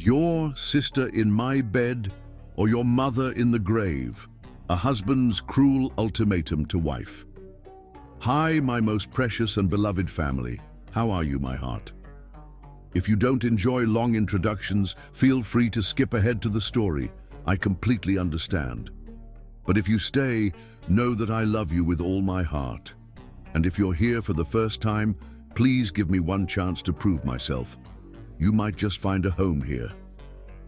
Your sister in my bed or your mother in the grave? A husband's cruel ultimatum to wife. Hi, my most precious and beloved family. How are you, my heart? If you don't enjoy long introductions, feel free to skip ahead to the story. I completely understand. But if you stay, know that I love you with all my heart. And if you're here for the first time, please give me one chance to prove myself. You might just find a home here.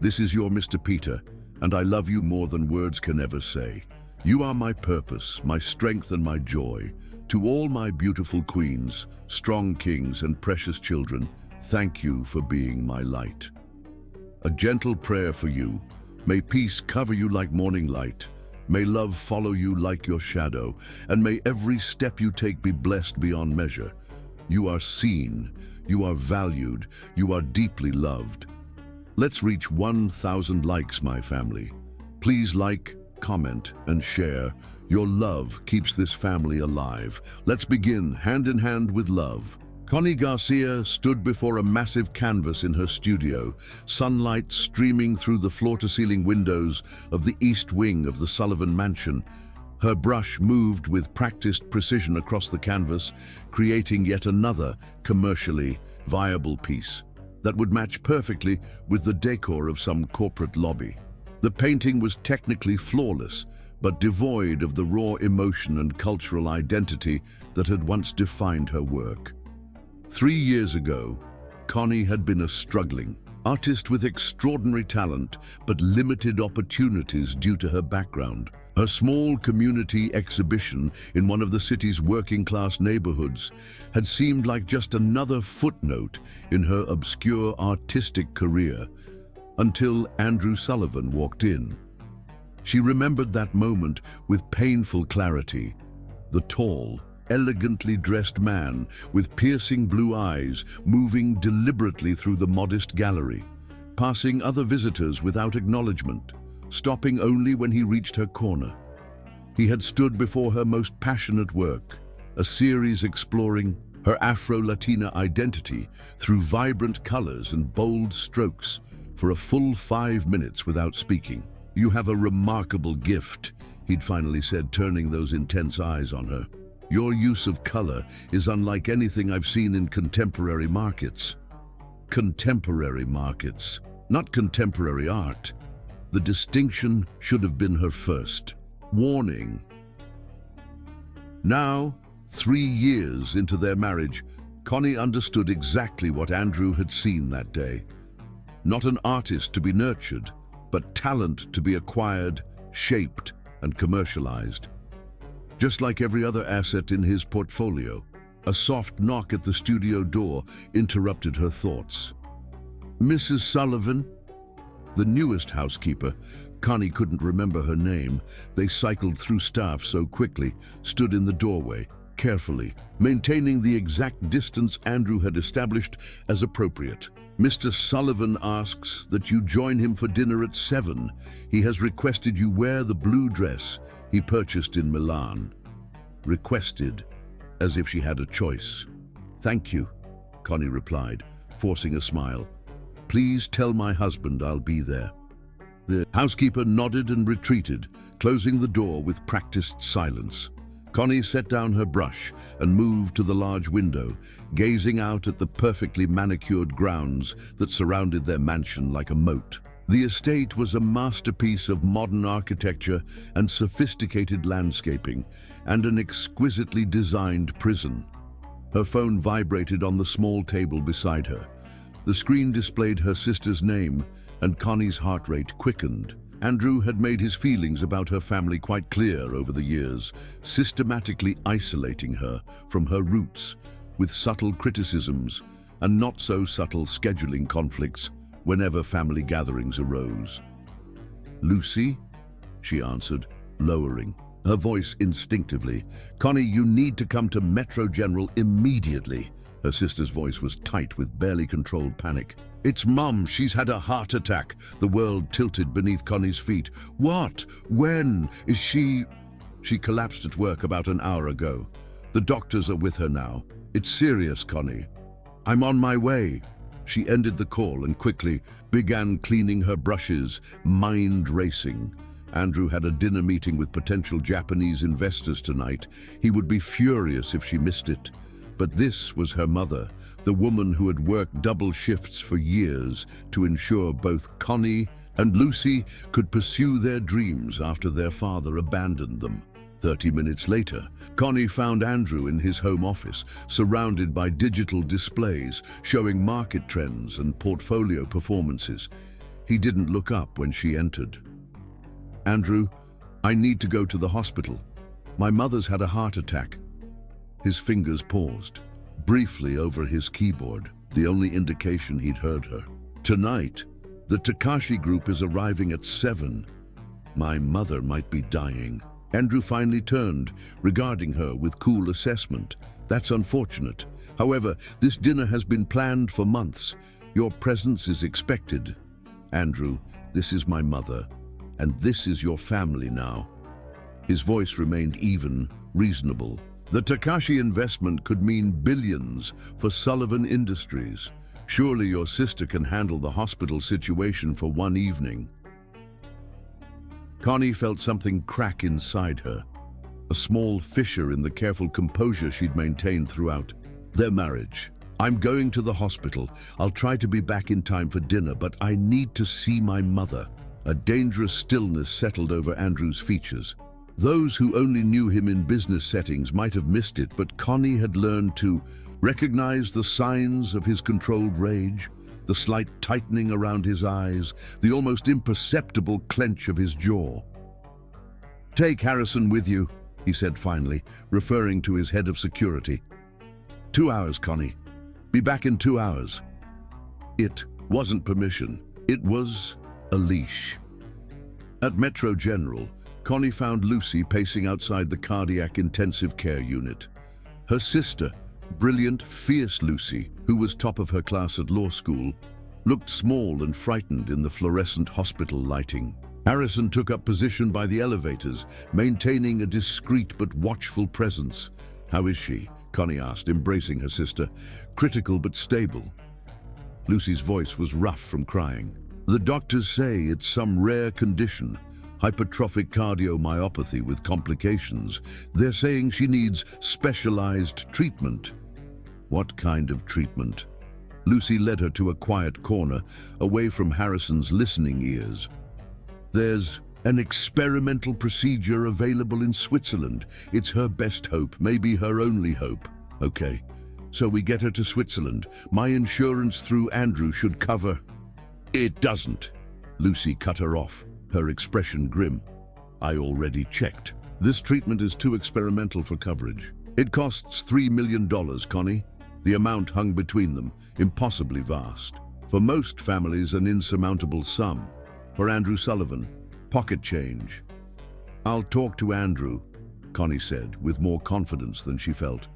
This is your Mr. Peter, and I love you more than words can ever say. You are my purpose, my strength and my joy. To all my beautiful queens, strong kings and precious children, thank you for being my light. A gentle prayer for you. May peace cover you like morning light. May love follow you like your shadow, and may every step you take be blessed beyond measure. You are seen, you are valued, you are deeply loved. Let's reach 1,000 likes, my family. Please like, comment, and share. Your love keeps this family alive. Let's begin, hand in hand with love. Connie Garcia stood before a massive canvas in her studio, sunlight streaming through the floor-to-ceiling windows of the east wing of the Sullivan Mansion. Her brush moved with practiced precision across the canvas, creating yet another commercially viable piece that would match perfectly with the decor of some corporate lobby. The painting was technically flawless, but devoid of the raw emotion and cultural identity that had once defined her work. 3 years ago, Connie had been a struggling artist with extraordinary talent but limited opportunities due to her background. Her small community exhibition in one of the city's working-class neighborhoods had seemed like just another footnote in her obscure artistic career until Andrew Sullivan walked in. She remembered that moment with painful clarity. The tall, elegantly dressed man with piercing blue eyes moving deliberately through the modest gallery, passing other visitors without acknowledgement, stopping only when he reached her corner. He had stood before her most passionate work, a series exploring her Afro-Latina identity through vibrant colors and bold strokes for a full 5 minutes without speaking. "You have a remarkable gift," he'd finally said, turning those intense eyes on her. "Your use of color is unlike anything I've seen in contemporary markets." Contemporary markets, not contemporary art. The distinction should have been her first warning. Now, 3 years into their marriage, Connie understood exactly what Andrew had seen that day. Not an artist to be nurtured, but talent to be acquired, shaped, and commercialized. Just like every other asset in his portfolio, a soft knock at the studio door interrupted her thoughts. "Mrs. Sullivan?" The newest housekeeper, Connie couldn't remember her name, they cycled through staff so quickly, stood in the doorway, carefully, maintaining the exact distance Andrew had established as appropriate. "Mr. Sullivan asks that you join him for dinner at 7. He has requested you wear the blue dress he purchased in Milan." Requested, as if she had a choice. "Thank you," Connie replied, forcing a smile. "Please tell my husband I'll be there." The housekeeper nodded and retreated, closing the door with practiced silence. Connie set down her brush and moved to the large window, gazing out at the perfectly manicured grounds that surrounded their mansion like a moat. The estate was a masterpiece of modern architecture and sophisticated landscaping, and an exquisitely designed prison. Her phone vibrated on the small table beside her. The screen displayed her sister's name, and Connie's heart rate quickened. Andrew had made his feelings about her family quite clear over the years, systematically isolating her from her roots, with subtle criticisms and not-so-subtle scheduling conflicts whenever family gatherings arose. "Lucy?" she answered, lowering her voice instinctively. "Connie, you need to come to Metro General immediately." Her sister's voice was tight with barely controlled panic. "It's Mum, she's had a heart attack." The world tilted beneath Connie's feet. "What? When? Is she—" "She collapsed at work about an hour ago. The doctors are with her now. It's serious, Connie." "I'm on my way." She ended the call and quickly began cleaning her brushes, mind racing. Andrew had a dinner meeting with potential Japanese investors tonight. He would be furious if she missed it. But this was her mother, the woman who had worked double shifts for years to ensure both Connie and Lucy could pursue their dreams after their father abandoned them. 30 minutes later, Connie found Andrew in his home office, surrounded by digital displays showing market trends and portfolio performances. He didn't look up when she entered. "Andrew, I need to go to the hospital. My mother's had a heart attack." His fingers paused, briefly over his keyboard, the only indication he'd heard her. "Tonight, the Takashi group is arriving at 7. My mother might be dying." Andrew finally turned, regarding her with cool assessment. "That's unfortunate. However, this dinner has been planned for months. Your presence is expected." "Andrew, this is my mother, and this is your family now." His voice remained even, reasonable. "The Takashi investment could mean billions for Sullivan Industries. Surely your sister can handle the hospital situation for one evening." Connie felt something crack inside her, a small fissure in the careful composure she'd maintained throughout their marriage. "I'm going to the hospital. I'll try to be back in time for dinner, but I need to see my mother." A dangerous stillness settled over Andrew's features. Those who only knew him in business settings might have missed it, but Connie had learned to recognize the signs of his controlled rage, the slight tightening around his eyes, the almost imperceptible clench of his jaw. "Take Harrison with you," he said finally, referring to his head of security. 2 hours, Connie. Be back in 2 hours." It wasn't permission. It was a leash. At Metro General, Connie found Lucy pacing outside the cardiac intensive care unit. Her sister, brilliant, fierce Lucy, who was top of her class at law school, looked small and frightened in the fluorescent hospital lighting. Harrison took up position by the elevators, maintaining a discreet but watchful presence. "How is she?" Connie asked, embracing her sister. "Critical but stable." Lucy's voice was rough from crying. "The doctors say it's some rare condition, hypertrophic cardiomyopathy with complications. They're saying she needs specialized treatment." "What kind of treatment?" Lucy led her to a quiet corner, away from Harrison's listening ears. "There's an experimental procedure available in Switzerland. It's her best hope, maybe her only hope." "Okay, so we get her to Switzerland. My insurance through Andrew should cover." "It doesn't." Lucy cut her off, her expression grim. "I already checked. This treatment is too experimental for coverage. It costs $3 million, Connie." The amount hung between them, impossibly vast. For most families, an insurmountable sum. For Andrew Sullivan, pocket change. "I'll talk to Andrew," Connie said, with more confidence than she felt.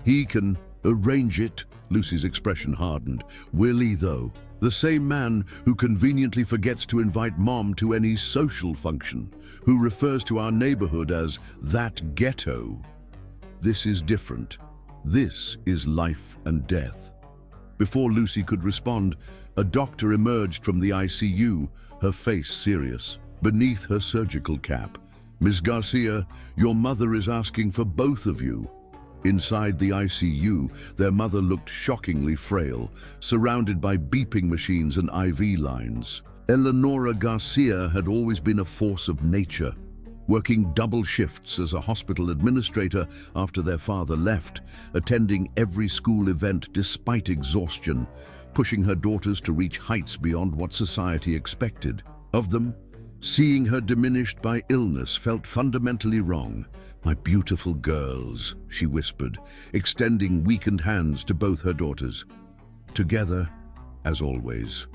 "He can arrange it." Lucy's expression hardened. "Will he, though? The same man who conveniently forgets to invite Mom to any social function, who refers to our neighborhood as that ghetto. This is different. This is life and death." Before Lucy could respond, a doctor emerged from the ICU, her face serious. Beneath her surgical cap, "Ms. Garcia, your mother is asking for both of you." Inside the ICU, their mother looked shockingly frail, surrounded by beeping machines and IV lines. Eleonora Garcia had always been a force of nature, working double shifts as a hospital administrator after their father left, attending every school event despite exhaustion, pushing her daughters to reach heights beyond what society expected of them. Seeing her diminished by illness felt fundamentally wrong. "My beautiful girls," she whispered, extending weakened hands to both her daughters. Together, as always.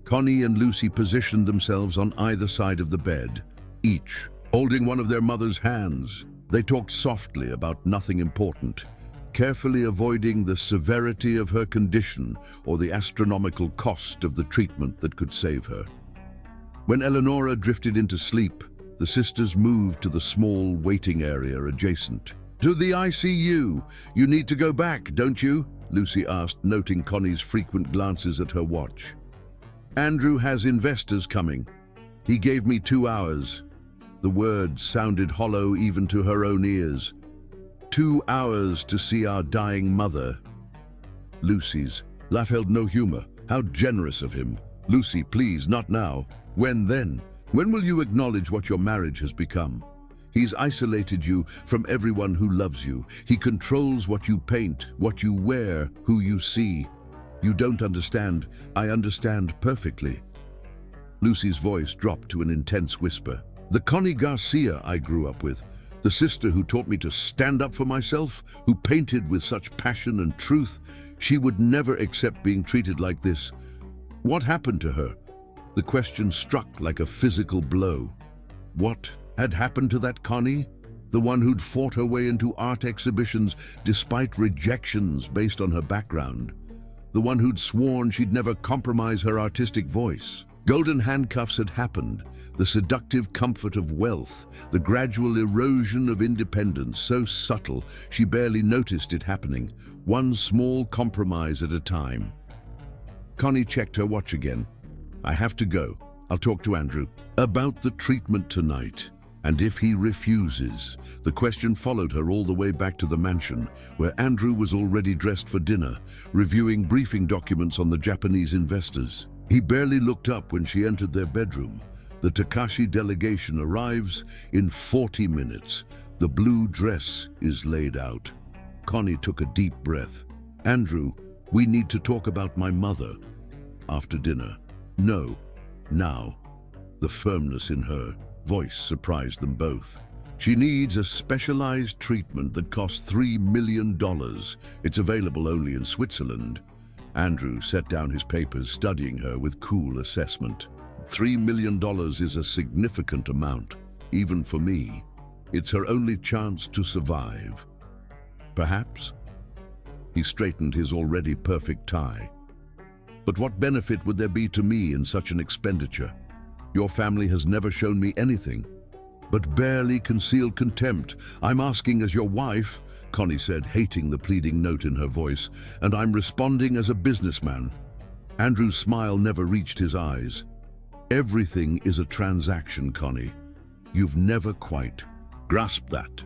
Connie and Lucy positioned themselves on either side of the bed, each holding one of their mother's hands. They talked softly about nothing important, carefully avoiding the severity of her condition or the astronomical cost of the treatment that could save her. When Eleonora drifted into sleep, the sisters moved to the small waiting area adjacent. To the ICU. You need to go back, don't you? Lucy asked, noting Connie's frequent glances at her watch. Andrew has investors coming. He gave me 2 hours. The word sounded hollow even to her own ears. 2 hours to see our dying mother. Lucy's laugh held no humor. How generous of him. Lucy, please, not now. When then? When will you acknowledge what your marriage has become? He's isolated you from everyone who loves you. He controls what you paint, what you wear, who you see. You don't understand. I understand perfectly. Lucy's voice dropped to an intense whisper. The Connie Garcia I grew up with, the sister who taught me to stand up for myself, who painted with such passion and truth, she would never accept being treated like this. What happened to her? The question struck like a physical blow. What had happened to that Connie? The one who'd fought her way into art exhibitions despite rejections based on her background. The one who'd sworn she'd never compromise her artistic voice. Golden handcuffs had happened, the seductive comfort of wealth, the gradual erosion of independence, so subtle she barely noticed it happening, one small compromise at a time. Connie checked her watch again. I have to go. I'll talk to Andrew about the treatment tonight. And if he refuses? The question followed her all the way back to the mansion, where Andrew was already dressed for dinner, reviewing briefing documents on the Japanese investors. He barely looked up when she entered their bedroom. The Takashi delegation arrives in 40 minutes. The blue dress is laid out. Connie took a deep breath. Andrew, we need to talk about my mother. After dinner. No, now. The firmness in her voice surprised them both. She needs a specialized treatment that costs $3 million. It's available only in Switzerland. Andrew set down his papers, studying her with cool assessment. $3 million is a significant amount, even for me. It's her only chance to survive. Perhaps? He straightened his already perfect tie. But what benefit would there be to me in such an expenditure? Your family has never shown me anything, but barely concealed contempt. I'm asking as your wife, Connie said, hating the pleading note in her voice, and I'm responding as a businessman. Andrew's smile never reached his eyes. Everything is a transaction, Connie. You've never quite grasped that.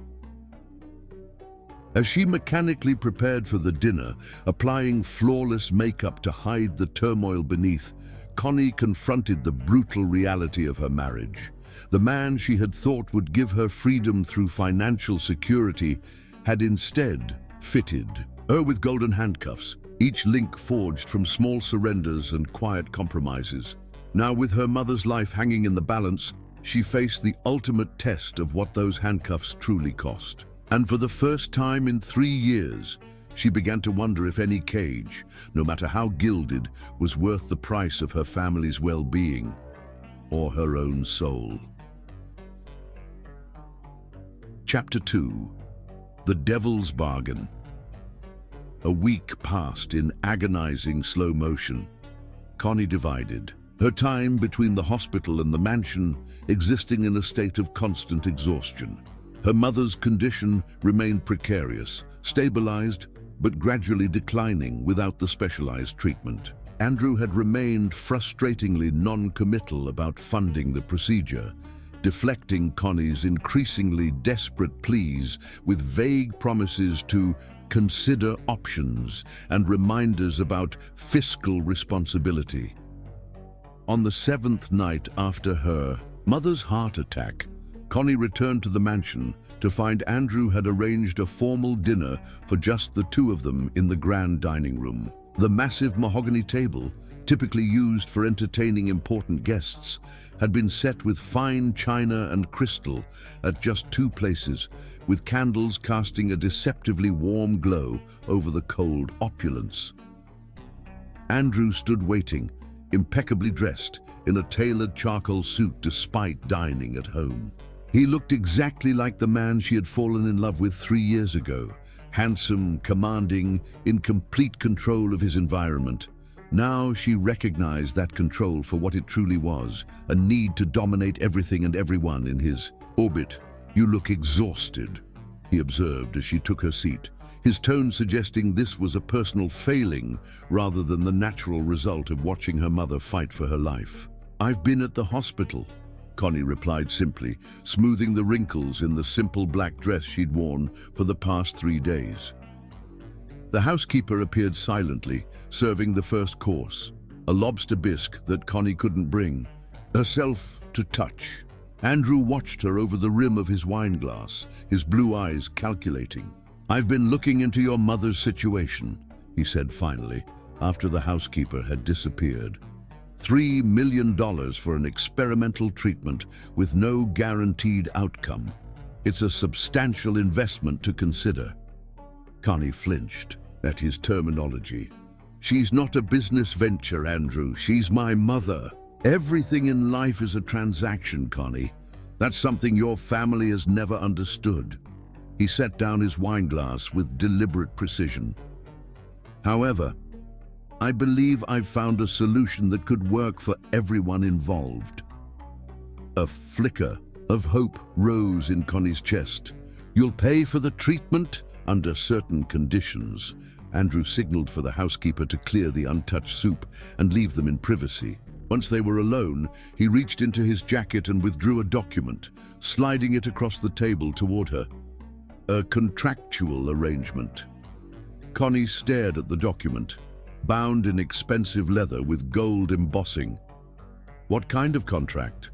As she mechanically prepared for the dinner, applying flawless makeup to hide the turmoil beneath, Connie confronted the brutal reality of her marriage. The man she had thought would give her freedom through financial security had instead fitted her with golden handcuffs, each link forged from small surrenders and quiet compromises. Now, with her mother's life hanging in the balance, she faced the ultimate test of what those handcuffs truly cost. And for the first time in 3 years, she began to wonder if any cage, no matter how gilded, was worth the price of her family's well-being or her own soul. Chapter 2. The Devil's Bargain. A week passed in agonizing slow motion. Connie divided, her time between the hospital and the mansion existing in a state of constant exhaustion. Her mother's condition remained precarious, stabilized, but gradually declining without the specialized treatment. Andrew had remained frustratingly non-committal about funding the procedure, deflecting Connie's increasingly desperate pleas with vague promises to consider options and reminders about fiscal responsibility. On the 7th night after her mother's heart attack, Connie returned to the mansion to find Andrew had arranged a formal dinner for just the two of them in the grand dining room. The massive mahogany table, typically used for entertaining important guests, had been set with fine china and crystal at just 2 places, with candles casting a deceptively warm glow over the cold opulence. Andrew stood waiting, impeccably dressed, in a tailored charcoal suit despite dining at home. He looked exactly like the man she had fallen in love with 3 years ago, handsome, commanding, in complete control of his environment. Now she recognized that control for what it truly was, a need to dominate everything and everyone in his orbit. You look exhausted. he observed as she took her seat, his tone suggesting this was a personal failing rather than the natural result of watching her mother fight for her life. "I've been at the hospital," Connie replied simply, smoothing the wrinkles in the simple black dress she'd worn for the past 3 days. The housekeeper appeared silently, serving the first course, a lobster bisque that Connie couldn't bring herself to touch. Andrew watched her over the rim of his wineglass, his blue eyes calculating. "I've been looking into your mother's situation," he said finally, after the housekeeper had disappeared. $3 million for an experimental treatment with no guaranteed outcome. It's a substantial investment to consider. Connie flinched at his terminology. "She's not a business venture, Andrew. She's my mother. Everything in life is a transaction, Connie. That's something your family has never understood." He set down his wineglass with deliberate precision. "However, I believe I've found a solution that could work for everyone involved." A flicker of hope rose in Connie's chest. "You'll pay for the treatment under certain conditions." Andrew signaled for the housekeeper to clear the untouched soup and leave them in privacy. Once they were alone, he reached into his jacket and withdrew a document, sliding it across the table toward her. A contractual arrangement. Connie stared at the document, bound in expensive leather with gold embossing. "What kind of contract?"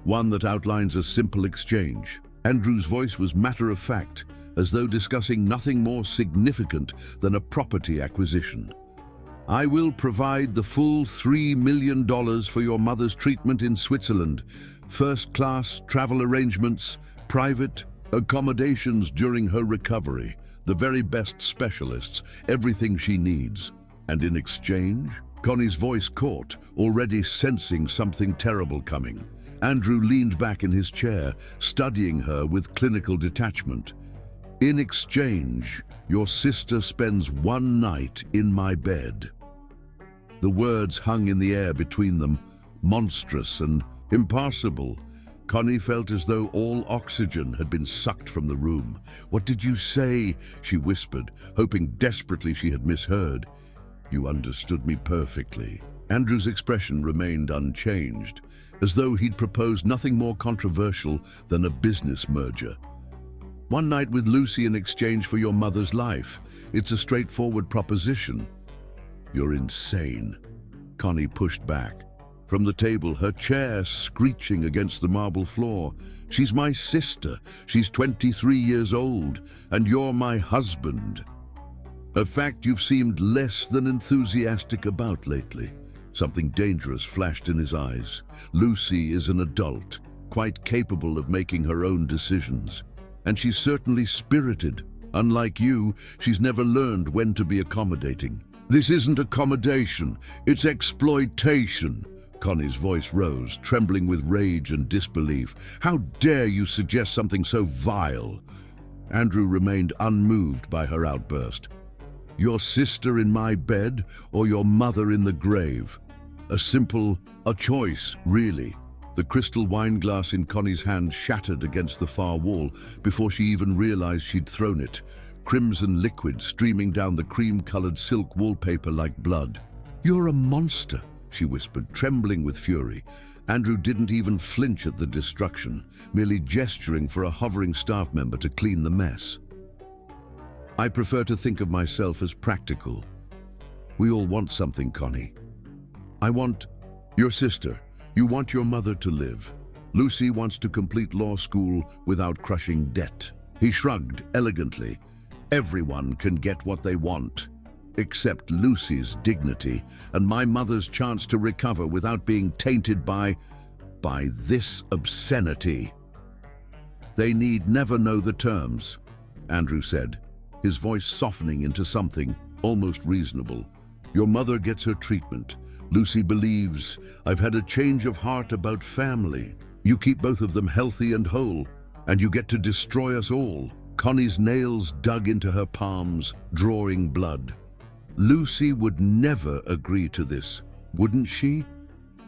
"One that outlines a simple exchange." Andrew's voice was matter-of-fact, as though discussing nothing more significant than a property acquisition. "I will provide the full $3 million for your mother's treatment in Switzerland. First-class travel arrangements, private accommodations during her recovery, the very best specialists, everything she needs. And in exchange?" Connie's voice caught, already sensing something terrible coming. Andrew leaned back in his chair, studying her with clinical detachment. "In exchange, your sister spends 1 night in my bed." The words hung in the air between them, monstrous and impossible. Connie felt as though all oxygen had been sucked from the room. "What did you say?" she whispered, hoping desperately she had misheard. "You understood me perfectly." Andrew's expression remained unchanged, as though he'd proposed nothing more controversial than a business merger. "1 night with Lucy in exchange for your mother's life. It's a straightforward proposition." "You're insane." Connie pushed back. From the table, her chair screeching against the marble floor. "She's my sister. She's 23 years old, and you're my husband. A fact you've seemed less than enthusiastic about lately." Something dangerous flashed in his eyes. "Lucy is an adult, quite capable of making her own decisions. And she's certainly spirited. Unlike you, she's never learned when to be accommodating." "This isn't accommodation, it's exploitation." Connie's voice rose, trembling with rage and disbelief. "How dare you suggest something so vile?" Andrew remained unmoved by her outburst. "Your sister in my bed or your mother in the grave?" A choice, really. The crystal wineglass in Connie's hand shattered against the far wall before she even realized she'd thrown it, crimson liquid streaming down the cream-colored silk wallpaper like blood. "You're a monster," she whispered, trembling with fury. Andrew didn't even flinch at the destruction, merely gesturing for a hovering staff member to clean the mess. "I prefer to think of myself as practical. We all want something, Connie. I want your sister. You want your mother to live. Lucy wants to complete law school without crushing debt." He shrugged elegantly. "Everyone can get what they want, except Lucy's dignity and my mother's chance to recover without being tainted by this obscenity." "They need never know the terms," Andrew said, his voice softening into something almost reasonable. "Your mother gets her treatment. Lucy believes I've had a change of heart about family. You keep both of them healthy and whole, and you get to destroy us all." Connie's nails dug into her palms, drawing blood. "Lucy would never agree to this, wouldn't she?"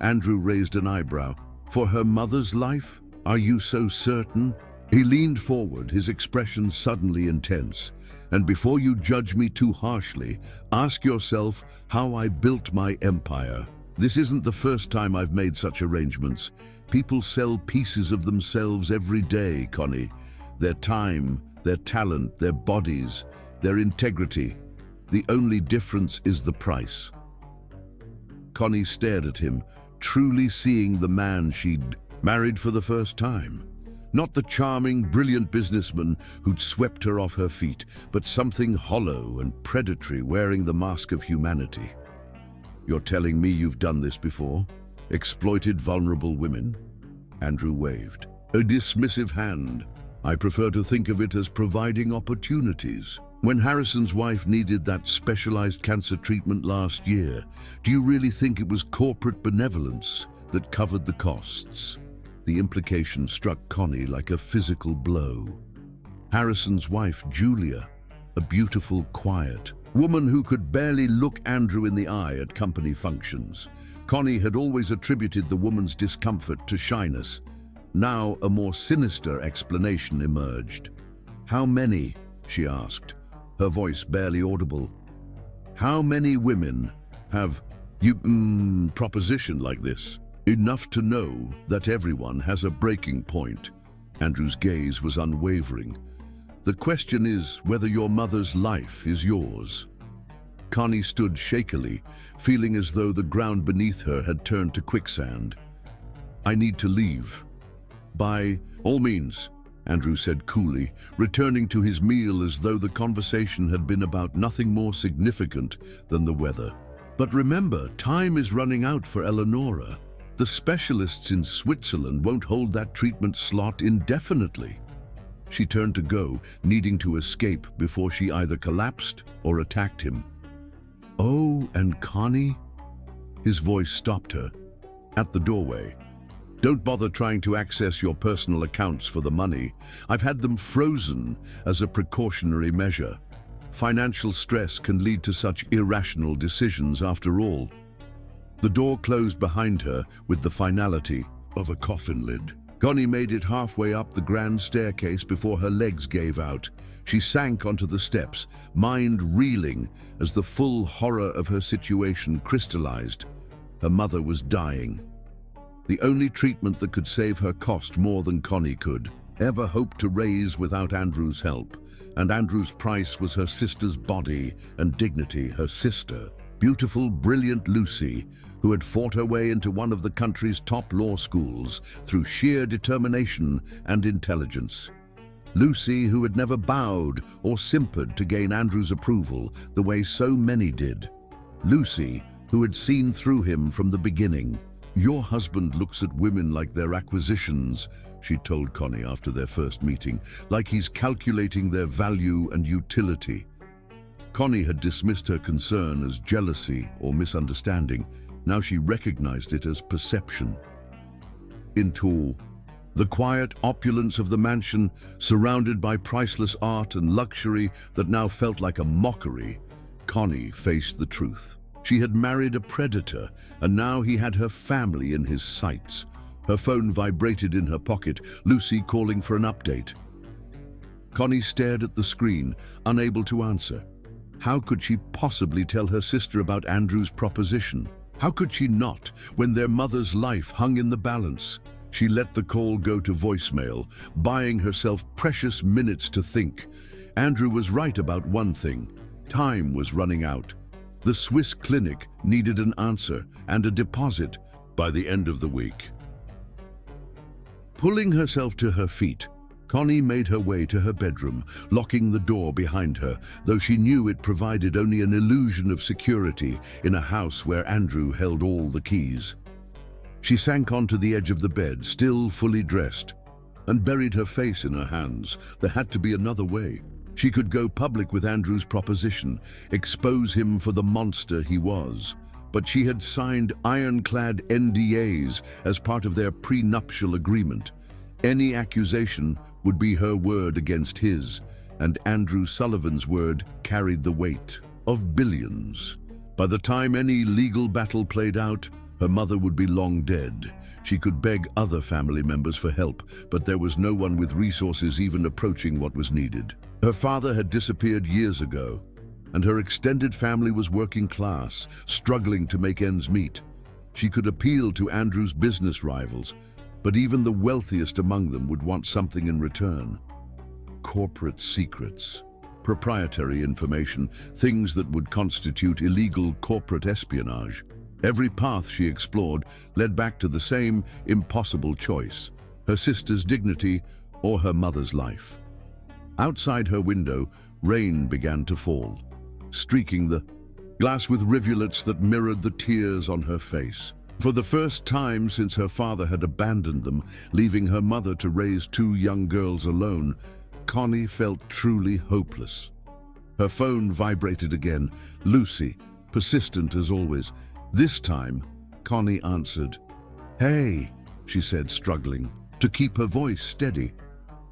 Andrew raised an eyebrow. "For her mother's life? Are you so certain?" He leaned forward, his expression suddenly intense. And before you judge me too harshly, ask yourself how I built my empire. This isn't the first time I've made such arrangements. People sell pieces of themselves every day, Connie. Their time, their talent, their bodies, their integrity. The only difference is the price. Connie stared at him, truly seeing the man she'd married for the first time. Not the charming, brilliant businessman who'd swept her off her feet, but something hollow and predatory wearing the mask of humanity. You're telling me you've done this before? Exploited vulnerable women? Andrew waved. A dismissive hand. I prefer to think of it as providing opportunities. When Harrison's wife needed that specialized cancer treatment last year, do you really think it was corporate benevolence that covered the costs? The implication struck Connie like a physical blow. Harrison's wife, Julia, a beautiful, quiet woman who could barely look Andrew in the eye at company functions. Connie had always attributed the woman's discomfort to shyness. Now a more sinister explanation emerged. How many? She asked, her voice barely audible. How many women have proposition like this? Enough to know that everyone has a breaking point. Andrew's gaze was unwavering. The question is whether your mother's life is yours. Connie stood shakily, feeling as though the ground beneath her had turned to quicksand. I need to leave. By all means, Andrew said coolly, returning to his meal as though the conversation had been about nothing more significant than the weather. But remember, time is running out for Eleonora. The specialists in Switzerland won't hold that treatment slot indefinitely. She turned to go, needing to escape before she either collapsed or attacked him. Oh, and Connie? His voice stopped her. At the doorway. Don't bother trying to access your personal accounts for the money. I've had them frozen as a precautionary measure. Financial stress can lead to such irrational decisions after all. The door closed behind her with the finality of a coffin lid. Connie made it halfway up the grand staircase before her legs gave out. She sank onto the steps, mind reeling as the full horror of her situation crystallized. Her mother was dying. The only treatment that could save her cost more than Connie could ever hope to raise without Andrew's help. And Andrew's price was her sister's body and dignity, her sister, beautiful, brilliant Lucy, who had fought her way into one of the country's top law schools through sheer determination and intelligence. Lucy, who had never bowed or simpered to gain Andrew's approval the way so many did. Lucy, who had seen through him from the beginning. Your husband looks at women like they're acquisitions, she told Connie after their first meeting, like he's calculating their value and utility. Connie had dismissed her concern as jealousy or misunderstanding. Now she recognized it as perception. Into the quiet opulence of the mansion, surrounded by priceless art and luxury that now felt like a mockery, Connie faced the truth. She had married a predator, and now he had her family in his sights. Her phone vibrated in her pocket, Lucy calling for an update. Connie stared at the screen, unable to answer. How could she possibly tell her sister about Andrew's proposition? How could she not, when their mother's life hung in the balance? She let the call go to voicemail, buying herself precious minutes to think. Andrew was right about one thing. Time was running out. The Swiss clinic needed an answer and a deposit by the end of the week. Pulling herself to her feet, Connie made her way to her bedroom, locking the door behind her, though she knew it provided only an illusion of security in a house where Andrew held all the keys. She sank onto the edge of the bed, still fully dressed, and buried her face in her hands. There had to be another way. She could go public with Andrew's proposition, expose him for the monster he was. But she had signed ironclad NDAs as part of their prenuptial agreement. Any accusation would be her word against his, and Andrew Sullivan's word carried the weight of billions. By the time any legal battle played out, Her mother would be long dead. She could beg other family members for help, but there was no one with resources even approaching what was needed. Her father had disappeared years ago, and her extended family was working class, struggling to make ends meet. She could appeal to Andrew's business rivals, but even the wealthiest among them would want something in return. Corporate secrets, proprietary information, things that would constitute illegal corporate espionage. Every path she explored led back to the same impossible choice: her sister's dignity or her mother's life. Outside her window, rain began to fall, streaking the glass with rivulets that mirrored the tears on her face. For the first time since her father had abandoned them, leaving her mother to raise two young girls alone, Connie felt truly hopeless. Her phone vibrated again. Lucy, persistent as always. This time, Connie answered. "Hey," she said, struggling to keep her voice steady.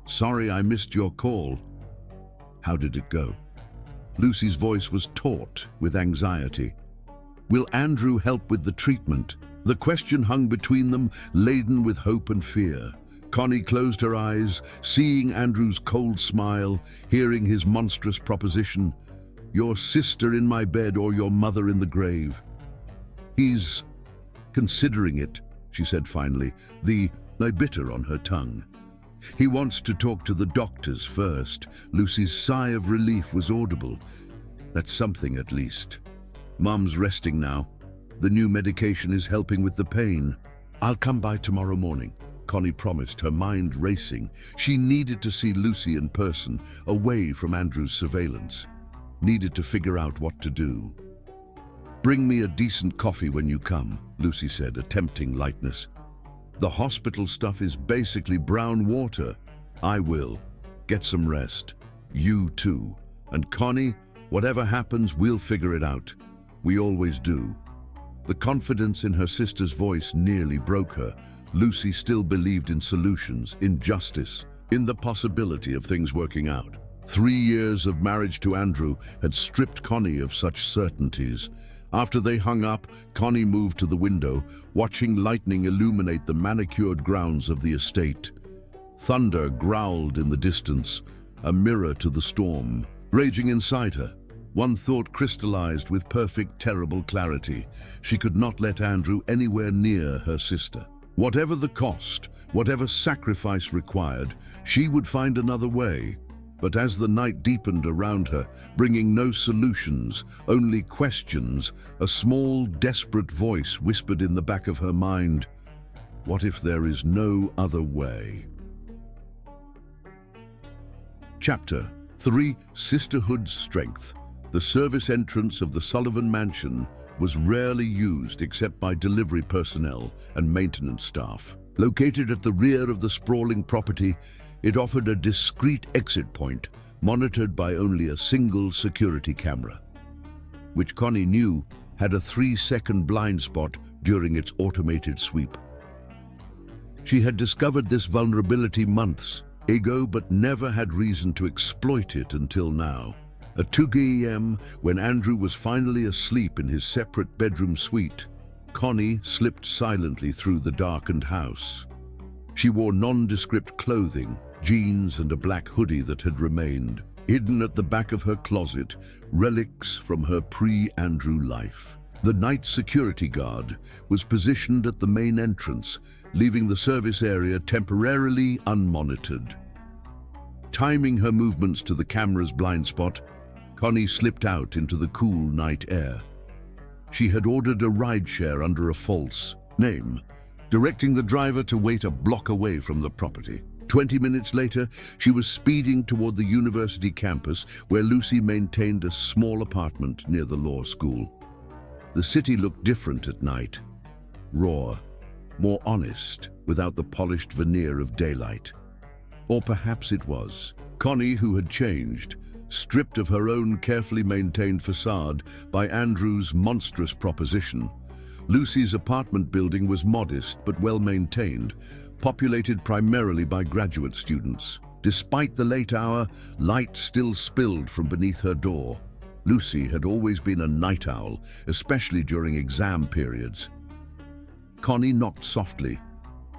"Sorry I missed your call." "How did it go?" Lucy's voice was taut with anxiety. "Will Andrew help with the treatment?" The question hung between them, laden with hope and fear. Connie closed her eyes, seeing Andrew's cold smile, hearing his monstrous proposition: "Your sister in my bed or your mother in the grave." "He's considering it," she said finally, the bitter on her tongue. "He wants to talk to the doctors first." Lucy's sigh of relief was audible. "That's something at least. Mom's resting now. The new medication is helping with the pain. I'll come by tomorrow morning," Connie promised, her mind racing. She needed to see Lucy in person, away from Andrew's surveillance. Needed to figure out what to do. "Bring me a decent coffee when you come," Lucy said, attempting lightness. "The hospital stuff is basically brown water." "I will. Get some rest. You too. And Connie, whatever happens, we'll figure it out. We always do." The confidence in her sister's voice nearly broke her. Lucy still believed in solutions, in justice, in the possibility of things working out. 3 years of marriage to Andrew had stripped Connie of such certainties. After they hung up, Connie moved to the window, watching lightning illuminate the manicured grounds of the estate. Thunder growled in the distance, a mirror to the storm. Raging inside her, one thought crystallized with perfect, terrible clarity: she could not let Andrew anywhere near her sister. Whatever the cost, whatever sacrifice required, she would find another way. But as the night deepened around her, bringing no solutions, only questions, a small, desperate voice whispered in the back of her mind: "What if there is no other way?" Chapter 3: Sisterhood's Strength. The service entrance of the Sullivan Mansion was rarely used except by delivery personnel and maintenance staff. Located at the rear of the sprawling property, it offered a discreet exit point, monitored by only a single security camera, which Connie knew had a 3-second blind spot during its automated sweep. She had discovered this vulnerability months ago, but never had reason to exploit it until now. At 2 a.m., when Andrew was finally asleep in his separate bedroom suite, Connie slipped silently through the darkened house. She wore nondescript clothing, jeans and a black hoodie that had remained. Hidden at the back of her closet, relics from her pre-Andrew life. The night security guard was positioned at the main entrance, leaving the service area temporarily unmonitored. Timing her movements to the camera's blind spot, Connie slipped out into the cool night air. She had ordered a rideshare under a false name, directing the driver to wait a block away from the property. 20 minutes later, she was speeding toward the university campus, where Lucy maintained a small apartment near the law school. The city looked different at night. Raw, more honest, without the polished veneer of daylight. Or perhaps it was. Connie, who had changed, stripped of her own carefully maintained facade by Andrew's monstrous proposition. Lucy's apartment building was modest but well-maintained, populated primarily by graduate students. Despite the late hour, light still spilled from beneath her door. Lucy had always been a night owl, especially during exam periods. Connie knocked softly,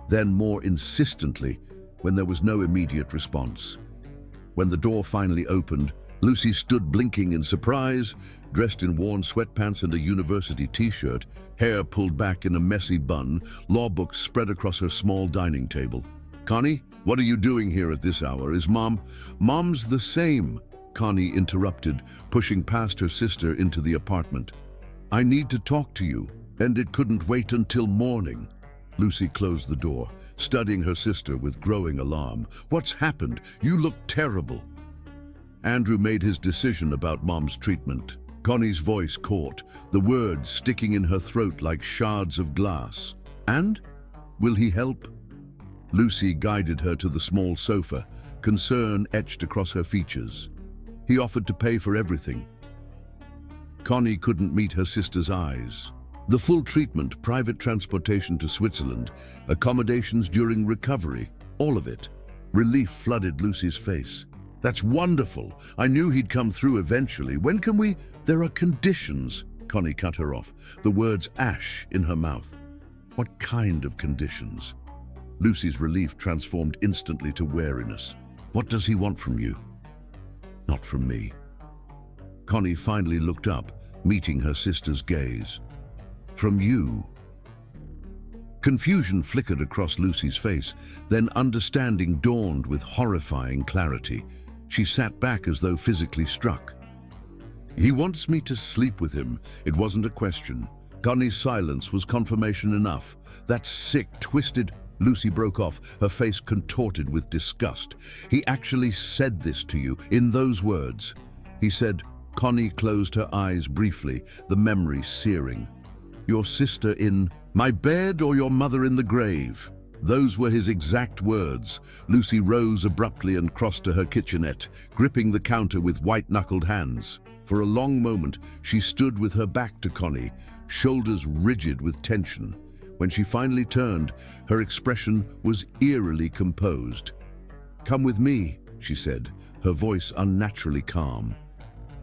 then more insistently when there was no immediate response. When the door finally opened, Lucy stood blinking in surprise, dressed in worn sweatpants and a university t-shirt, hair pulled back in a messy bun, law books spread across her small dining table. "Connie, what are you doing here at this hour? Is Mom—" "Mom's the same," Connie interrupted, pushing past her sister into the apartment. "I need to talk to you, and it couldn't wait until morning." Lucy closed the door, studying her sister with growing alarm. "What's happened? You look terrible." Andrew made his decision about Mom's treatment. Connie's voice caught, the words sticking in her throat like shards of glass. "And? Will he help?" Lucy guided her to the small sofa, concern etched across her features. "He offered to pay for everything." Connie couldn't meet her sister's eyes. The full treatment, private transportation to Switzerland, accommodations during recovery, all of it. Relief flooded Lucy's face. "That's wonderful. I knew he'd come through eventually. When can we—" "There are conditions," Connie cut her off, the words ash in her mouth. "What kind of conditions?" Lucy's relief transformed instantly to wariness. "What does he want from you?" "Not from me." Connie finally looked up, meeting her sister's gaze. "From you." Confusion flickered across Lucy's face, then understanding dawned with horrifying clarity. She sat back as though physically struck. "He wants me to sleep with him." It wasn't a question. Connie's silence was confirmation enough. "That sick, twisted—" Lucy broke off, her face contorted with disgust. "He actually said this to you, in those words." He said. Connie closed her eyes briefly, the memory searing. "Your sister in my bed or your mother in the grave?" Those were his exact words. Lucy rose abruptly and crossed to her kitchenette, gripping the counter with white-knuckled hands. For a long moment, she stood with her back to Connie, shoulders rigid with tension. When she finally turned, her expression was eerily composed. "Come with me," she said, her voice unnaturally calm.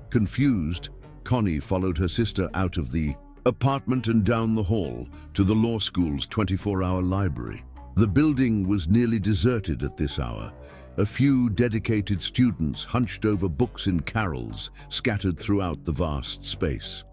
Confused, Connie followed her sister out of the apartment and down the hall to the law school's 24-hour library. The building was nearly deserted at this hour. A few dedicated students hunched over books in carrels, scattered throughout the vast space.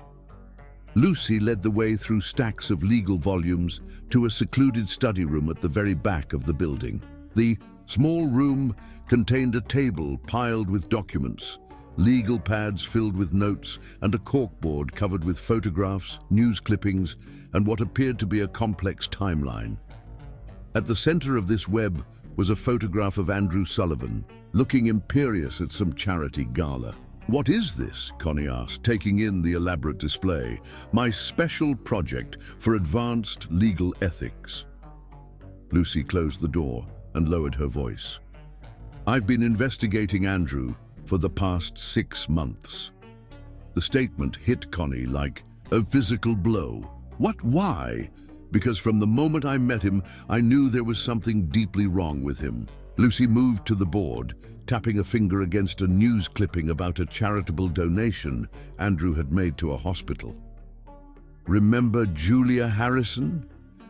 Lucy led the way through stacks of legal volumes to a secluded study room at the very back of the building. The small room contained a table piled with documents, legal pads filled with notes, and a corkboard covered with photographs, news clippings, and what appeared to be a complex timeline. At the center of this web was a photograph of Andrew Sullivan, looking imperious at some charity gala. "What is this?" Connie asked, taking in the elaborate display. "My special project for advanced legal ethics." Lucy closed the door and lowered her voice. "I've been investigating Andrew for the past 6 months." The statement hit Connie like a physical blow. "What? Why?" "Because from the moment I met him, I knew there was something deeply wrong with him." Lucy moved to the board, tapping a finger against a news clipping about a charitable donation Andrew had made to a hospital. "Remember Julia Harrison?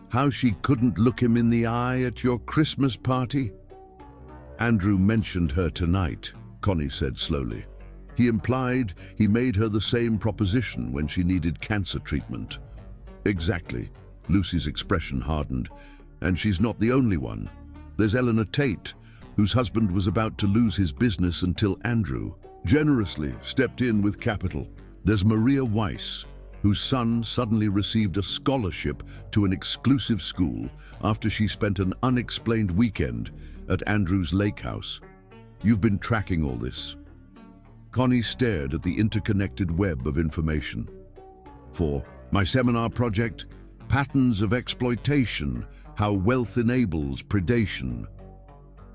How she couldn't look him in the eye at your Christmas party?" "Andrew mentioned her tonight," Connie said slowly. "He implied he made her the same proposition when she needed cancer treatment." "Exactly." Lucy's expression hardened. "And she's not the only one. There's Eleanor Tate, whose husband was about to lose his business until Andrew generously stepped in with capital. There's Maria Weiss, whose son suddenly received a scholarship to an exclusive school after she spent an unexplained weekend at Andrew's lake house. You've been tracking all this." Connie stared at the interconnected web of information. "For my seminar project, Patterns of Exploitation, How Wealth Enables Predation.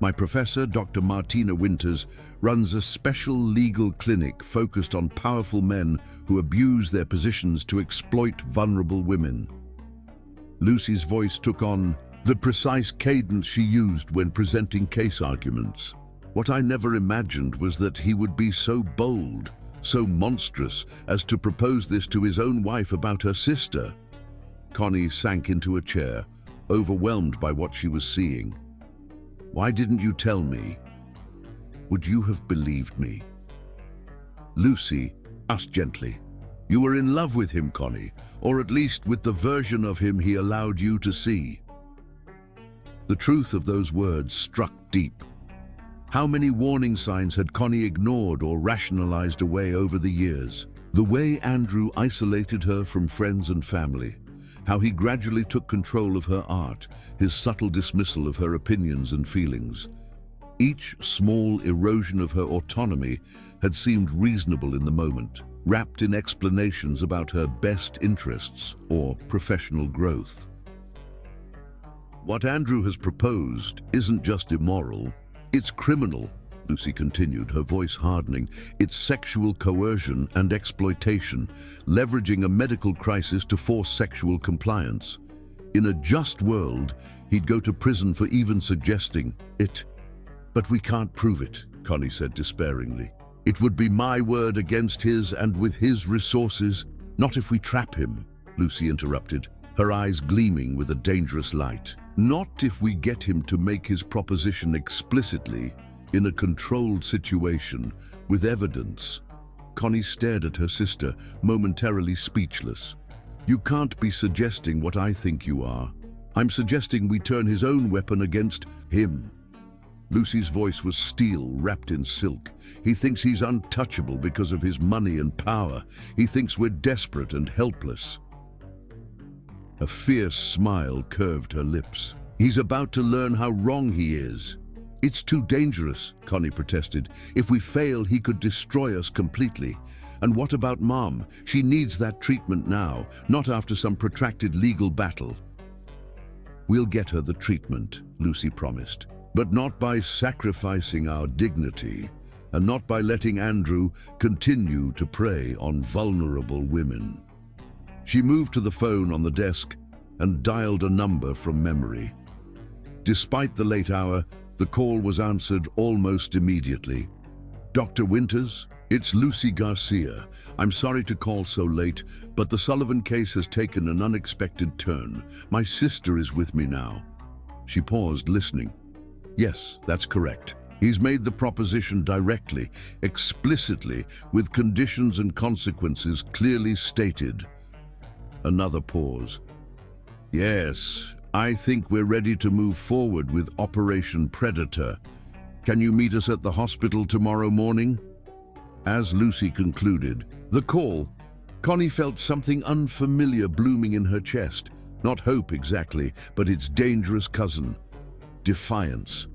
My professor, Dr. Martina Winters, runs a special legal clinic focused on powerful men who abuse their positions to exploit vulnerable women." Lucy's voice took on the precise cadence she used when presenting case arguments. "What I never imagined was that he would be so bold, so monstrous, as to propose this to his own wife about her sister." Connie sank into a chair, overwhelmed by what she was seeing. "Why didn't you tell me? Would you have believed me?" Lucy asked gently. "You were in love with him, Connie, or at least with the version of him he allowed you to see." The truth of those words struck deep. How many warning signs had Connie ignored or rationalized away over the years? The way Andrew isolated her from friends and family, how he gradually took control of her art, his subtle dismissal of her opinions and feelings. Each small erosion of her autonomy had seemed reasonable in the moment, wrapped in explanations about her best interests or professional growth. "What Andrew has proposed isn't just immoral, it's criminal," Lucy continued, her voice hardening. "It's sexual coercion and exploitation, leveraging a medical crisis to force sexual compliance. In a just world, he'd go to prison for even suggesting it." "But we can't prove it," Connie said despairingly. "It would be my word against his, and with his resources." "Not if we trap him," Lucy interrupted, her eyes gleaming with a dangerous light. "Not if we get him to make his proposition explicitly, in a controlled situation, with evidence." Connie stared at her sister, momentarily speechless. "You can't be suggesting what I think you are. I'm suggesting we turn his own weapon against him." Lucy's voice was steel wrapped in silk. "He thinks he's untouchable because of his money and power. He thinks we're desperate and helpless." A fierce smile curved her lips. "He's about to learn how wrong he is." "It's too dangerous," Connie protested. "If we fail, he could destroy us completely. And what about Mom? She needs that treatment now, not after some protracted legal battle." "We'll get her the treatment," Lucy promised. "But not by sacrificing our dignity, and not by letting Andrew continue to prey on vulnerable women." She moved to the phone on the desk and dialed a number from memory. Despite the late hour, the call was answered almost immediately. "Dr. Winters, it's Lucy Garcia. I'm sorry to call so late, but the Sullivan case has taken an unexpected turn. My sister is with me now." She paused, listening. "Yes, that's correct. He's made the proposition directly, explicitly, with conditions and consequences clearly stated." Another pause. "Yes, I think we're ready to move forward with Operation Predator. Can you meet us at the hospital tomorrow morning?" As Lucy concluded the call, Connie felt something unfamiliar blooming in her chest. Not hope exactly, but its dangerous cousin, defiance.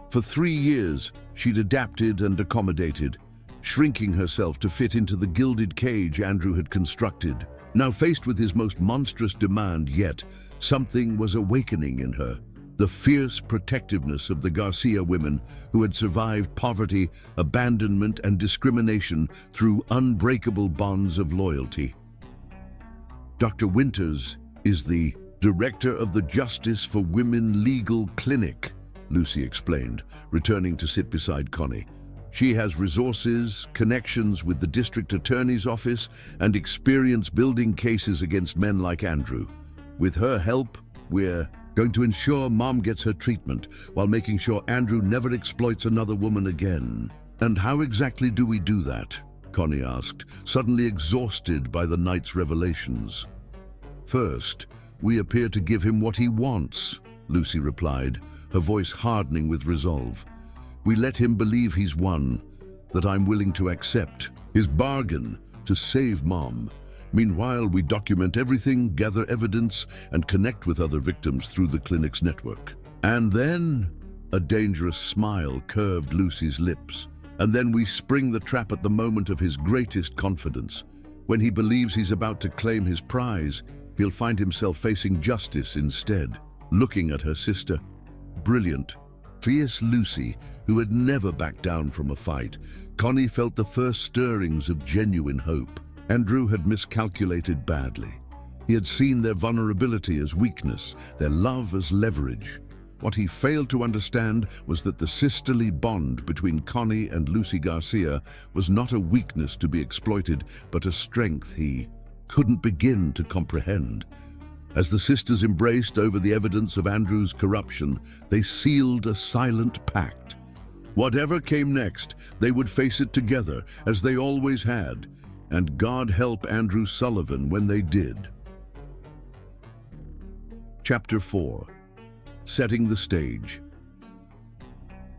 For 3 years, she'd adapted and accommodated, shrinking herself to fit into the gilded cage Andrew had constructed. Now faced with his most monstrous demand yet, something was awakening in her. The fierce protectiveness of the Garcia women who had survived poverty, abandonment, and discrimination through unbreakable bonds of loyalty. "Dr. Winters is the director of the Justice for Women Legal Clinic," Lucy explained, returning to sit beside Connie. "She has resources, connections with the district attorney's office, and experience building cases against men like Andrew. With her help, we're going to ensure Mom gets her treatment while making sure Andrew never exploits another woman again." "And how exactly do we do that?" Connie asked, suddenly exhausted by the night's revelations. "First, we appear to give him what he wants," Lucy replied, her voice hardening with resolve. "We let him believe he's won, that I'm willing to accept his bargain to save Mom. Meanwhile, we document everything, gather evidence, and connect with other victims through the clinic's network. And then," a dangerous smile curved Lucy's lips, "and then we spring the trap at the moment of his greatest confidence. When he believes he's about to claim his prize, he'll find himself facing justice instead." Looking at her sister, brilliant, fierce Lucy, who had never backed down from a fight, Connie felt the first stirrings of genuine hope. Andrew had miscalculated badly. He had seen their vulnerability as weakness, their love as leverage. What he failed to understand was that the sisterly bond between Connie and Lucy Garcia was not a weakness to be exploited, but a strength he couldn't begin to comprehend. As the sisters embraced over the evidence of Andrew's corruption, they sealed a silent pact. Whatever came next, they would face it together, as they always had, and God help Andrew Sullivan when they did. Chapter 4. Setting the stage.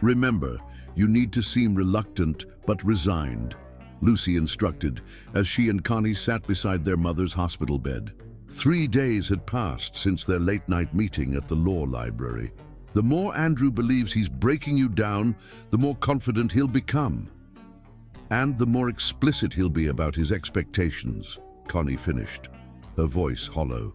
Remember, you need to seem reluctant but resigned, Lucy instructed as she and Connie sat beside their mother's hospital bed. 3 days had passed since their late-night meeting at the law library. The more Andrew believes he's breaking you down, the more confident he'll become. And the more explicit he'll be about his expectations, Connie finished, her voice hollow.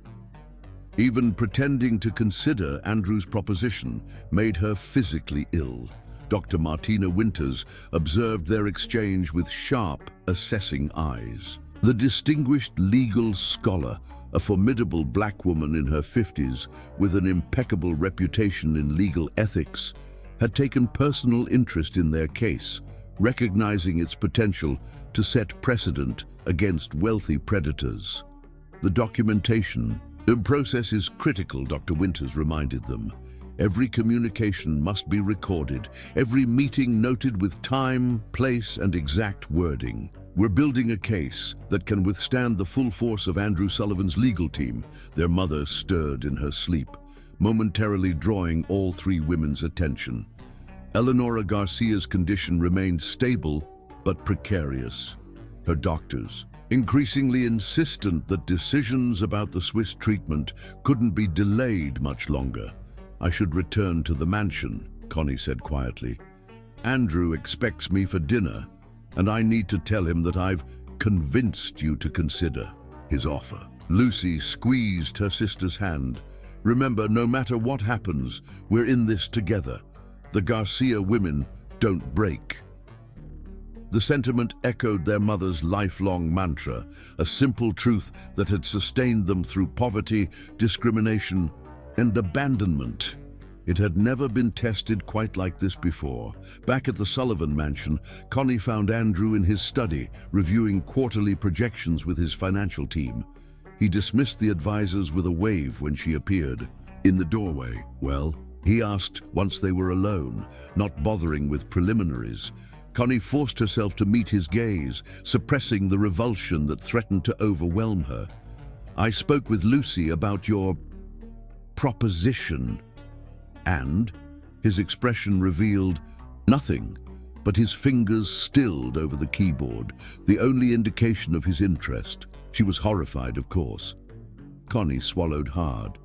Even pretending to consider Andrew's proposition made her physically ill. Dr. Martina Winters observed their exchange with sharp, assessing eyes. The distinguished legal scholar, a formidable black woman in her 50s with an impeccable reputation in legal ethics, had taken personal interest in their case, recognizing its potential to set precedent against wealthy predators. The documentation process is critical, Dr. Winters reminded them. Every communication must be recorded, every meeting noted with time, place, and exact wording. We're building a case that can withstand the full force of Andrew Sullivan's legal team. Their mother stirred in her sleep, momentarily drawing all 3 women's attention. Eleonora Garcia's condition remained stable but precarious. Her doctors, increasingly insistent that decisions about the Swiss treatment couldn't be delayed much longer. I should return to the mansion, Connie said quietly. Andrew expects me for dinner, and I need to tell him that I've convinced you to consider his offer. Lucy squeezed her sister's hand. Remember, no matter what happens, we're in this together. The Garcia women don't break. The sentiment echoed their mother's lifelong mantra, a simple truth that had sustained them through poverty, discrimination, and abandonment. It had never been tested quite like this before. Back at the Sullivan mansion, Connie found Andrew in his study, reviewing quarterly projections with his financial team. He dismissed the advisors with a wave when she appeared. In the doorway, well, he asked once they were alone, not bothering with preliminaries. Connie forced herself to meet his gaze, suppressing the revulsion that threatened to overwhelm her. I spoke with Lucy about your proposition. And his expression revealed nothing, but his fingers stilled over the keyboard, the only indication of his interest. She was horrified, of course. Connie swallowed hard.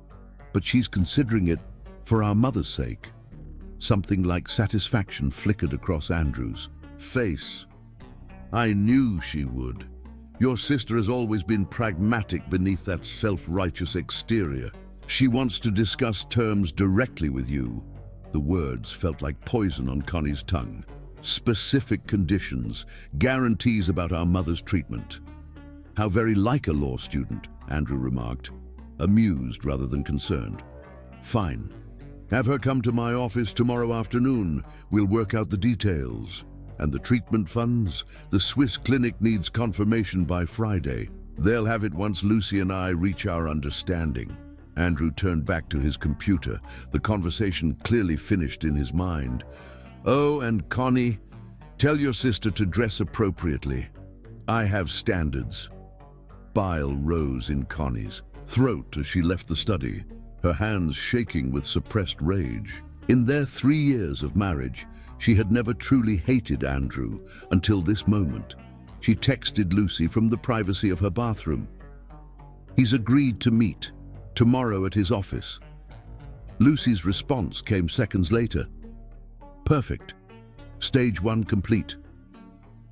But she's considering it for our mother's sake. Something like satisfaction flickered across Andrew's face. I knew she would. Your sister has always been pragmatic beneath that self-righteous exterior. She wants to discuss terms directly with you. The words felt like poison on Connie's tongue. Specific conditions, guarantees about our mother's treatment. How very like a law student, Andrew remarked, amused rather than concerned. Fine. Have her come to my office tomorrow afternoon. We'll work out the details. And the treatment funds? The Swiss clinic needs confirmation by Friday. They'll have it once Lucy and I reach our understanding. Andrew turned back to his computer, the conversation clearly finished in his mind. Oh, and Connie, tell your sister to dress appropriately. I have standards. Bile rose in Connie's throat as she left the study, her hands shaking with suppressed rage. In their 3 years of marriage, she had never truly hated Andrew until this moment. She texted Lucy from the privacy of her bathroom. He's agreed to meet tomorrow at his office. Lucy's response came seconds later. Perfect. Stage 1 complete.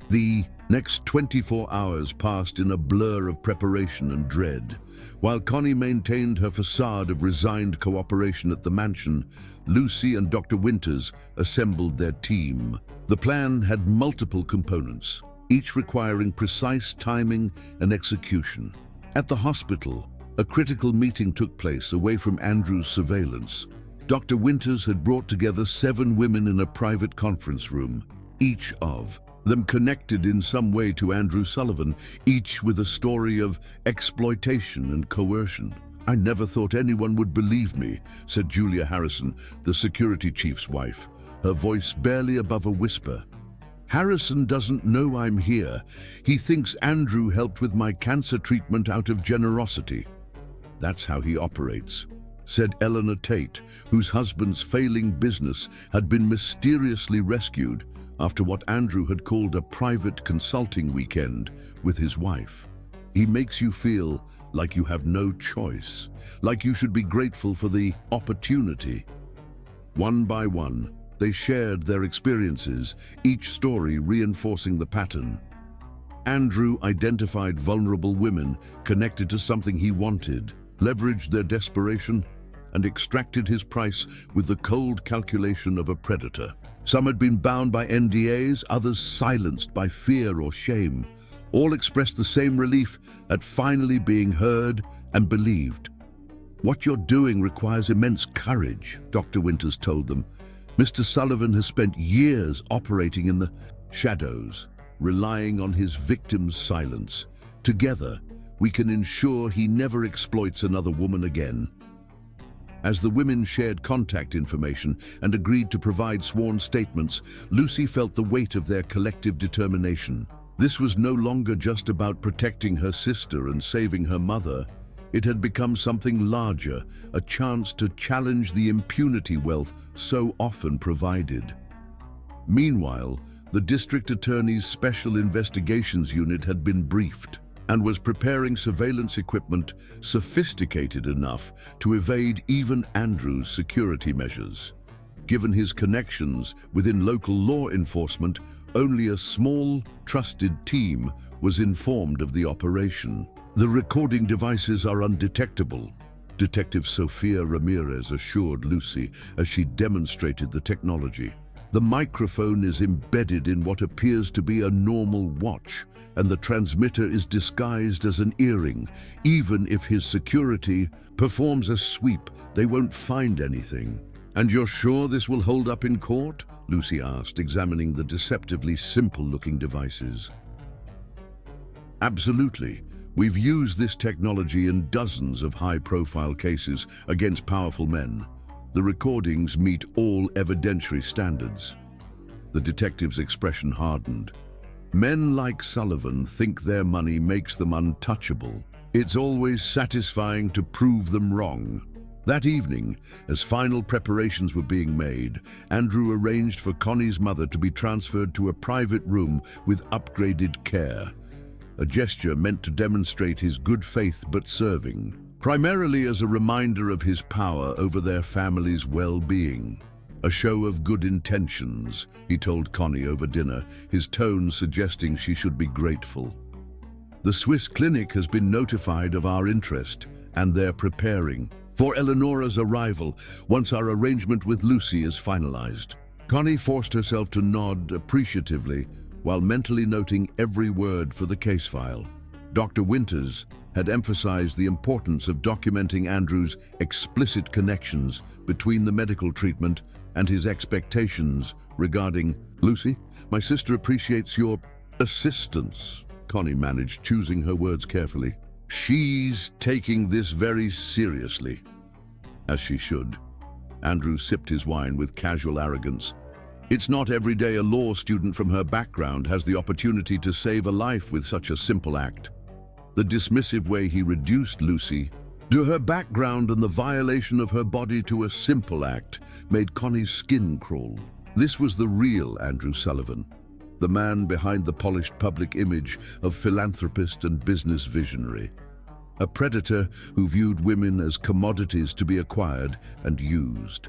The next 24 hours passed in a blur of preparation and dread. While Connie maintained her facade of resigned cooperation at the mansion, Lucy and Dr. Winters assembled their team. The plan had multiple components, each requiring precise timing and execution. At the hospital, a critical meeting took place away from Andrew's surveillance. Dr. Winters had brought together 7 women in a private conference room, each of them connected in some way to Andrew Sullivan, each with a story of exploitation and coercion. "I never thought anyone would believe me," said Julia Harrison, the security chief's wife, her voice barely above a whisper. "Harrison doesn't know I'm here. He thinks Andrew helped with my cancer treatment out of generosity." "That's how he operates," said Eleanor Tate, whose husband's failing business had been mysteriously rescued after what Andrew had called a private consulting weekend with his wife. "He makes you feel like you have no choice, like you should be grateful for the opportunity." One by one, they shared their experiences, each story reinforcing the pattern. Andrew identified vulnerable women connected to something he wanted, leveraged their desperation, and extracted his price with the cold calculation of a predator. Some had been bound by NDAs, others silenced by fear or shame. All expressed the same relief at finally being heard and believed. "What you're doing requires immense courage," Dr. Winters told them. "Mr. Sullivan has spent years operating in the shadows, relying on his victim's silence. Together, we can ensure he never exploits another woman again." As the women shared contact information and agreed to provide sworn statements, Lucy felt the weight of their collective determination. This was no longer just about protecting her sister and saving her mother. It had become something larger, a chance to challenge the impunity wealth so often provided. Meanwhile, the district attorney's special investigations unit had been briefed and was preparing surveillance equipment sophisticated enough to evade even Andrew's security measures. Given his connections within local law enforcement, only a small, trusted team was informed of the operation. "The recording devices are undetectable," Detective Sofia Ramirez assured Lucy as she demonstrated the technology. "The microphone is embedded in what appears to be a normal watch, and the transmitter is disguised as an earring. Even if his security performs a sweep, they won't find anything." "And you're sure this will hold up in court?" Lucy asked, examining the deceptively simple-looking devices. "Absolutely. We've used this technology in dozens of high-profile cases against powerful men. The recordings meet all evidentiary standards." The detective's expression hardened. "Men like Sullivan think their money makes them untouchable. It's always satisfying to prove them wrong." That evening, as final preparations were being made, Andrew arranged for Connie's mother to be transferred to a private room with upgraded care, a gesture meant to demonstrate his good faith but serving, primarily as a reminder of his power over their family's well-being. "A show of good intentions," he told Connie over dinner, his tone suggesting she should be grateful. "The Swiss clinic has been notified of our interest, and they're preparing for Eleonora's arrival once our arrangement with Lucy is finalized." Connie forced herself to nod appreciatively while mentally noting every word for the case file. Dr. Winters had emphasized the importance of documenting Andrew's explicit connections between the medical treatment and his expectations regarding Lucy. "My sister appreciates your assistance," Connie managed, choosing her words carefully. "She's taking this very seriously." "As she should." Andrew sipped his wine with casual arrogance. "It's not every day a law student from her background has the opportunity to save a life with such a simple act." The dismissive way he reduced Lucy to her background and the violation of her body to a simple act made Connie's skin crawl. This was the real Andrew Sullivan, the man behind the polished public image of philanthropist and business visionary. A predator who viewed women as commodities to be acquired and used.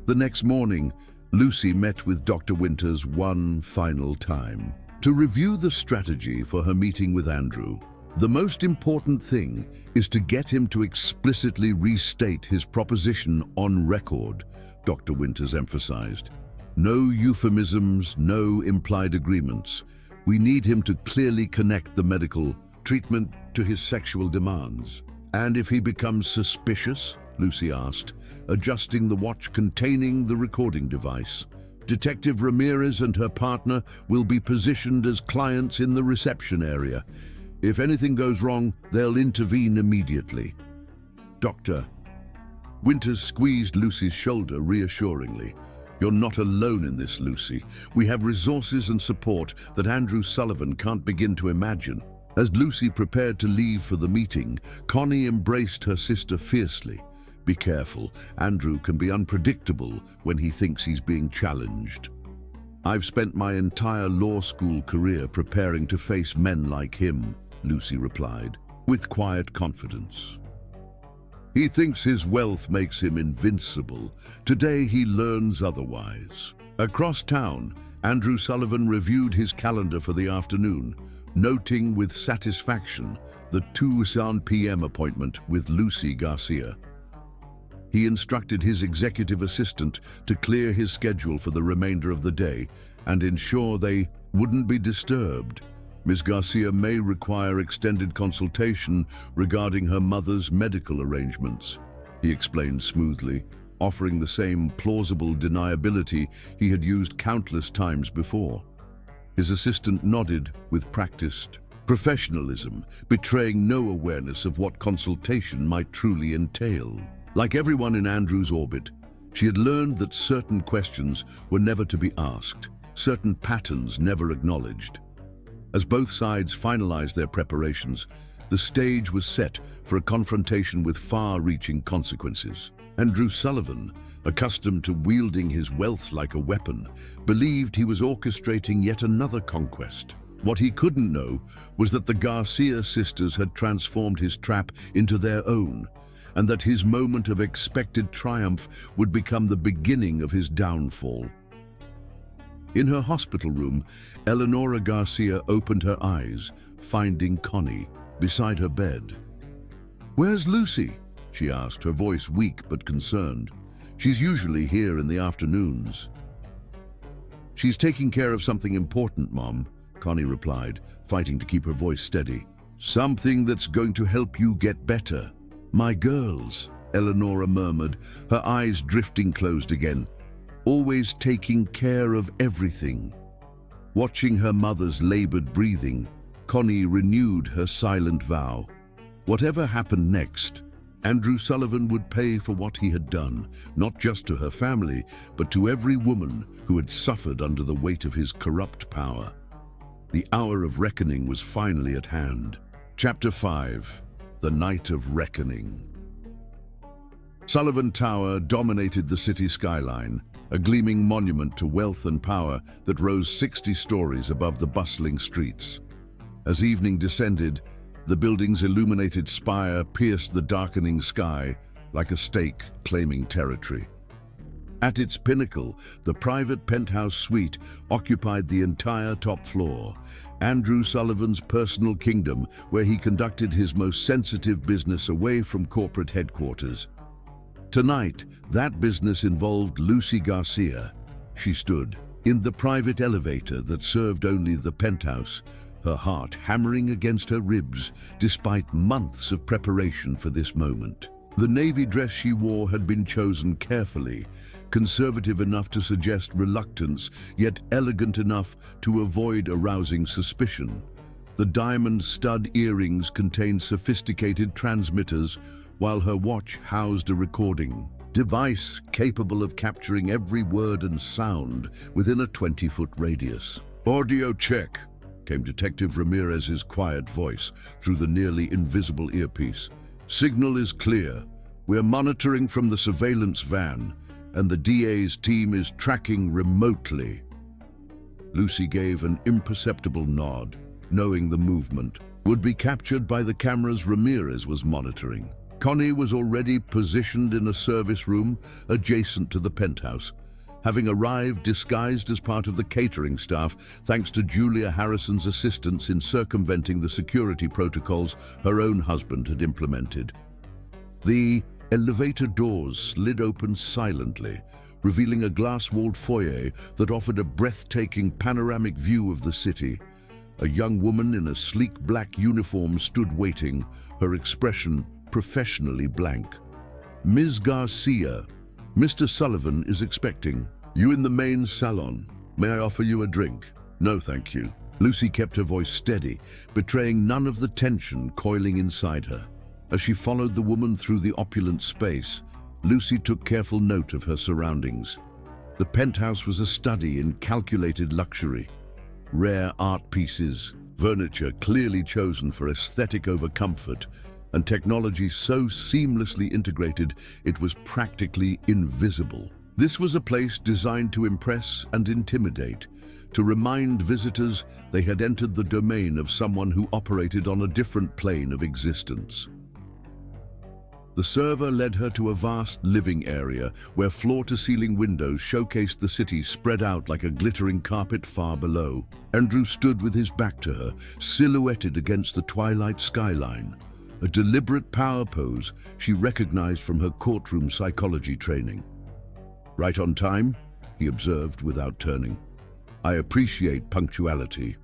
The next morning, Lucy met with Dr. Winters one final time to review the strategy for her meeting with Andrew. "The most important thing is to get him to explicitly restate his proposition on record," Dr. Winters emphasized. "No euphemisms, no implied agreements. We need him to clearly connect the medical treatment to his sexual demands." "And if he becomes suspicious?" Lucy asked, adjusting the watch containing the recording device. "Detective Ramirez and her partner will be positioned as clients in the reception area. If anything goes wrong, they'll intervene immediately. Doctor. Winters squeezed Lucy's shoulder reassuringly. You're not alone in this, Lucy. We have resources and support that Andrew Sullivan can't begin to imagine. As Lucy prepared to leave for the meeting, Connie embraced her sister fiercely. Be careful. Andrew can be unpredictable when he thinks he's being challenged. I've spent my entire law school career preparing to face men like him, Lucy replied, with quiet confidence. He thinks his wealth makes him invincible. Today he learns otherwise. Across town, Andrew Sullivan reviewed his calendar for the afternoon, noting with satisfaction the 2 p.m. appointment with Lucy Garcia. He instructed his executive assistant to clear his schedule for the remainder of the day and ensure they wouldn't be disturbed. Ms. Garcia may require extended consultation regarding her mother's medical arrangements, he explained smoothly, offering the same plausible deniability he had used countless times before. His assistant nodded with practiced professionalism, betraying no awareness of what consultation might truly entail. Like everyone in Andrew's orbit, she had learned that certain questions were never to be asked, certain patterns never acknowledged. As both sides finalized their preparations, the stage was set for a confrontation with far-reaching consequences. Andrew Sullivan, accustomed to wielding his wealth like a weapon, believed he was orchestrating yet another conquest. What he couldn't know was that the Garcia sisters had transformed his trap into their own, and that his moment of expected triumph would become the beginning of his downfall. In her hospital room, Eleonora Garcia opened her eyes, finding Connie beside her bed. "Where's Lucy?" she asked, her voice weak but concerned. "She's usually here in the afternoons." "She's taking care of something important, Mom," Connie replied, fighting to keep her voice steady. "Something that's going to help you get better." "My girls," Eleonora murmured, her eyes drifting closed again. "Always taking care of everything." Watching her mother's labored breathing, Connie renewed her silent vow. Whatever happened next, Andrew Sullivan would pay for what he had done, not just to her family, but to every woman who had suffered under the weight of his corrupt power. The hour of reckoning was finally at hand. Chapter 5. The Night of Reckoning. Sullivan Tower dominated the city skyline, a gleaming monument to wealth and power that rose 60 stories above the bustling streets. As evening descended, the building's illuminated spire pierced the darkening sky like a stake claiming territory. At its pinnacle, the private penthouse suite occupied the entire top floor, Andrew Sullivan's personal kingdom, where he conducted his most sensitive business away from corporate headquarters. Tonight, that business involved Lucy Garcia. She stood in the private elevator that served only the penthouse, her heart hammering against her ribs despite months of preparation for this moment. The navy dress she wore had been chosen carefully, conservative enough to suggest reluctance, yet elegant enough to avoid arousing suspicion. The diamond stud earrings contained sophisticated transmitters, while her watch housed a recording device capable of capturing every word and sound within a 20-foot radius. "Audio check," came Detective Ramirez's quiet voice through the nearly invisible earpiece. "Signal is clear. We're monitoring from the surveillance van, and the DA's team is tracking remotely." Lucy gave an imperceptible nod, knowing the movement would be captured by the cameras Ramirez was monitoring. Connie was already positioned in a service room adjacent to the penthouse, having arrived disguised as part of the catering staff thanks to Julia Harrison's assistance in circumventing the security protocols her own husband had implemented. The elevator doors slid open silently, revealing a glass-walled foyer that offered a breathtaking panoramic view of the city. A young woman in a sleek black uniform stood waiting, her expression professionally blank. "Ms. Garcia, Mr. Sullivan is expecting you in the main salon. May I offer you a drink?" "No, thank you." Lucy kept her voice steady, betraying none of the tension coiling inside her. As she followed the woman through the opulent space, Lucy took careful note of her surroundings. The penthouse was a study in calculated luxury. Rare art pieces, furniture clearly chosen for aesthetic over comfort, and technology so seamlessly integrated it was practically invisible. This was a place designed to impress and intimidate, to remind visitors they had entered the domain of someone who operated on a different plane of existence. The server led her to a vast living area where floor-to-ceiling windows showcased the city spread out like a glittering carpet far below. Andrew stood with his back to her, silhouetted against the twilight skyline. A deliberate power pose she recognized from her courtroom psychology training. "Right on time," he observed without turning. "I appreciate punctuality."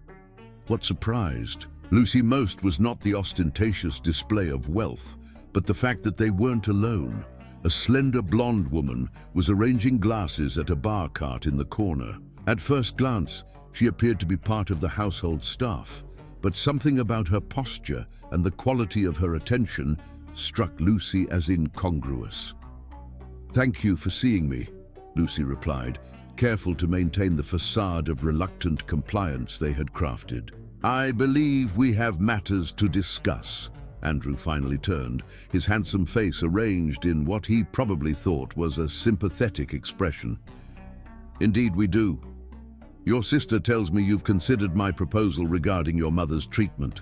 What surprised Lucy most was not the ostentatious display of wealth, but the fact that they weren't alone. A slender blonde woman was arranging glasses at a bar cart in the corner. At first glance, she appeared to be part of the household staff, but something about her posture and the quality of her attention struck Lucy as incongruous. "Thank you for seeing me," Lucy replied, careful to maintain the facade of reluctant compliance they had crafted. "I believe we have matters to discuss." Andrew finally turned, his handsome face arranged in what he probably thought was a sympathetic expression. "Indeed we do. Your sister tells me you've considered my proposal regarding your mother's treatment."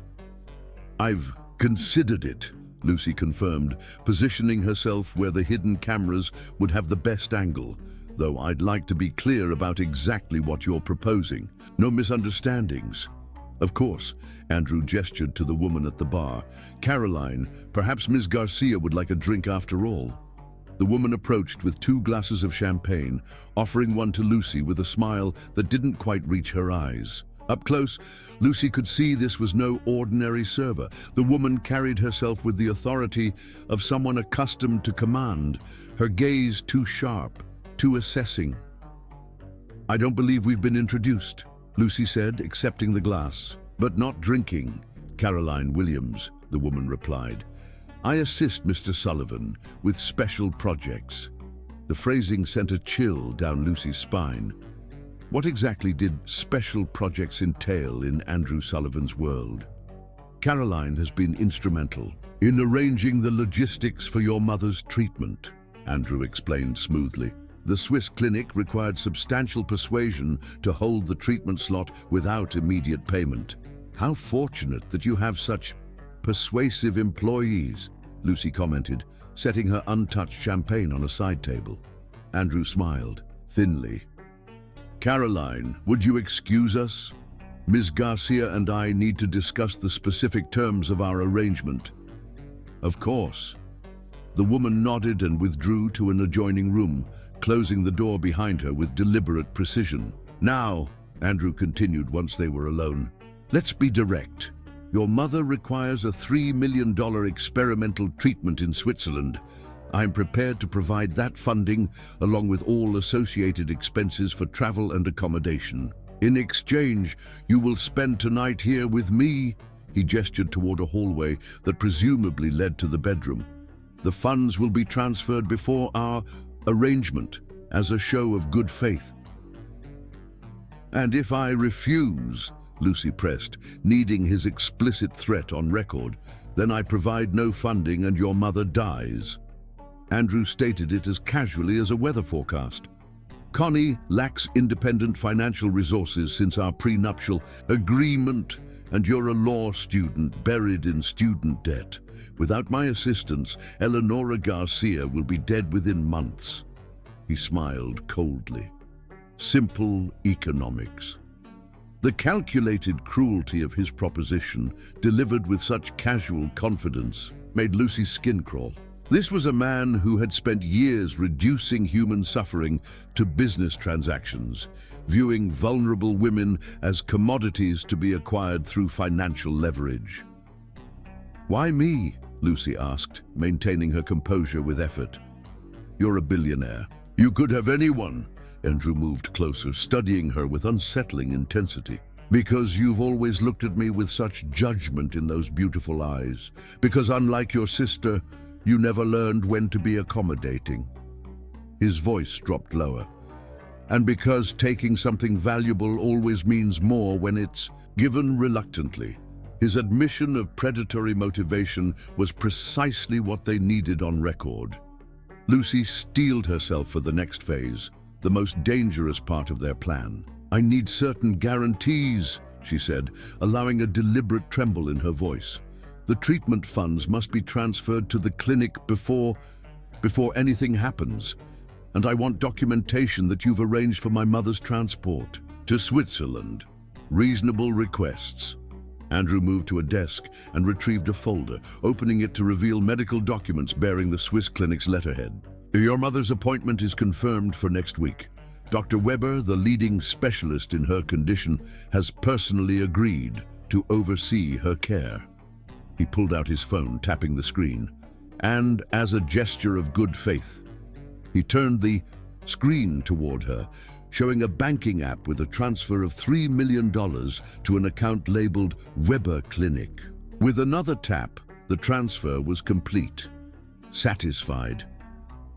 "I've considered it," Lucy confirmed, positioning herself where the hidden cameras would have the best angle. "Though I'd like to be clear about exactly what you're proposing. No misunderstandings." "Of course," Andrew gestured to the woman at the bar. "Caroline, perhaps Ms. Garcia would like a drink after all." The woman approached with 2 glasses of champagne, offering one to Lucy with a smile that didn't quite reach her eyes. Up close, Lucy could see this was no ordinary server. The woman carried herself with the authority of someone accustomed to command, her gaze too sharp, too assessing. "I don't believe we've been introduced," Lucy said, accepting the glass. "But not drinking, Caroline Williams," the woman replied. "I assist Mr. Sullivan with special projects." The phrasing sent a chill down Lucy's spine. What exactly did special projects entail in Andrew Sullivan's world? "Caroline has been instrumental in arranging the logistics for your mother's treatment," Andrew explained smoothly. "The Swiss clinic required substantial persuasion to hold the treatment slot without immediate payment." "How fortunate that you have such persuasive employees," Lucy commented, setting her untouched champagne on a side table. Andrew smiled, thinly. "Caroline, would you excuse us? Ms. Garcia and I need to discuss the specific terms of our arrangement." "Of course." The woman nodded and withdrew to an adjoining room, closing the door behind her with deliberate precision. "Now," Andrew continued once they were alone, "let's be direct. Your mother requires a $3 million experimental treatment in Switzerland. I'm prepared to provide that funding along with all associated expenses for travel and accommodation. In exchange, you will spend tonight here with me." He gestured toward a hallway that presumably led to the bedroom. "The funds will be transferred before our arrangement as a show of good faith." "And if I refuse," Lucy pressed, needing his explicit threat on record, "then I provide no funding and your mother dies." Andrew stated it as casually as a weather forecast. "Connie lacks independent financial resources since our prenuptial agreement, and you're a law student buried in student debt. Without my assistance, Eleonora Garcia will be dead within months." He smiled coldly. Simple economics. The calculated cruelty of his proposition, delivered with such casual confidence, made Lucy's skin crawl. This was a man who had spent years reducing human suffering to business transactions, viewing vulnerable women as commodities to be acquired through financial leverage. "Why me?" Lucy asked, maintaining her composure with effort. "You're a billionaire. You could have anyone." Andrew moved closer, studying her with unsettling intensity. Because you've always looked at me with such judgment in those beautiful eyes. Because unlike your sister, you never learned when to be accommodating. His voice dropped lower. And because taking something valuable always means more when it's given reluctantly. His admission of predatory motivation was precisely what they needed on record. Lucy steeled herself for the next phase, the most dangerous part of their plan. "I need certain guarantees," she said, allowing a deliberate tremble in her voice. "The treatment funds must be transferred to the clinic before anything happens. And I want documentation that you've arranged for my mother's transport to Switzerland." Reasonable requests. Andrew moved to a desk and retrieved a folder, opening it to reveal medical documents bearing the Swiss clinic's letterhead. "Your mother's appointment is confirmed for next week. Dr. Weber, the leading specialist in her condition, has personally agreed to oversee her care." He pulled out his phone, tapping the screen. And as a gesture of good faith, he turned the screen toward her, showing a banking app with a transfer of $3 million to an account labeled Weber Clinic. With another tap, the transfer was complete. Satisfied,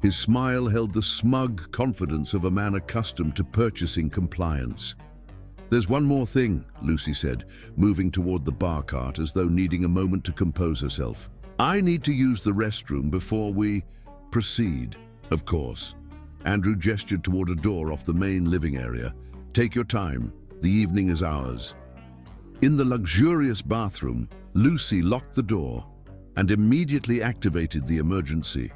his smile held the smug confidence of a man accustomed to purchasing compliance. "There's one more thing," Lucy said, moving toward the bar cart as though needing a moment to compose herself. "I need to use the restroom before we proceed." "Of course." Andrew gestured toward a door off the main living area. "Take your time. The evening is ours." In the luxurious bathroom, Lucy locked the door and immediately activated the emergency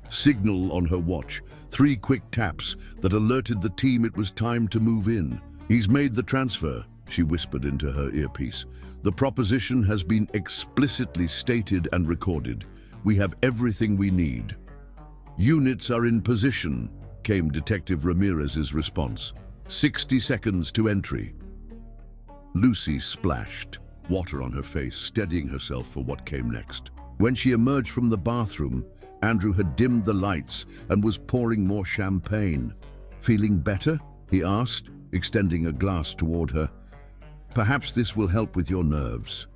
signal on her watch. 3 quick taps that alerted the team it was time to move in. "He's made the transfer," she whispered into her earpiece. "The proposition has been explicitly stated and recorded. We have everything we need." "Units are in position," came Detective Ramirez's response. 60 seconds to entry." Lucy splashed, water on her face, steadying herself for what came next. When she emerged from the bathroom, Andrew had dimmed the lights and was pouring more champagne. "Feeling better?" he asked, extending a glass toward her. "Perhaps this will help with your nerves."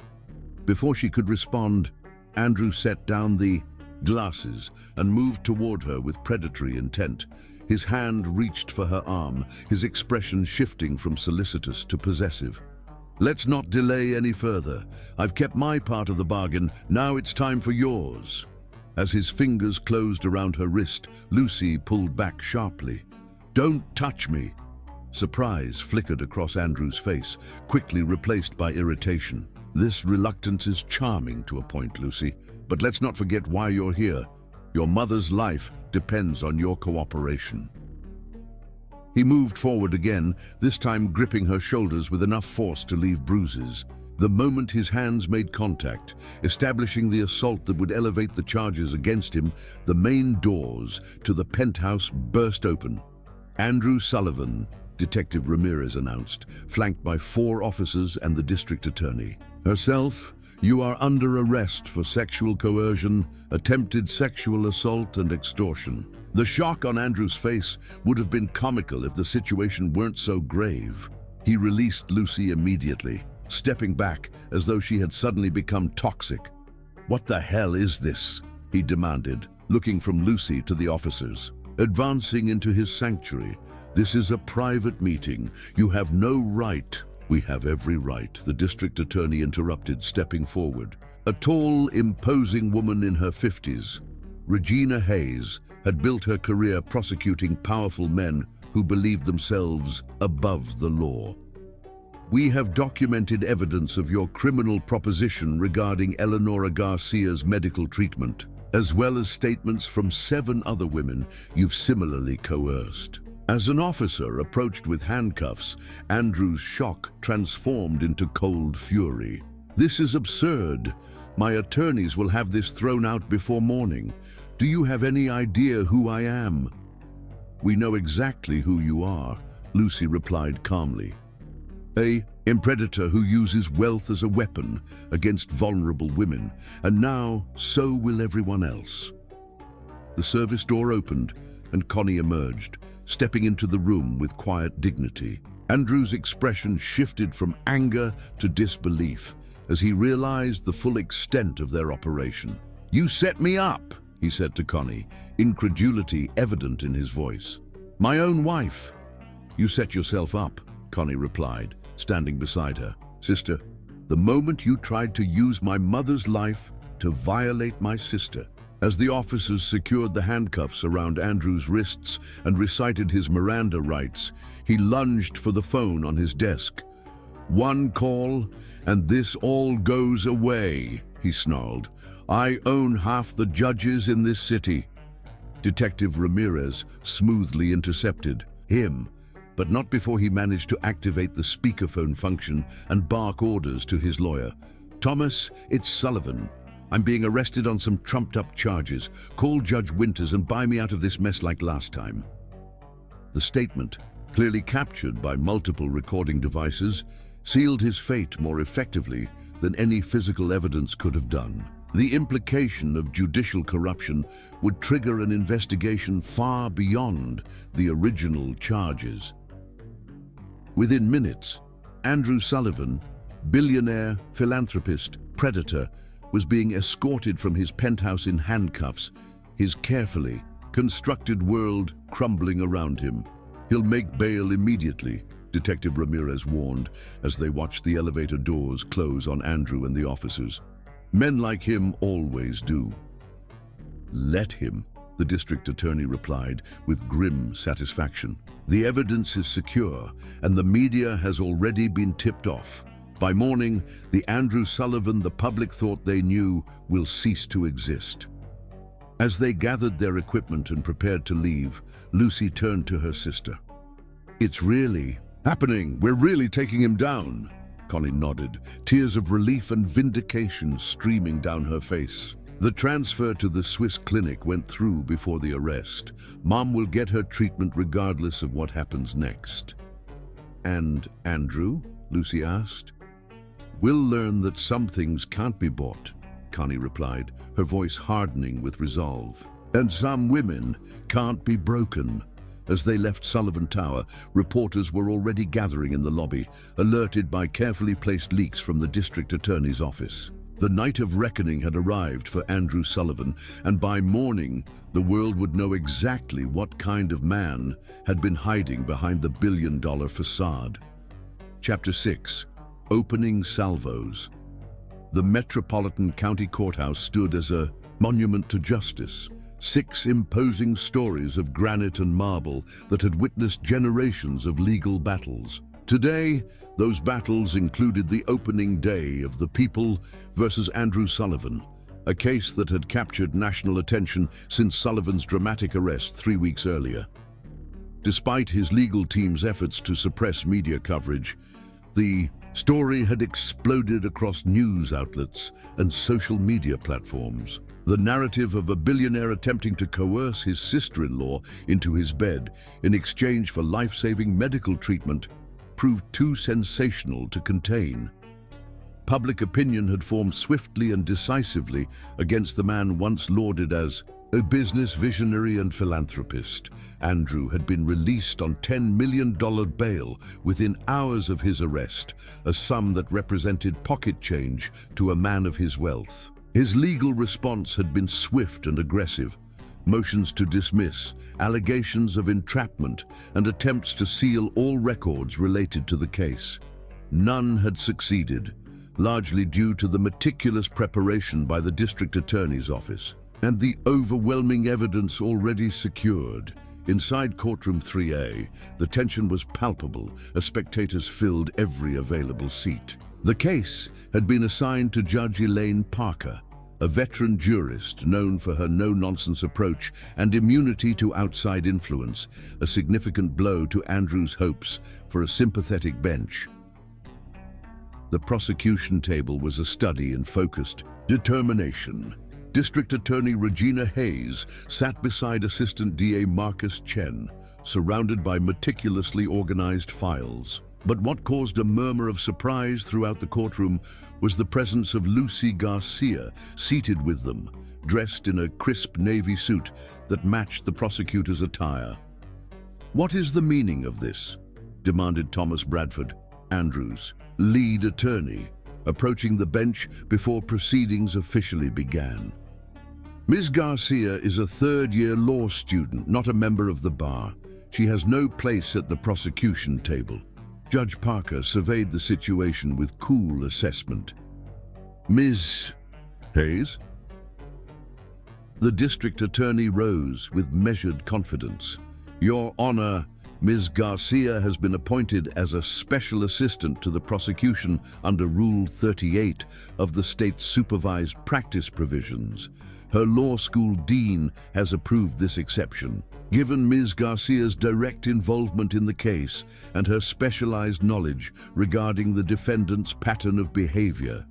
Before she could respond, Andrew set down the glasses and moved toward her with predatory intent. His hand reached for her arm, his expression shifting from solicitous to possessive. "Let's not delay any further. I've kept my part of the bargain. Now it's time for yours." As his fingers closed around her wrist, Lucy pulled back sharply. "Don't touch me." Surprise flickered across Andrew's face, quickly replaced by irritation. "This reluctance is charming to a point, Lucy, but let's not forget why you're here. Your mother's life depends on your cooperation." He moved forward again, this time gripping her shoulders with enough force to leave bruises. The moment his hands made contact, establishing the assault that would elevate the charges against him, the main doors to the penthouse burst open. "Andrew Sullivan," Detective Ramirez announced, flanked by 4 officers and the district attorney. "Herself, you are under arrest for sexual coercion, attempted sexual assault, and extortion." The shock on Andrew's face would have been comical if the situation weren't so grave. He released Lucy immediately, stepping back as though she had suddenly become toxic. "What the hell is this?" he demanded, looking from Lucy to the officers. Advancing into his sanctuary, "This is a private meeting. You have no right." "We have every right," the district attorney interrupted, stepping forward. A tall, imposing woman in her 50s, Regina Hayes, had built her career prosecuting powerful men who believed themselves above the law. "We have documented evidence of your criminal proposition regarding Eleonora Garcia's medical treatment, as well as statements from 7 other women you've similarly coerced." As an officer approached with handcuffs, Andrew's shock transformed into cold fury. "This is absurd. My attorneys will have this thrown out before morning. Do you have any idea who I am?" "We know exactly who you are," Lucy replied calmly. "A predator who uses wealth as a weapon against vulnerable women, and now so will everyone else." The service door opened and Connie emerged, stepping into the room with quiet dignity. Andrew's expression shifted from anger to disbelief as he realized the full extent of their operation. "You set me up," he said to Connie, incredulity evident in his voice. "My own wife." "You set yourself up," Connie replied, standing beside her. "Sister, the moment you tried to use my mother's life to violate my sister." As the officers secured the handcuffs around Andrew's wrists and recited his Miranda rights, he lunged for the phone on his desk. "One call, and this all goes away," he snarled. "I own half the judges in this city." Detective Ramirez smoothly intercepted him, but not before he managed to activate the speakerphone function and bark orders to his lawyer. "Thomas, it's Sullivan. I'm being arrested on some trumped-up charges. Call Judge Winters and buy me out of this mess like last time." The statement, clearly captured by multiple recording devices, sealed his fate more effectively than any physical evidence could have done. The implication of judicial corruption would trigger an investigation far beyond the original charges. Within minutes, Andrew Sullivan, billionaire, philanthropist, predator, was being escorted from his penthouse in handcuffs, his carefully constructed world crumbling around him. "He'll make bail immediately," Detective Ramirez warned as they watched the elevator doors close on Andrew and the officers. "Men like him always do." "Let him," the district attorney replied with grim satisfaction. "The evidence is secure and the media has already been tipped off. By morning, the Andrew Sullivan the public thought they knew will cease to exist." As they gathered their equipment and prepared to leave, Lucy turned to her sister. "It's really happening. We're really taking him down." Connie nodded, tears of relief and vindication streaming down her face. "The transfer to the Swiss clinic went through before the arrest. Mom will get her treatment regardless of what happens next." "And Andrew?" Lucy asked. "We'll learn that some things can't be bought," Connie replied, her voice hardening with resolve. "And some women can't be broken." As they left Sullivan Tower, reporters were already gathering in the lobby, alerted by carefully placed leaks from the district attorney's office. The night of reckoning had arrived for Andrew Sullivan, and by morning, the world would know exactly what kind of man had been hiding behind the billion-dollar facade. Chapter 6. Opening Salvos. The Metropolitan County Courthouse stood as a monument to justice. 6 imposing stories of granite and marble that had witnessed generations of legal battles. Today, those battles included the opening day of The People versus Andrew Sullivan, a case that had captured national attention since Sullivan's dramatic arrest 3 weeks earlier. Despite his legal team's efforts to suppress media coverage, the story had exploded across news outlets and social media platforms. The narrative of a billionaire attempting to coerce his sister-in-law into his bed in exchange for life-saving medical treatment proved too sensational to contain. Public opinion had formed swiftly and decisively against the man once lauded as a business visionary and philanthropist. Andrew had been released on $10 million bail within hours of his arrest, a sum that represented pocket change to a man of his wealth. His legal response had been swift and aggressive. Motions to dismiss, allegations of entrapment, and attempts to seal all records related to the case. None had succeeded, largely due to the meticulous preparation by the district attorney's office and the overwhelming evidence already secured. Inside courtroom 3A, the tension was palpable as spectators filled every available seat. The case had been assigned to Judge Elaine Parker, a veteran jurist known for her no-nonsense approach and immunity to outside influence, a significant blow to Andrew's hopes for a sympathetic bench. The prosecution table was a study in focused determination. District Attorney Regina Hayes sat beside Assistant DA Marcus Chen, surrounded by meticulously organized files. But what caused a murmur of surprise throughout the courtroom was the presence of Lucy Garcia seated with them, dressed in a crisp navy suit that matched the prosecutor's attire. "What is the meaning of this?" demanded Thomas Bradford, Andrew's lead attorney, approaching the bench before proceedings officially began. Ms. Garcia is a third-year law student, not a member of the bar. She has no place at the prosecution table. Judge Parker surveyed the situation with cool assessment. Ms. Hayes? The district attorney rose with measured confidence. Your Honor, Ms. Garcia has been appointed as a special assistant to the prosecution under Rule 38 of the state's supervised practice provisions. Her law school dean has approved this exception. Given Ms. Garcia's direct involvement in the case and her specialized knowledge regarding the defendant's pattern of behavior,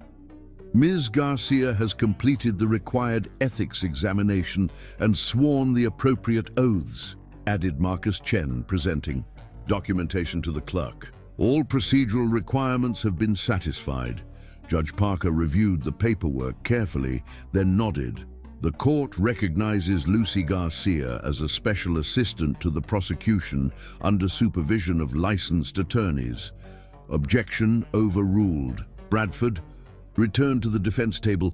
Ms. Garcia has completed the required ethics examination and sworn the appropriate oaths, added Marcus Chen, presenting documentation to the clerk. All procedural requirements have been satisfied. Judge Parker reviewed the paperwork carefully, then nodded. The court recognizes Lucy Garcia as a special assistant to the prosecution under supervision of licensed attorneys. Objection overruled. Bradford returned to the defense table,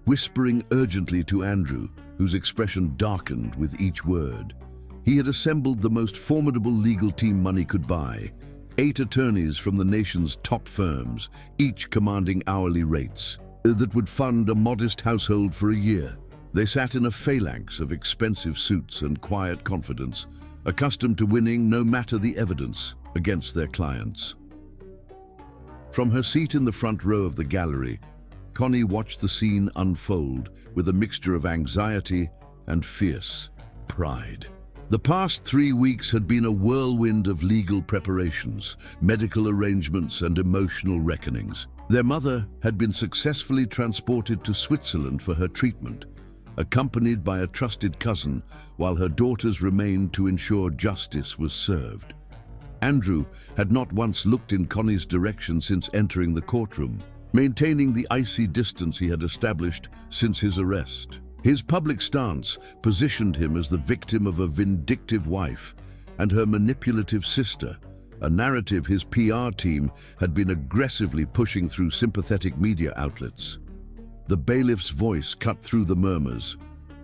whispering urgently to Andrew, whose expression darkened with each word. He had assembled the most formidable legal team money could buy, 8 attorneys from the nation's top firms, each commanding hourly rates that would fund a modest household for a year. They sat in a phalanx of expensive suits and quiet confidence, accustomed to winning no matter the evidence against their clients. From her seat in the front row of the gallery, Connie watched the scene unfold with a mixture of anxiety and fierce pride. The past 3 weeks had been a whirlwind of legal preparations, medical arrangements, and emotional reckonings. Their mother had been successfully transported to Switzerland for her treatment, accompanied by a trusted cousin, while her daughters remained to ensure justice was served. Andrew had not once looked in Connie's direction since entering the courtroom, maintaining the icy distance he had established since his arrest. His public stance positioned him as the victim of a vindictive wife and her manipulative sister, a narrative his PR team had been aggressively pushing through sympathetic media outlets. The bailiff's voice cut through the murmurs.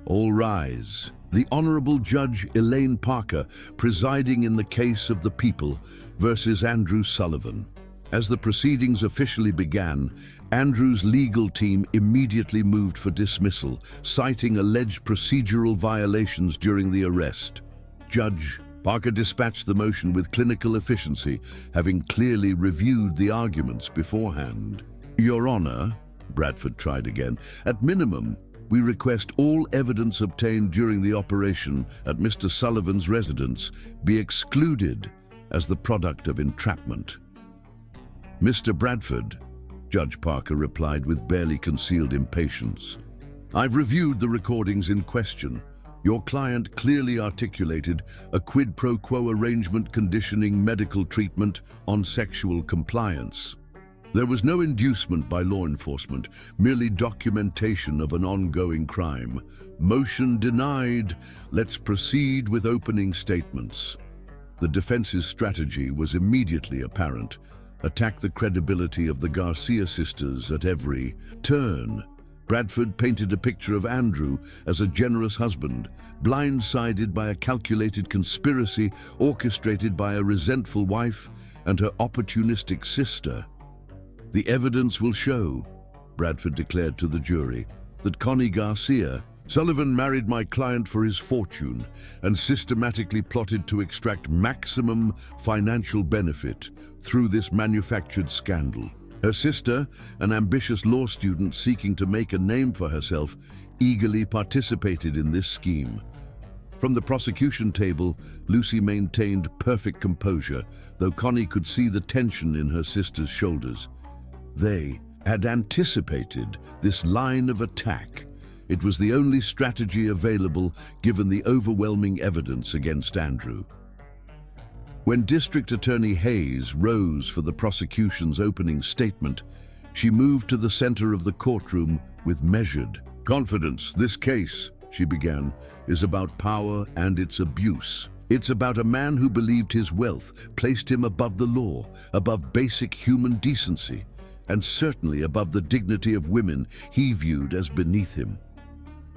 All rise. The Honorable Judge Elaine Parker presiding in the case of the people versus Andrew Sullivan. As the proceedings officially began, Andrew's legal team immediately moved for dismissal, citing alleged procedural violations during the arrest. Judge Parker dispatched the motion with clinical efficiency, having clearly reviewed the arguments beforehand. Your Honor, Bradford tried again, at minimum, we request all evidence obtained during the operation at Mr. Sullivan's residence be excluded as the product of entrapment. Mr. Bradford, Judge Parker replied with barely concealed impatience. I've reviewed the recordings in question. Your client clearly articulated a quid pro quo arrangement conditioning medical treatment on sexual compliance. There was no inducement by law enforcement, merely documentation of an ongoing crime. Motion denied. Let's proceed with opening statements. The defense's strategy was immediately apparent. Attack the credibility of the Garcia sisters at every turn. Bradford painted a picture of Andrew as a generous husband, blindsided by a calculated conspiracy orchestrated by a resentful wife and her opportunistic sister. The evidence will show, Bradford declared to the jury, that Connie Garcia, Sullivan married my client for his fortune and systematically plotted to extract maximum financial benefit through this manufactured scandal. Her sister, an ambitious law student seeking to make a name for herself, eagerly participated in this scheme. From the prosecution table, Lucy maintained perfect composure, though Connie could see the tension in her sister's shoulders. They had anticipated this line of attack. It was the only strategy available given the overwhelming evidence against Andrew. When District Attorney Hayes rose for the prosecution's opening statement, she moved to the center of the courtroom with measured confidence. This case, she began, is about power and its abuse. It's about a man who believed his wealth placed him above the law, above basic human decency, and certainly above the dignity of women he viewed as beneath him.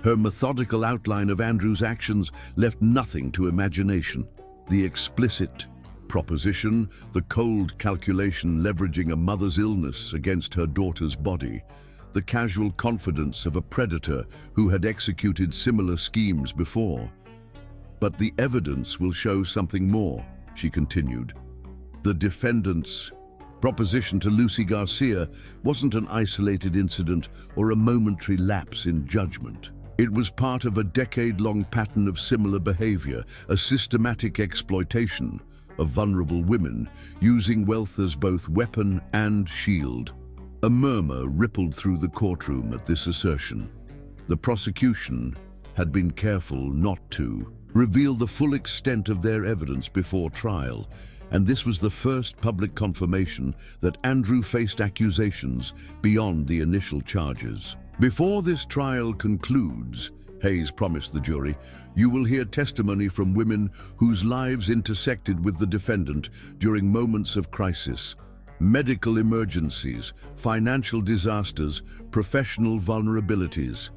Her methodical outline of Andrew's actions left nothing to imagination. The explicit proposition, the cold calculation leveraging a mother's illness against her daughter's body, the casual confidence of a predator who had executed similar schemes before. But the evidence will show something more, she continued. The defendant's proposition to Lucy Garcia wasn't an isolated incident or a momentary lapse in judgment. It was part of a decade-long pattern of similar behavior, a systematic exploitation of vulnerable women, using wealth as both weapon and shield. A murmur rippled through the courtroom at this assertion. The prosecution had been careful not to reveal the full extent of their evidence before trial, and this was the first public confirmation that Andrew faced accusations beyond the initial charges. Before this trial concludes, Hayes promised the jury, you will hear testimony from women whose lives intersected with the defendant during moments of crisis, medical emergencies, financial disasters, professional vulnerabilities.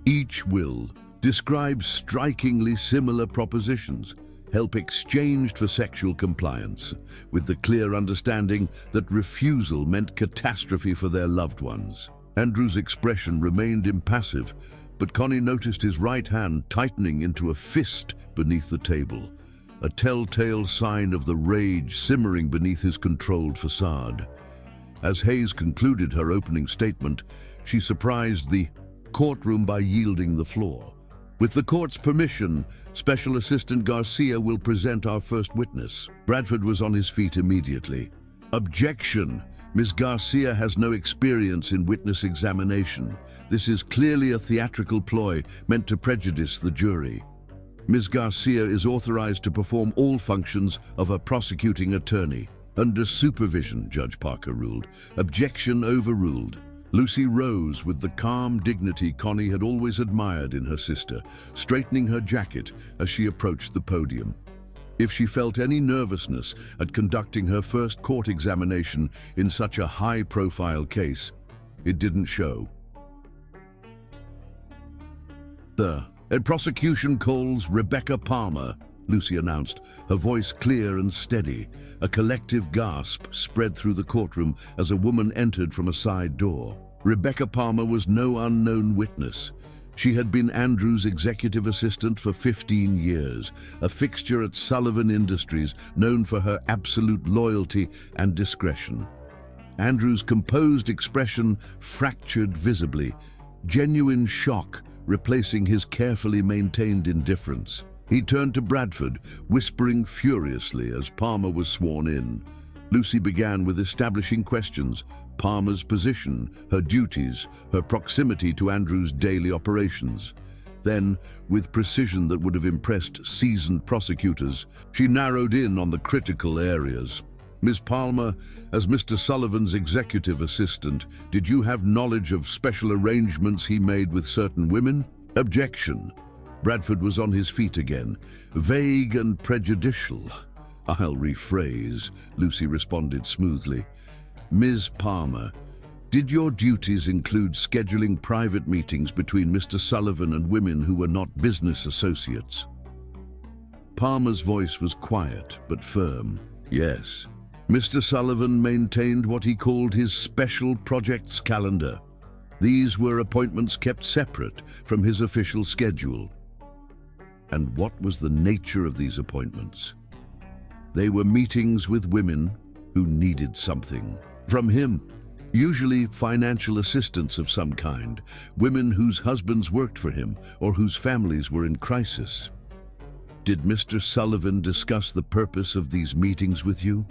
Each will describe strikingly similar propositions, help exchanged for sexual compliance, with the clear understanding that refusal meant catastrophe for their loved ones. Andrew's expression remained impassive, but Connie noticed his right hand tightening into a fist beneath the table, a telltale sign of the rage simmering beneath his controlled facade. As Hayes concluded her opening statement, she surprised the courtroom by yielding the floor. With the court's permission, Special Assistant Garcia will present our first witness. Bradford was on his feet immediately. Objection! Ms. Garcia has no experience in witness examination. This is clearly a theatrical ploy meant to prejudice the jury. Ms. Garcia is authorized to perform all functions of a prosecuting attorney. Under supervision, Judge Parker ruled. Objection overruled. Lucy rose with the calm dignity Connie had always admired in her sister, straightening her jacket as she approached the podium. If she felt any nervousness at conducting her first court examination in such a high-profile case, it didn't show. Prosecution calls Rebecca Palmer, Lucy announced, her voice clear and steady. A collective gasp spread through the courtroom as a woman entered from a side door. Rebecca Palmer was no unknown witness. She had been Andrew's executive assistant for 15 years, a fixture at Sullivan Industries, known for her absolute loyalty and discretion. Andrew's composed expression fractured visibly, genuine shock replacing his carefully maintained indifference. He turned to Bradford, whispering furiously as Palmer was sworn in. Lucy began with establishing questions: Palmer's position, her duties, her proximity to Andrew's daily operations. Then, with precision that would have impressed seasoned prosecutors, she narrowed in on the critical areas. Ms. Palmer, as Mr. Sullivan's executive assistant, did you have knowledge of special arrangements he made with certain women? Objection. Bradford was on his feet again. Vague and prejudicial. I'll rephrase, Lucy responded smoothly. Ms. Palmer, did your duties include scheduling private meetings between Mr. Sullivan and women who were not business associates? Palmer's voice was quiet but firm. Yes. Mr. Sullivan maintained what he called his special projects calendar. These were appointments kept separate from his official schedule. And what was the nature of these appointments? They were meetings with women who needed something from him, usually financial assistance of some kind, women whose husbands worked for him or whose families were in crisis. Did Mr. Sullivan discuss the purpose of these meetings with you?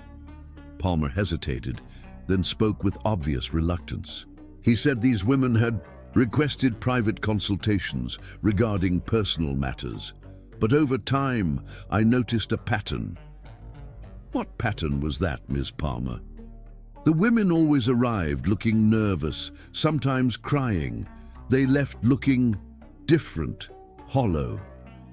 Palmer hesitated, then spoke with obvious reluctance. He said these women had requested private consultations regarding personal matters, but over time I noticed a pattern. What pattern was that, Ms. Palmer? The women always arrived looking nervous, sometimes crying. They left looking different, hollow,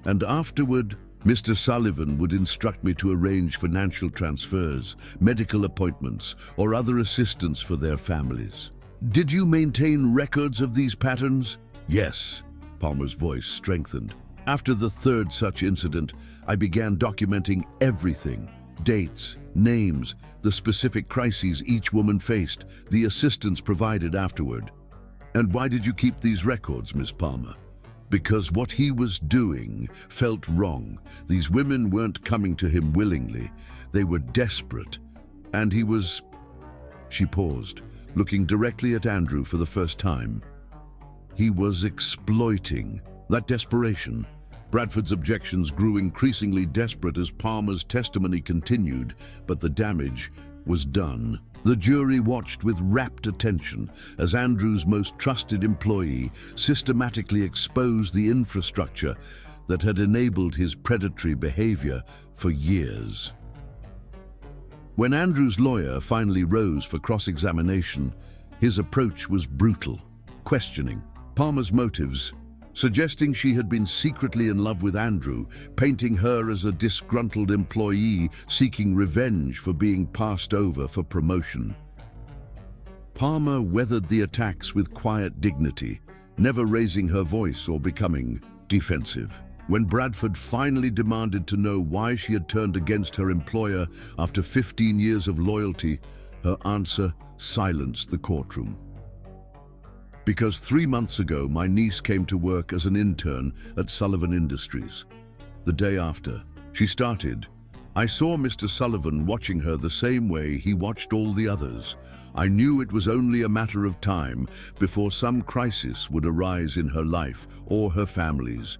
and afterward Mr. Sullivan would instruct me to arrange financial transfers, medical appointments, or other assistance for their families. Did you maintain records of these patterns? Yes, Palmer's voice strengthened. After the third such incident, I began documenting everything. Dates, names, the specific crises each woman faced, the assistance provided afterward. And why did you keep these records, Miss Palmer? Because what he was doing felt wrong. These women weren't coming to him willingly. They were desperate. And he was... She paused, looking directly at Andrew for the first time. He was exploiting that desperation. Bradford's objections grew increasingly desperate as Palmer's testimony continued, but the damage was done. The jury watched with rapt attention as Andrew's most trusted employee systematically exposed the infrastructure that had enabled his predatory behavior for years. When Andrew's lawyer finally rose for cross-examination, his approach was brutal, questioning Palmer's motives, suggesting she had been secretly in love with Andrew, painting her as a disgruntled employee seeking revenge for being passed over for promotion. Palmer weathered the attacks with quiet dignity, never raising her voice or becoming defensive. When Bradford finally demanded to know why she had turned against her employer after 15 years of loyalty, her answer silenced the courtroom. Because 3 months ago, my niece came to work as an intern at Sullivan Industries. The day after she started, I saw Mr. Sullivan watching her the same way he watched all the others. I knew it was only a matter of time before some crisis would arise in her life or her family's,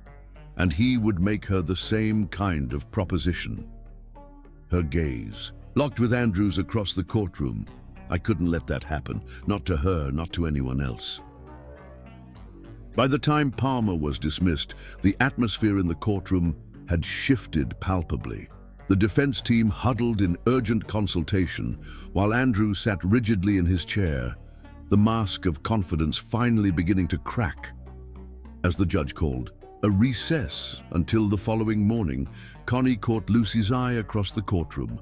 and he would make her the same kind of proposition. Her gaze locked with Andrew's across the courtroom. I couldn't let that happen, not to her, not to anyone else. By the time Palmer was dismissed, the atmosphere in the courtroom had shifted palpably. The defense team huddled in urgent consultation, while Andrew sat rigidly in his chair, the mask of confidence finally beginning to crack. As the judge called a recess until the following morning, Connie caught Lucy's eye across the courtroom.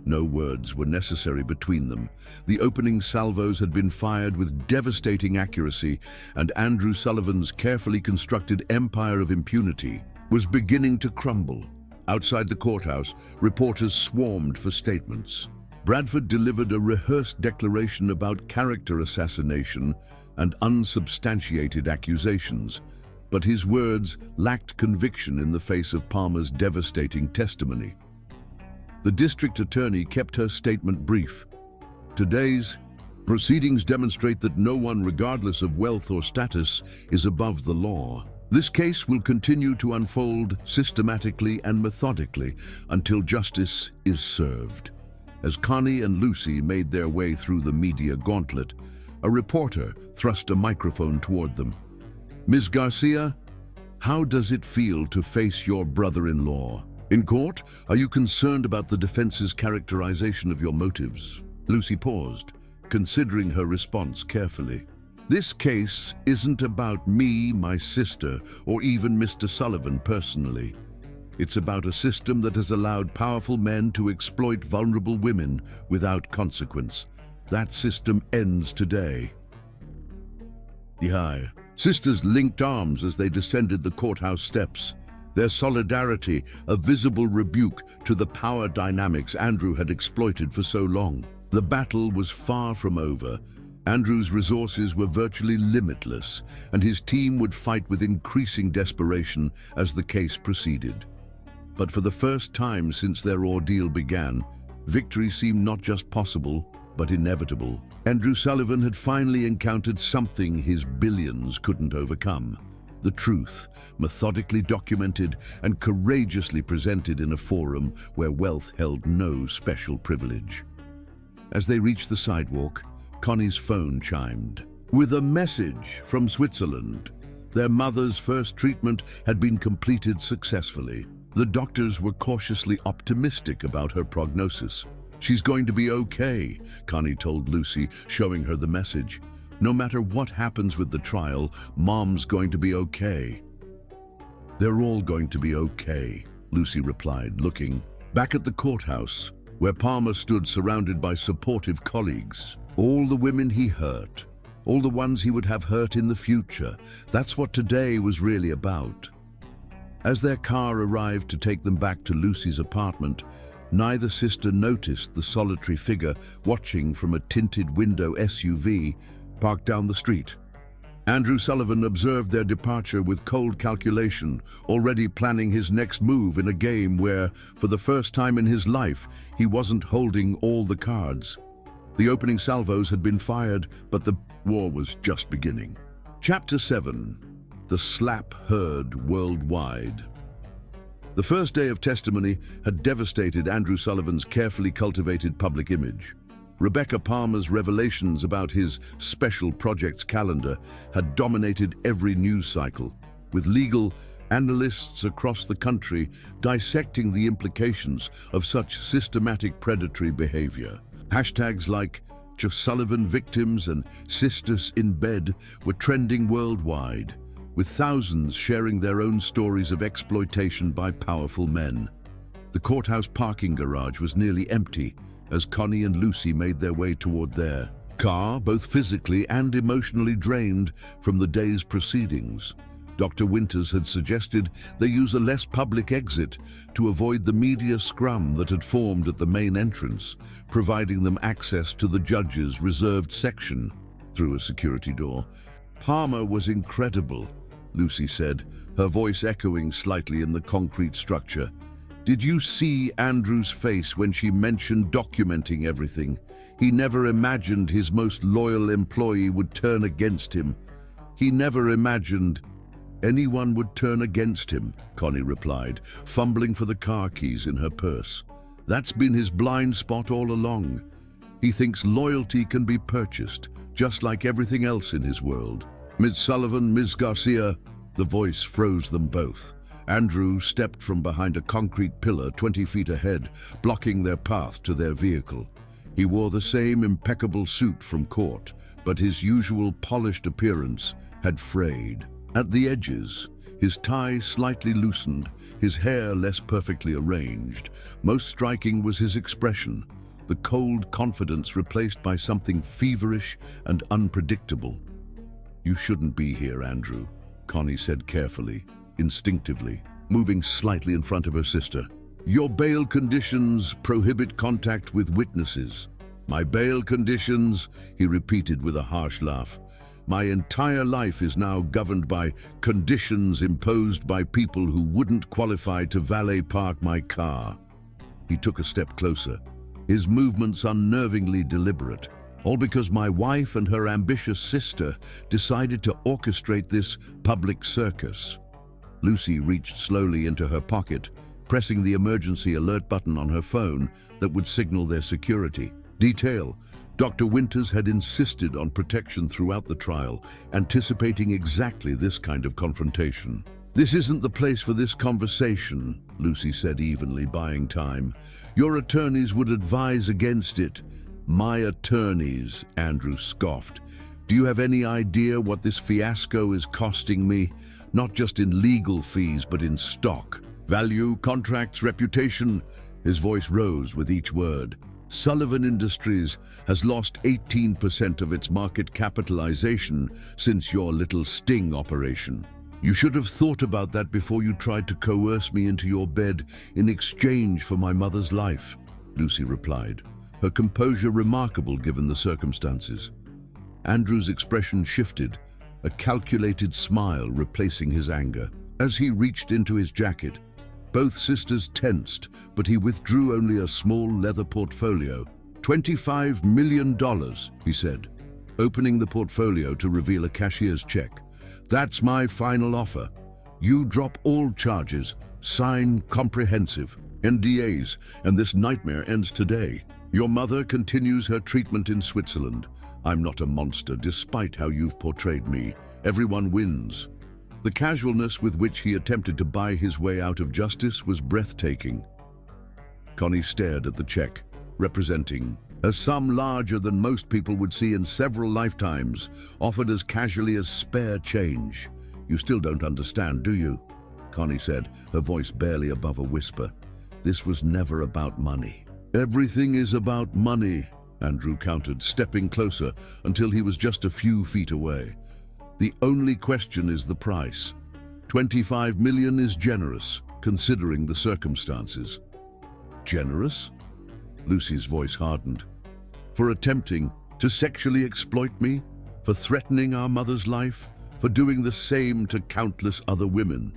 No words were necessary between them. The opening salvos had been fired with devastating accuracy, and Andrew Sullivan's carefully constructed empire of impunity was beginning to crumble. Outside the courthouse, reporters swarmed for statements. Bradford delivered a rehearsed declaration about character assassination and unsubstantiated accusations, but his words lacked conviction in the face of Palmer's devastating testimony. The district attorney kept her statement brief. Today's proceedings demonstrate that no one, regardless of wealth or status, is above the law. This case will continue to unfold systematically and methodically until justice is served. As Connie and Lucy made their way through the media gauntlet, a reporter thrust a microphone toward them. Ms. Garcia, how does it feel to face your brother-in-law? In court, are you concerned about the defense's characterization of your motives? Lucy paused, considering her response carefully. This case isn't about me, my sister, or even Mr. Sullivan personally. It's about a system that has allowed powerful men to exploit vulnerable women without consequence. That system ends today. The sisters linked arms as they descended the courthouse steps. Their solidarity, a visible rebuke to the power dynamics Andrew had exploited for so long. The battle was far from over. Andrew's resources were virtually limitless, and his team would fight with increasing desperation as the case proceeded. But for the first time since their ordeal began, victory seemed not just possible, but inevitable. Andrew Sullivan had finally encountered something his billions couldn't overcome. The truth, methodically documented and courageously presented in a forum where wealth held no special privilege. As they reached the sidewalk, Connie's phone chimed. With a message from Switzerland. Their mother's first treatment had been completed successfully. The doctors were cautiously optimistic about her prognosis. She's going to be okay, Connie told Lucy, showing her the message. No matter what happens with the trial, Mom's going to be okay. They're all going to be okay, Lucy replied, looking back at the courthouse, where Palmer stood surrounded by supportive colleagues. All the women he hurt, all the ones he would have hurt in the future, that's what today was really about. As their car arrived to take them back to Lucy's apartment, neither sister noticed the solitary figure watching from a tinted window SUV parked down the street. Andrew Sullivan observed their departure with cold calculation, already planning his next move in a game where, for the first time in his life, he wasn't holding all the cards. The opening salvos had been fired, but the war was just beginning. Chapter 7. The slap heard worldwide. The first day of testimony had devastated Andrew Sullivan's carefully cultivated public image. Rebecca Palmer's revelations about his special projects calendar had dominated every news cycle, with legal analysts across the country dissecting the implications of such systematic predatory behavior. Hashtags like "Just Sullivan victims" and "Sisters in bed" were trending worldwide, with thousands sharing their own stories of exploitation by powerful men. The courthouse parking garage was nearly empty as Connie and Lucy made their way toward their car, both physically and emotionally drained from the day's proceedings. Dr. Winters had suggested they use a less public exit to avoid the media scrum that had formed at the main entrance, providing them access to the judge's reserved section through a security door. "Palmer was incredible," Lucy said, her voice echoing slightly in the concrete structure. "Did you see Andrew's face when she mentioned documenting everything? He never imagined his most loyal employee would turn against him. He never imagined anyone would turn against him," Connie replied, fumbling for the car keys in her purse. "That's been his blind spot all along. He thinks loyalty can be purchased, just like everything else in his world." "Ms. Sullivan, Ms. Garcia," the voice froze them both. Andrew stepped from behind a concrete pillar 20 feet ahead, blocking their path to their vehicle. He wore the same impeccable suit from court, but his usual polished appearance had frayed. At the edges, his tie slightly loosened, his hair less perfectly arranged. Most striking was his expression, the cold confidence replaced by something feverish and unpredictable. "You shouldn't be here, Andrew," Connie said carefully, instinctively, moving slightly in front of her sister. "Your bail conditions prohibit contact with witnesses." "My bail conditions," he repeated with a harsh laugh. "My entire life is now governed by conditions imposed by people who wouldn't qualify to valet park my car." He took a step closer, his movements unnervingly deliberate, all because my wife and her ambitious sister decided to orchestrate this public circus. Lucy reached slowly into her pocket, pressing the emergency alert button on her phone that would signal their security. Detail: Dr. Winters had insisted on protection throughout the trial, anticipating exactly this kind of confrontation. "This isn't the place for this conversation," Lucy said evenly, buying time. "Your attorneys would advise against it." "My attorneys," Andrew scoffed. "Do you have any idea what this fiasco is costing me? Not just in legal fees, but in stock, value, contracts, reputation." His voice rose with each word. "Sullivan Industries has lost 18% of its market capitalization since your little sting operation. You should have thought about that before you tried to coerce me into your bed in exchange for my mother's life," Lucy replied, her composure remarkable given the circumstances. Andrew's expression shifted, a calculated smile replacing his anger. As he reached into his jacket, both sisters tensed, but he withdrew only a small leather portfolio. $25 million, he said, opening the portfolio to reveal a cashier's check. "That's my final offer. You drop all charges, sign comprehensive NDAs, and this nightmare ends today. Your mother continues her treatment in Switzerland. I'm not a monster, despite how you've portrayed me. Everyone wins." The casualness with which he attempted to buy his way out of justice was breathtaking. Connie stared at the check, representing a sum larger than most people would see in several lifetimes, offered as casually as spare change. "You still don't understand, do you? Connie said, her voice barely above a whisper. This was never about money. Everything is about money, Andrew countered, stepping closer until he was just a few feet away. The only question is the price. 25 million is generous, considering the circumstances. Generous? Lucy's voice hardened. For attempting to sexually exploit me? For threatening our mother's life? For doing the same to countless other women?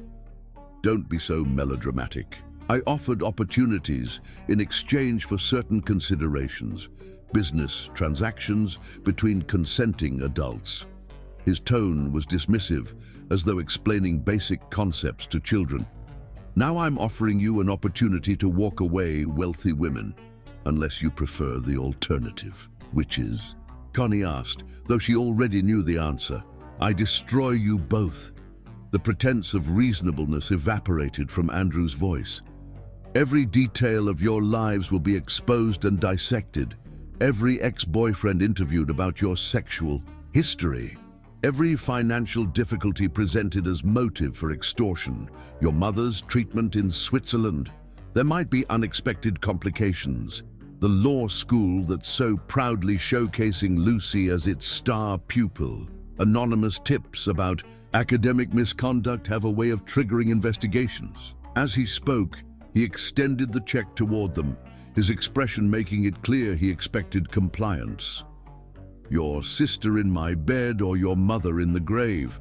Don't be so melodramatic. I offered opportunities in exchange for certain considerations, business transactions between consenting adults. His tone was dismissive, as though explaining basic concepts to children. Now I'm offering you an opportunity to walk away wealthy women, unless you prefer the alternative. Which is? Connie asked, though she already knew the answer. I destroy you both. The pretense of reasonableness evaporated from Andrew's voice. Every detail of your lives will be exposed and dissected. Every ex-boyfriend interviewed about your sexual history. Every financial difficulty presented as motive for extortion. Your mother's treatment in Switzerland. There might be unexpected complications. The law school that's so proudly showcasing Lucy as its star pupil. Anonymous tips about academic misconduct have a way of triggering investigations. As he spoke, he extended the check toward them, his expression making it clear he expected compliance. Your sister in my bed or your mother in the grave.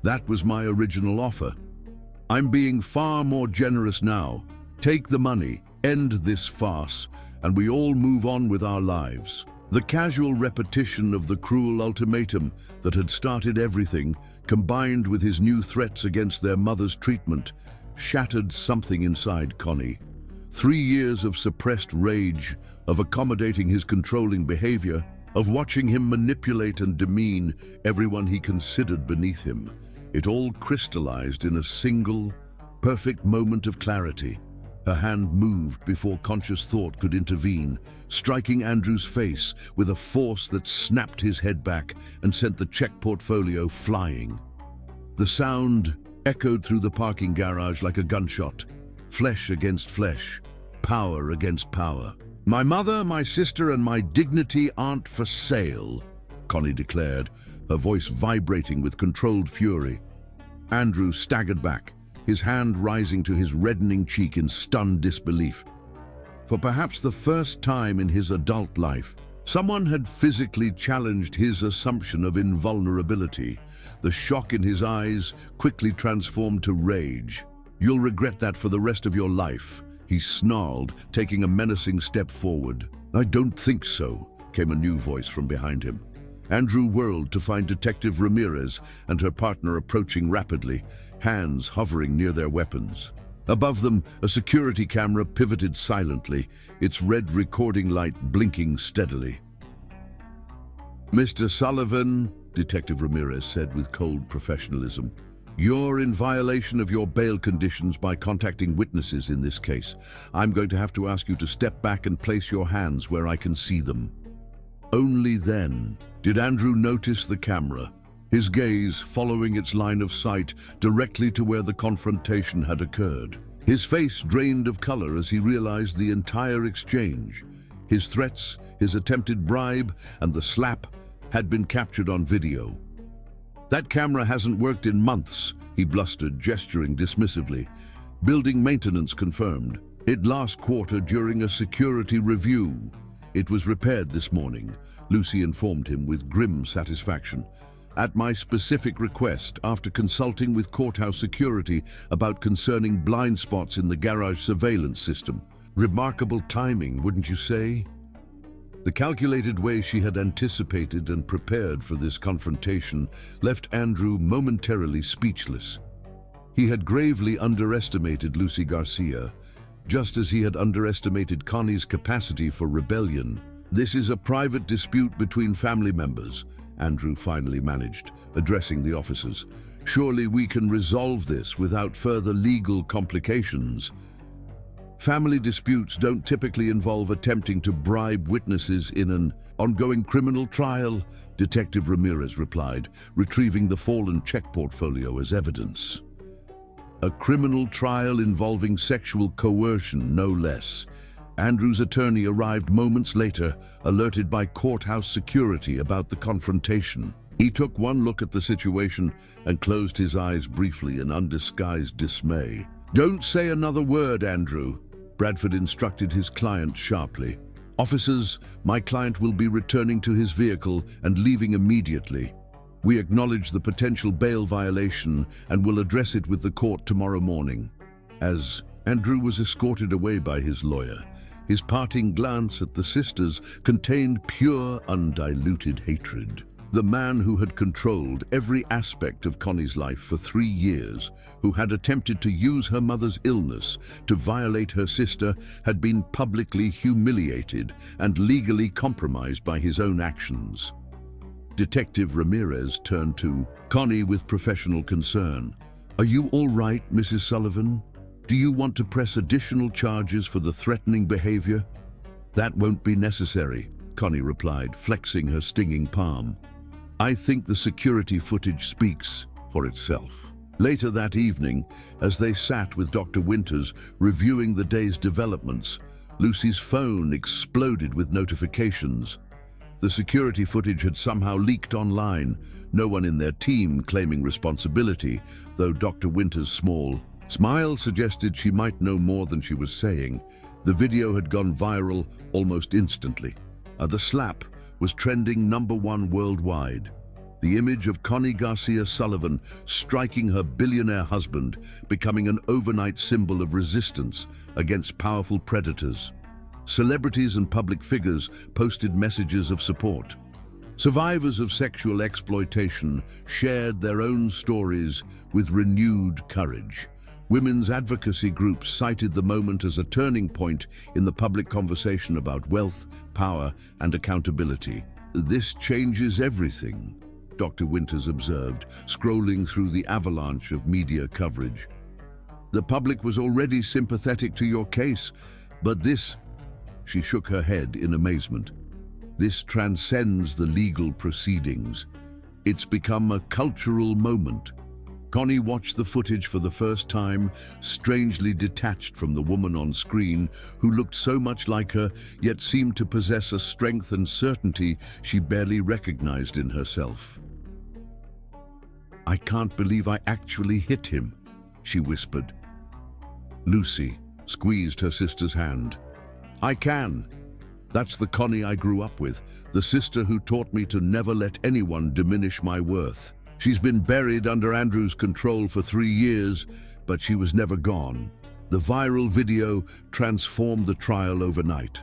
That was my original offer. I'm being far more generous now. Take the money, end this farce, and we all move on with our lives. The casual repetition of the cruel ultimatum that had started everything, combined with his new threats against their mother's treatment, shattered something inside Connie. 3 years of suppressed rage, of accommodating his controlling behavior, of watching him manipulate and demean everyone he considered beneath him. It all crystallized in a single, perfect moment of clarity. Her hand moved before conscious thought could intervene, striking Andrew's face with a force that snapped his head back and sent the check portfolio flying. The sound echoed through the parking garage like a gunshot. Flesh against flesh, power against power. My mother, my sister, and my dignity aren't for sale, Connie declared, her voice vibrating with controlled fury. Andrew staggered back, his hand rising to his reddening cheek in stunned disbelief. For perhaps the first time in his adult life, someone had physically challenged his assumption of invulnerability. The shock in his eyes quickly transformed to rage. You'll regret that for the rest of your life, he snarled, taking a menacing step forward. I don't think so, came a new voice from behind him. Andrew whirled to find Detective Ramirez and her partner approaching rapidly, hands hovering near their weapons. Above them, a security camera pivoted silently, its red recording light blinking steadily. Mr. Sullivan, Detective Ramirez said with cold professionalism, you're in violation of your bail conditions by contacting witnesses in this case. I'm going to have to ask you to step back and place your hands where I can see them. Only then did Andrew notice the camera, his gaze following its line of sight directly to where the confrontation had occurred. His face drained of color as he realized the entire exchange. His threats, his attempted bribe, and the slap had been captured on video. That camera hasn't worked in months, he blustered, gesturing dismissively. Building maintenance confirmed. It last quarter during a security review. It was repaired this morning, Lucy informed him with grim satisfaction. At my specific request, after consulting with courthouse security about concerning blind spots in the garage surveillance system. Remarkable timing, wouldn't you say? The calculated way she had anticipated and prepared for this confrontation left Andrew momentarily speechless. He had gravely underestimated Lucy Garcia, just as he had underestimated Connie's capacity for rebellion. This is a private dispute between family members, Andrew finally managed, addressing the officers. Surely we can resolve this without further legal complications. Family disputes don't typically involve attempting to bribe witnesses in an ongoing criminal trial, Detective Ramirez replied, retrieving the fallen check portfolio as evidence. A criminal trial involving sexual coercion, no less. Andrew's attorney arrived moments later, alerted by courthouse security about the confrontation. He took one look at the situation and closed his eyes briefly in undisguised dismay. "Don't say another word, Andrew," Bradford instructed his client sharply. "Officers, my client will be returning to his vehicle and leaving immediately. We acknowledge the potential bail violation and will address it with the court tomorrow morning." As Andrew was escorted away by his lawyer, his parting glance at the sisters contained pure, undiluted hatred. The man who had controlled every aspect of Connie's life for 3 years, who had attempted to use her mother's illness to violate her sister, had been publicly humiliated and legally compromised by his own actions. Detective Ramirez turned to Connie with professional concern. "Are you all right, Mrs. Sullivan? Do you want to press additional charges for the threatening behavior?" "That won't be necessary," Connie replied, flexing her stinging palm. "I think the security footage speaks for itself." Later that evening, as they sat with Dr. Winters reviewing the day's developments, Lucy's phone exploded with notifications. The security footage had somehow leaked online, no one in their team claiming responsibility, though Dr. Winters' small smile suggested she might know more than she was saying. The video had gone viral almost instantly. The slap was trending #1 worldwide. The image of Connie Garcia Sullivan striking her billionaire husband, becoming an overnight symbol of resistance against powerful predators. Celebrities and public figures posted messages of support. Survivors of sexual exploitation shared their own stories with renewed courage. Women's advocacy groups cited the moment as a turning point in the public conversation about wealth, power, and accountability. "This changes everything," Dr. Winters observed, scrolling through the avalanche of media coverage. "The public was already sympathetic to your case, but this..." She shook her head in amazement. "This transcends the legal proceedings. It's become a cultural moment." Connie watched the footage for the first time, strangely detached from the woman on screen who looked so much like her, yet seemed to possess a strength and certainty she barely recognized in herself. "I can't believe I actually hit him," she whispered. Lucy squeezed her sister's hand. "I can. That's the Connie I grew up with, the sister who taught me to never let anyone diminish my worth. She's been buried under Andrew's control for 3 years, but she was never gone." The viral video transformed the trial overnight.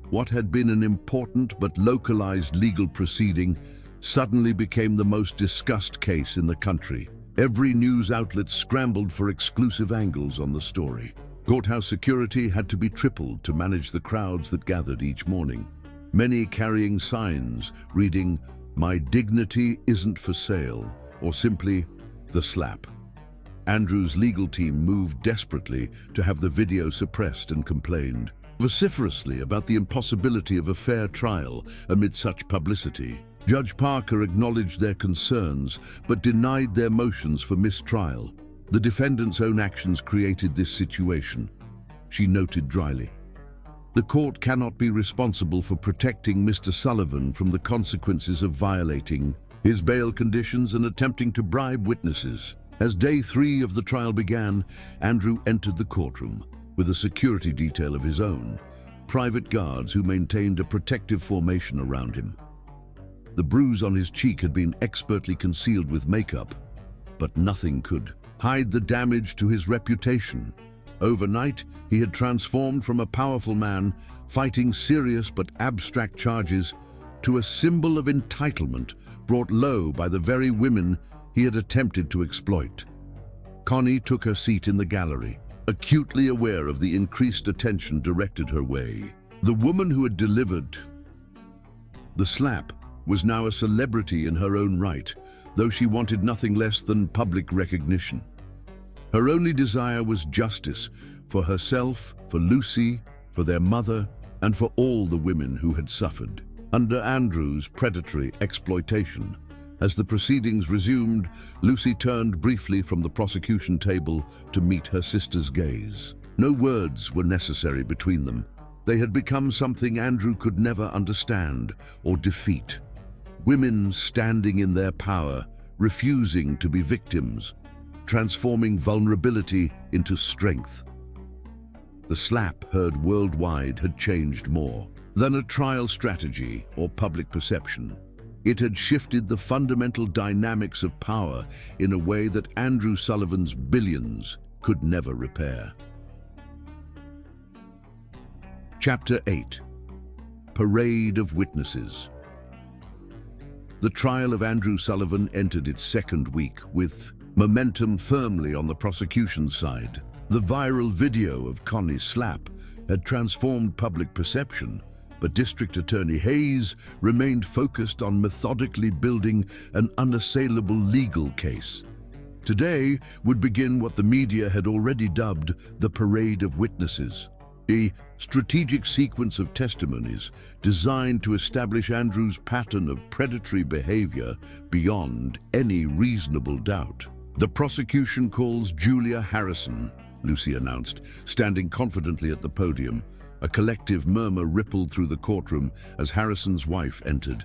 What had been an important but localized legal proceeding suddenly became the most discussed case in the country. Every news outlet scrambled for exclusive angles on the story. Courthouse security had to be tripled to manage the crowds that gathered each morning, many carrying signs reading, "My dignity isn't for sale," or simply, "The slap." Andrew's legal team moved desperately to have the video suppressed and complained vociferously about the impossibility of a fair trial amid such publicity. Judge Parker acknowledged their concerns but denied their motions for mistrial. "The defendant's own actions created this situation," she noted dryly. "The court cannot be responsible for protecting Mr. Sullivan from the consequences of violating his bail conditions and attempting to bribe witnesses." As day 3 of the trial began, Andrew entered the courtroom with a security detail of his own, private guards who maintained a protective formation around him. The bruise on his cheek had been expertly concealed with makeup, but nothing could hide the damage to his reputation. Overnight, he had transformed from a powerful man fighting serious but abstract charges to a symbol of entitlement brought low by the very women he had attempted to exploit. Connie took her seat in the gallery, acutely aware of the increased attention directed her way. The woman who had delivered the slap was now a celebrity in her own right, though she wanted nothing less than public recognition. Her only desire was justice for herself, for Lucy, for their mother, and for all the women who had suffered under Andrew's predatory exploitation. As the proceedings resumed, Lucy turned briefly from the prosecution table to meet her sister's gaze. No words were necessary between them. They had become something Andrew could never understand or defeat. Women standing in their power, refusing to be victims, transforming vulnerability into strength. The slap heard worldwide had changed more than a trial strategy or public perception. It had shifted the fundamental dynamics of power in a way that Andrew Sullivan's billions could never repair. Chapter 8. Parade of Witnesses. The trial of Andrew Sullivan entered its second week with momentum firmly on the prosecution's side. The viral video of Connie's slap had transformed public perception, but District Attorney Hayes remained focused on methodically building an unassailable legal case. Today would begin what the media had already dubbed the Parade of Witnesses, a strategic sequence of testimonies designed to establish Andrew's pattern of predatory behavior beyond any reasonable doubt. The prosecution calls Julia Harrison, Lucy announced, standing confidently at the podium. A collective murmur rippled through the courtroom as Harrison's wife entered.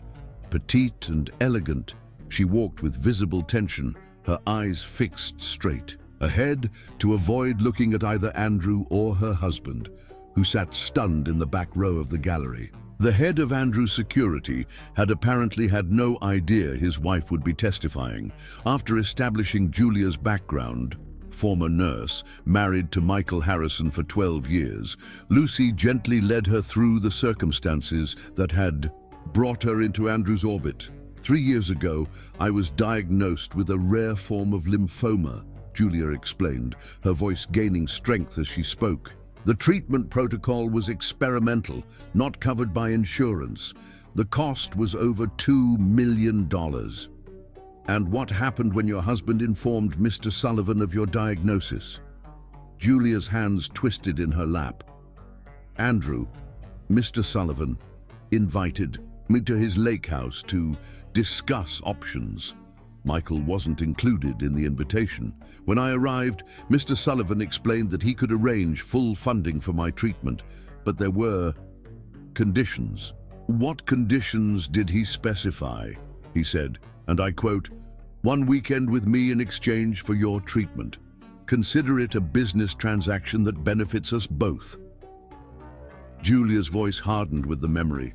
Petite and elegant, she walked with visible tension, her eyes fixed straight ahead to avoid looking at either Andrew or her husband, who sat stunned in the back row of the gallery. The head of Andrew's security had apparently had no idea his wife would be testifying. After establishing Julia's background, former nurse, married to Michael Harrison for 12 years, Lucy gently led her through the circumstances that had brought her into Andrew's orbit. 3 years ago, I was diagnosed with a rare form of lymphoma, Julia explained, her voice gaining strength as she spoke. The treatment protocol was experimental, not covered by insurance. The cost was over $2 million. And what happened when your husband informed Mr. Sullivan of your diagnosis? Julia's hands twisted in her lap. Andrew, Mr. Sullivan, invited me to his lake house to discuss options. Michael wasn't included in the invitation. When I arrived, Mr. Sullivan explained that he could arrange full funding for my treatment, but there were conditions. What conditions did he specify? He said, and I quote, "1 weekend with me in exchange for your treatment. Consider it a business transaction that benefits us both." Julia's voice hardened with the memory.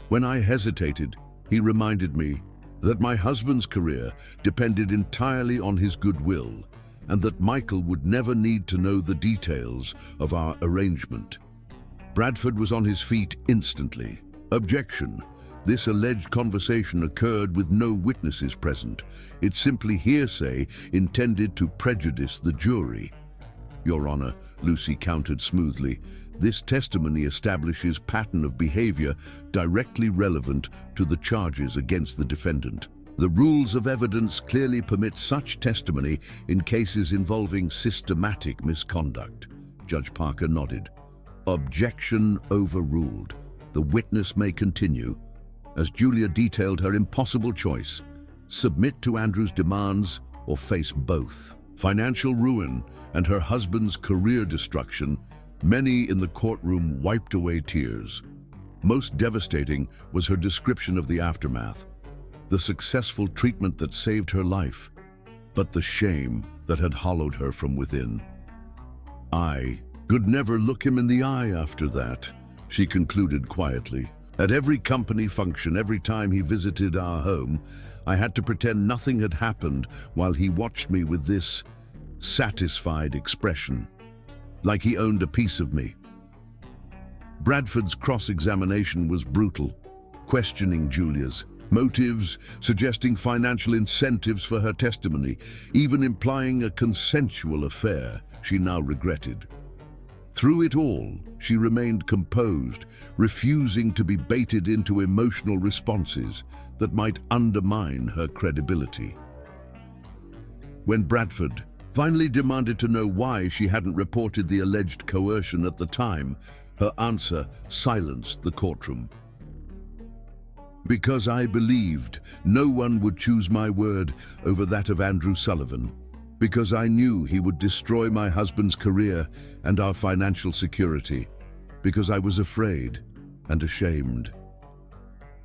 When I hesitated, he reminded me that my husband's career depended entirely on his goodwill, and that Michael would never need to know the details of our arrangement. Bradford was on his feet instantly. Objection. This alleged conversation occurred with no witnesses present. It's simply hearsay intended to prejudice the jury. Your Honor, Lucy countered smoothly. This testimony establishes pattern of behavior directly relevant to the charges against the defendant. The rules of evidence clearly permit such testimony in cases involving systematic misconduct. Judge Parker nodded. Objection overruled. The witness may continue. As Julia detailed her impossible choice, submit to Andrew's demands or face both. Financial ruin and her husband's career destruction, many in the courtroom wiped away tears. Most devastating was her description of the aftermath, the successful treatment that saved her life, but the shame that had hollowed her from within. I could never look him in the eye after that, she concluded quietly. At every company function, every time he visited our home, I had to pretend nothing had happened while he watched me with this satisfied expression, like he owned a piece of me. Bradford's cross-examination was brutal, questioning Julia's motives, suggesting financial incentives for her testimony, even implying a consensual affair she now regretted. Through it all, she remained composed, refusing to be baited into emotional responses that might undermine her credibility. When Bradford finally demanded to know why she hadn't reported the alleged coercion at the time, her answer silenced the courtroom. Because I believed no one would choose my word over that of Andrew Sullivan. Because I knew he would destroy my husband's career and our financial security. Because I was afraid and ashamed.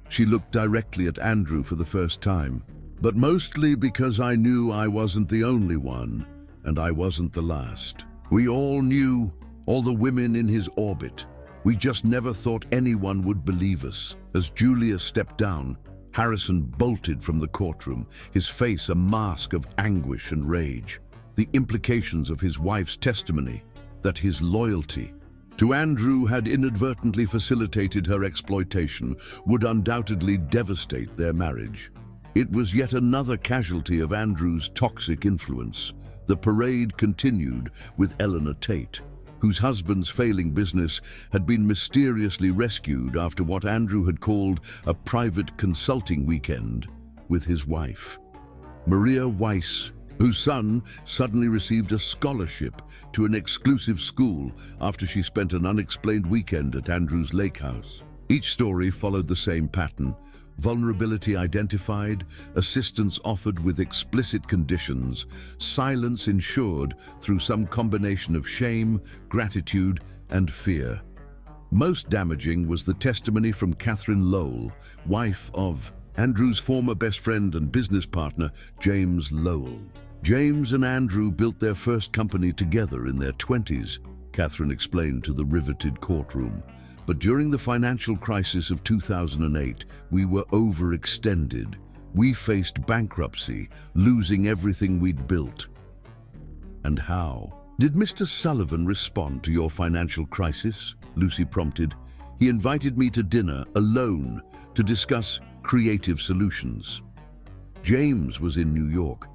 She looked directly at Andrew for the first time, but mostly because I knew I wasn't the only one, and I wasn't the last. We all knew, all the women in his orbit. We just never thought anyone would believe us. As Julia stepped down, Harrison bolted from the courtroom, his face a mask of anguish and rage. The implications of his wife's testimony, that his loyalty to Andrew had inadvertently facilitated her exploitation, would undoubtedly devastate their marriage. It was yet another casualty of Andrew's toxic influence. The parade continued with Eleanor Tate, whose husband's failing business had been mysteriously rescued after what Andrew had called a private consulting weekend with his wife. Maria Weiss, whose son suddenly received a scholarship to an exclusive school after she spent an unexplained weekend at Andrew's lake house. Each story followed the same pattern: vulnerability identified, assistance offered with explicit conditions, silence ensured through some combination of shame, gratitude, and fear. Most damaging was the testimony from Catherine Lowell, wife of Andrew's former best friend and business partner, James Lowell. James and Andrew built their first company together in their 20s, Catherine explained to the riveted courtroom. But during the financial crisis of 2008, we were overextended. We faced bankruptcy, losing everything we'd built. And how? Did Mr. Sullivan respond to your financial crisis? Lucy prompted. He invited me to dinner alone to discuss creative solutions. James was in New York,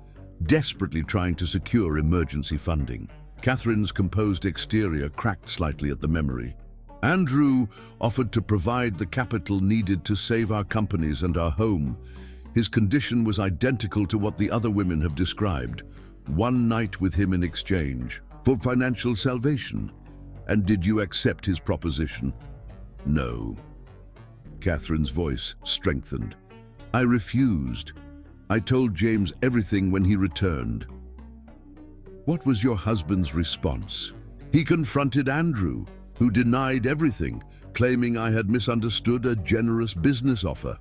desperately trying to secure emergency funding. Catherine's composed exterior cracked slightly at the memory. Andrew offered to provide the capital needed to save our companies and our home. His condition was identical to what the other women have described. One night with him in exchange for financial salvation. And did you accept his proposition? No. Catherine's voice strengthened. I refused. I told James everything when he returned. What was your husband's response? He confronted Andrew, who denied everything, claiming I had misunderstood a generous business offer.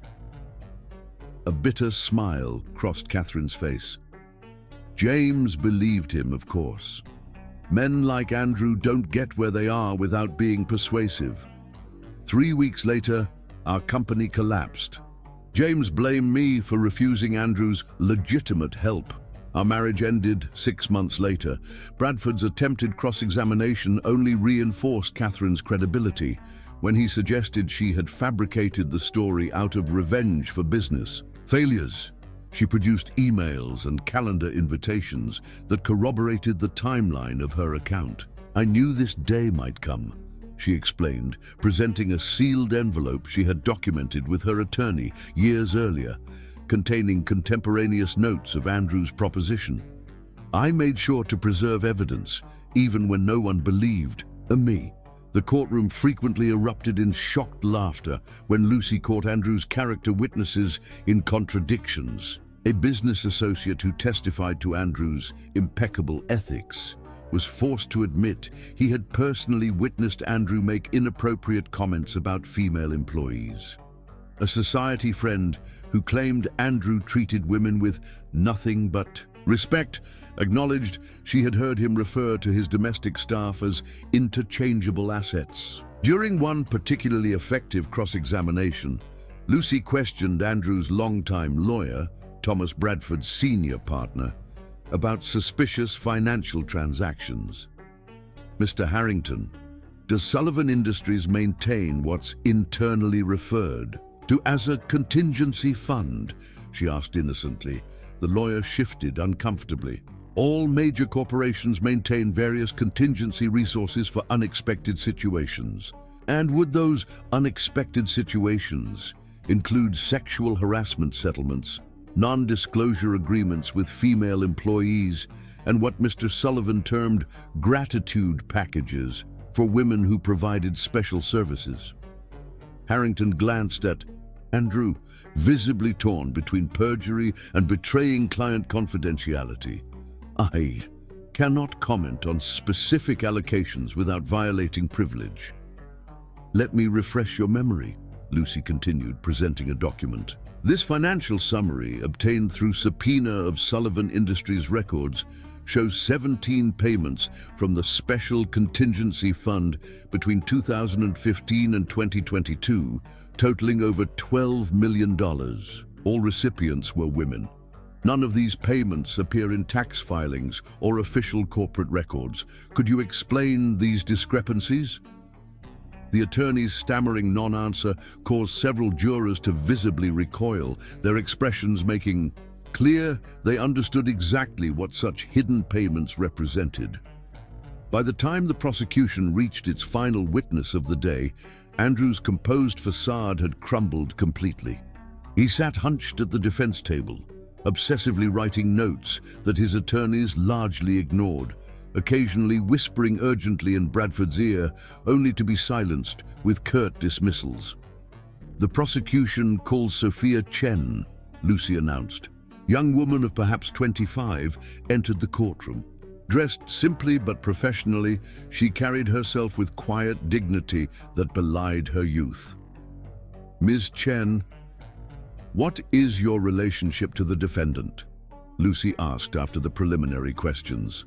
A bitter smile crossed Catherine's face. James believed him, of course. Men like Andrew don't get where they are without being persuasive. 3 weeks later, our company collapsed. James blamed me for refusing Andrew's legitimate help. Our marriage ended 6 months later. Bradford's attempted cross-examination only reinforced Catherine's credibility when he suggested she had fabricated the story out of revenge for business failures. She produced emails and calendar invitations that corroborated the timeline of her account. I knew this day might come, she explained, presenting a sealed envelope she had documented with her attorney years earlier, containing contemporaneous notes of Andrew's proposition. I made sure to preserve evidence, even when no one believed me. The courtroom frequently erupted in shocked laughter when Lucy caught Andrew's character witnesses in contradictions. A business associate who testified to Andrew's impeccable ethics was forced to admit he had personally witnessed Andrew make inappropriate comments about female employees. A society friend who claimed Andrew treated women with nothing but respect acknowledged she had heard him refer to his domestic staff as interchangeable assets. During one particularly effective cross-examination, Lucy questioned Andrew's longtime lawyer, Thomas Bradford's senior partner, about suspicious financial transactions. Mr. Harrington, does Sullivan Industries maintain what's internally referred to as a contingency fund? She asked innocently. The lawyer shifted uncomfortably. All major corporations maintain various contingency resources for unexpected situations. And would those unexpected situations include sexual harassment settlements, non-disclosure agreements with female employees, and what Mr. Sullivan termed gratitude packages for women who provided special services? Harrington glanced at Andrew, visibly torn between perjury and betraying client confidentiality. I cannot comment on specific allocations without violating privilege. Let me refresh your memory, Lucy continued, presenting a document. This financial summary, obtained through subpoena of Sullivan Industries records, shows 17 payments from the Special Contingency Fund between 2015 and 2022, totaling over $12 million. All recipients were women. None of these payments appear in tax filings or official corporate records. Could you explain these discrepancies? The attorney's stammering non-answer caused several jurors to visibly recoil, their expressions making clear they understood exactly what such hidden payments represented. By the time the prosecution reached its final witness of the day, Andrew's composed facade had crumbled completely. He sat hunched at the defense table, obsessively writing notes that his attorneys largely ignored, occasionally whispering urgently in Bradford's ear, only to be silenced with curt dismissals. "The prosecution calls Sophia Chen," Lucy announced. Young woman of perhaps 25 entered the courtroom. Dressed simply but professionally, she carried herself with quiet dignity that belied her youth. "Ms. Chen, what is your relationship to the defendant?" Lucy asked after the preliminary questions.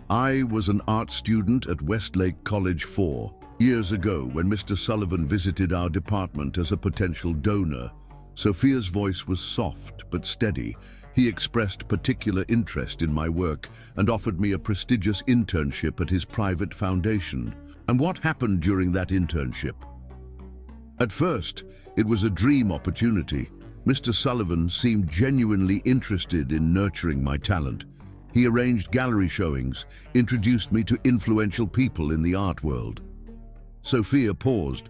"I was an art student at Westlake College 4 years ago when Mr. Sullivan visited our department as a potential donor." Sophia's voice was soft but steady. "He expressed particular interest in my work and offered me a prestigious internship at his private foundation." "And what happened during that internship?" "At first, it was a dream opportunity. Mr. Sullivan seemed genuinely interested in nurturing my talent. He arranged gallery showings, introduced me to influential people in the art world." Sophia paused,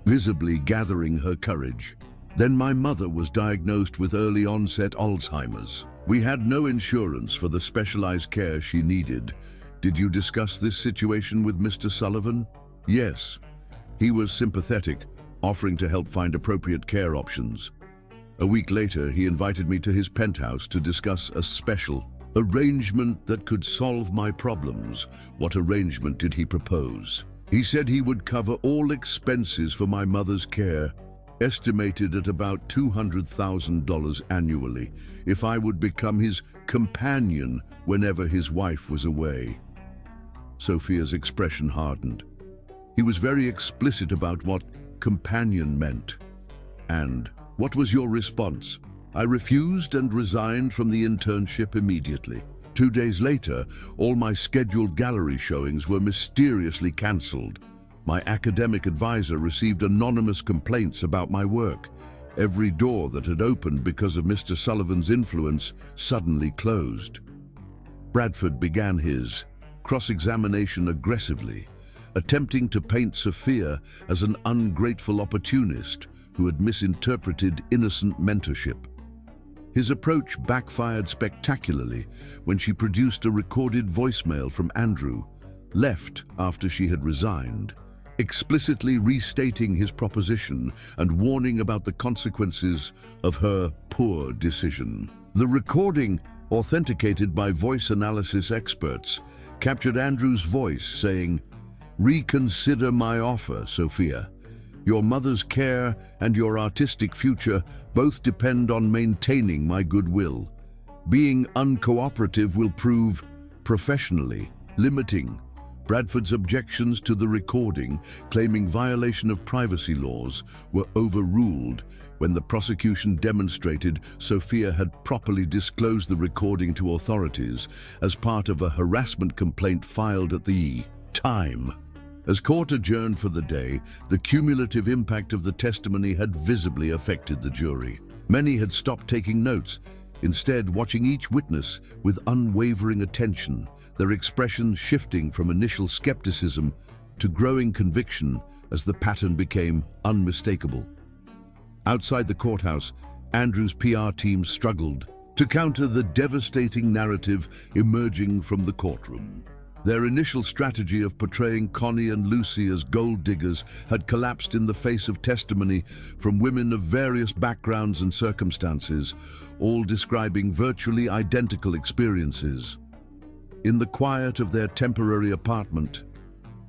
visibly gathering her courage. "Then my mother was diagnosed with early-onset Alzheimer's. We had no insurance for the specialized care she needed. Did you discuss this situation with Mr. Sullivan?" "Yes. He was sympathetic, offering to help find appropriate care options. A week later, he invited me to his penthouse to discuss a special arrangement that could solve my problems." "What arrangement did he propose?" "He said he would cover all expenses for my mother's care, estimated at about $200,000 annually, if I would become his companion whenever his wife was away." Sophia's expression hardened. "He was very explicit about what companion meant." "And what was your response?" "I refused and resigned from the internship immediately. 2 days later, all my scheduled gallery showings were mysteriously cancelled. My academic advisor received anonymous complaints about my work. Every door that had opened because of Mr. Sullivan's influence suddenly closed." Bradford began his cross-examination aggressively, attempting to paint Sophia as an ungrateful opportunist who had misinterpreted innocent mentorship. His approach backfired spectacularly when she produced a recorded voicemail from Andrew, left after she had resigned, explicitly restating his proposition and warning about the consequences of her poor decision. The recording, authenticated by voice analysis experts, captured Andrew's voice saying, "Reconsider my offer, Sophia. Your mother's care and your artistic future both depend on maintaining my goodwill. Being uncooperative will prove professionally limiting." Bradford's objections to the recording, claiming violation of privacy laws, were overruled when the prosecution demonstrated Sophia had properly disclosed the recording to authorities as part of a harassment complaint filed at the time. As court adjourned for the day, the cumulative impact of the testimony had visibly affected the jury. Many had stopped taking notes, instead watching each witness with unwavering attention, their expressions shifting from initial skepticism to growing conviction as the pattern became unmistakable. Outside the courthouse, Andrew's PR team struggled to counter the devastating narrative emerging from the courtroom. Their initial strategy of portraying Connie and Lucy as gold diggers had collapsed in the face of testimony from women of various backgrounds and circumstances, all describing virtually identical experiences. In the quiet of their temporary apartment,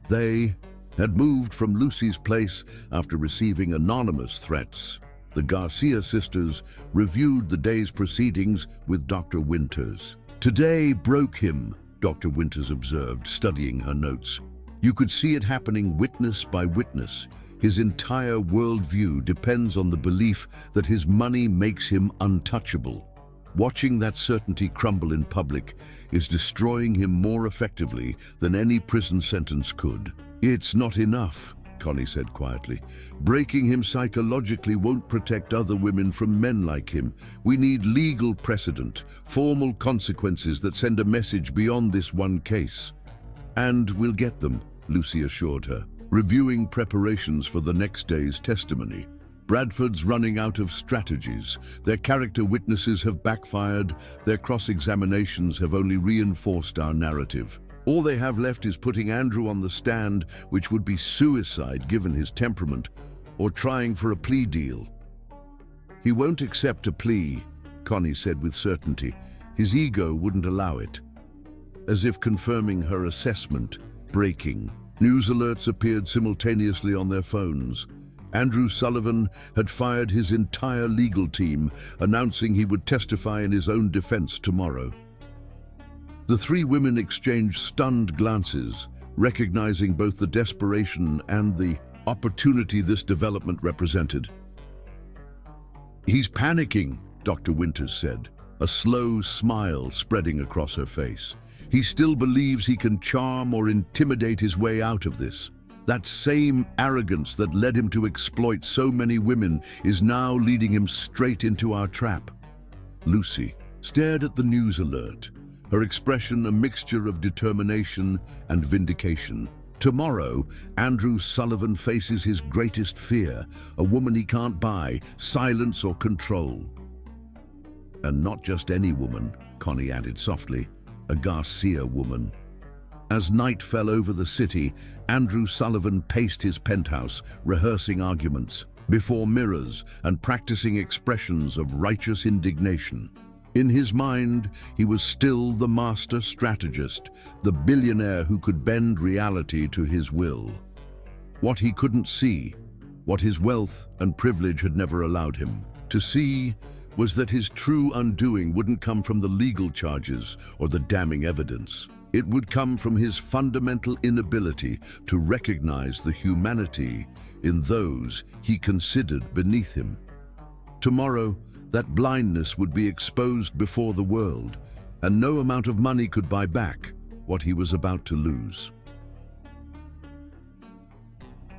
they had moved from Lucy's place after receiving anonymous threats. The Garcia sisters reviewed the day's proceedings with Dr. Winters. "Today broke him," Dr. Winters observed, studying her notes. "You could see it happening witness by witness. His entire worldview depends on the belief that his money makes him untouchable. Watching that certainty crumble in public is destroying him more effectively than any prison sentence could." "It's not enough," Connie said quietly. "Breaking him psychologically won't protect other women from men like him. We need legal precedent, formal consequences that send a message beyond this one case." "And we'll get them," Lucy assured her, reviewing preparations for the next day's testimony. "Bradford's running out of strategies. Their character witnesses have backfired. Their cross-examinations have only reinforced our narrative. All they have left is putting Andrew on the stand, which would be suicide given his temperament, or trying for a plea deal." "He won't accept a plea," Connie said with certainty. "His ego wouldn't allow it." As if confirming her assessment, breaking. News alerts appeared simultaneously on their phones. Andrew Sullivan had fired his entire legal team, announcing he would testify in his own defense tomorrow. The three women exchanged stunned glances, recognizing both the desperation and the opportunity this development represented. "He's panicking," Dr. Winters said, a slow smile spreading across her face. "He still believes he can charm or intimidate his way out of this. That same arrogance that led him to exploit so many women is now leading him straight into our trap." Lucy stared at the news alert, her expression a mixture of determination and vindication. Tomorrow, Andrew Sullivan faces his greatest fear, a woman he can't buy, silence or control. "And not just any woman," Connie added softly, "a Garcia woman." As night fell over the city, Andrew Sullivan paced his penthouse, rehearsing arguments before mirrors and practicing expressions of righteous indignation. In his mind, he was still the master strategist, the billionaire who could bend reality to his will. What he couldn't see, what his wealth and privilege had never allowed him to see, was that his true undoing wouldn't come from the legal charges or the damning evidence. It would come from his fundamental inability to recognize the humanity in those he considered beneath him. Tomorrow, that blindness would be exposed before the world, and no amount of money could buy back what he was about to lose.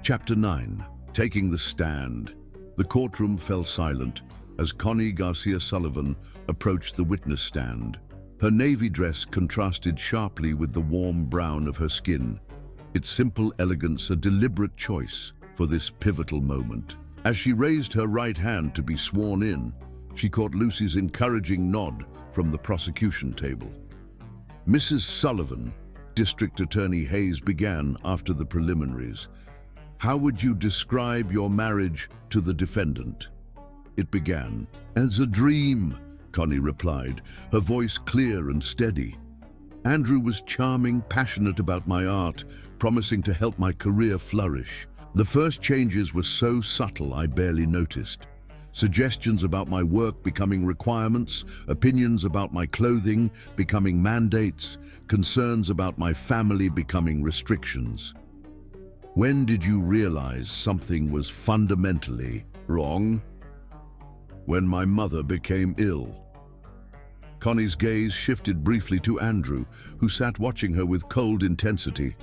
Chapter 9. Taking the stand. The courtroom fell silent as Connie Garcia Sullivan approached the witness stand. Her navy dress contrasted sharply with the warm brown of her skin, its simple elegance a deliberate choice for this pivotal moment. As she raised her right hand to be sworn in, she caught Lucy's encouraging nod from the prosecution table. "Mrs. Sullivan," District Attorney Hayes began after the preliminaries, "how would you describe your marriage to the defendant?" It began. "As a dream," Connie replied, her voice clear and steady. "Andrew was charming, passionate about my art, promising to help my career flourish. The first changes were so subtle I barely noticed. Suggestions about my work becoming requirements, opinions about my clothing becoming mandates, concerns about my family becoming restrictions. When did you realize something was fundamentally wrong?" "When my mother became ill." Connie's gaze shifted briefly to Andrew, who sat watching her with cold intensity.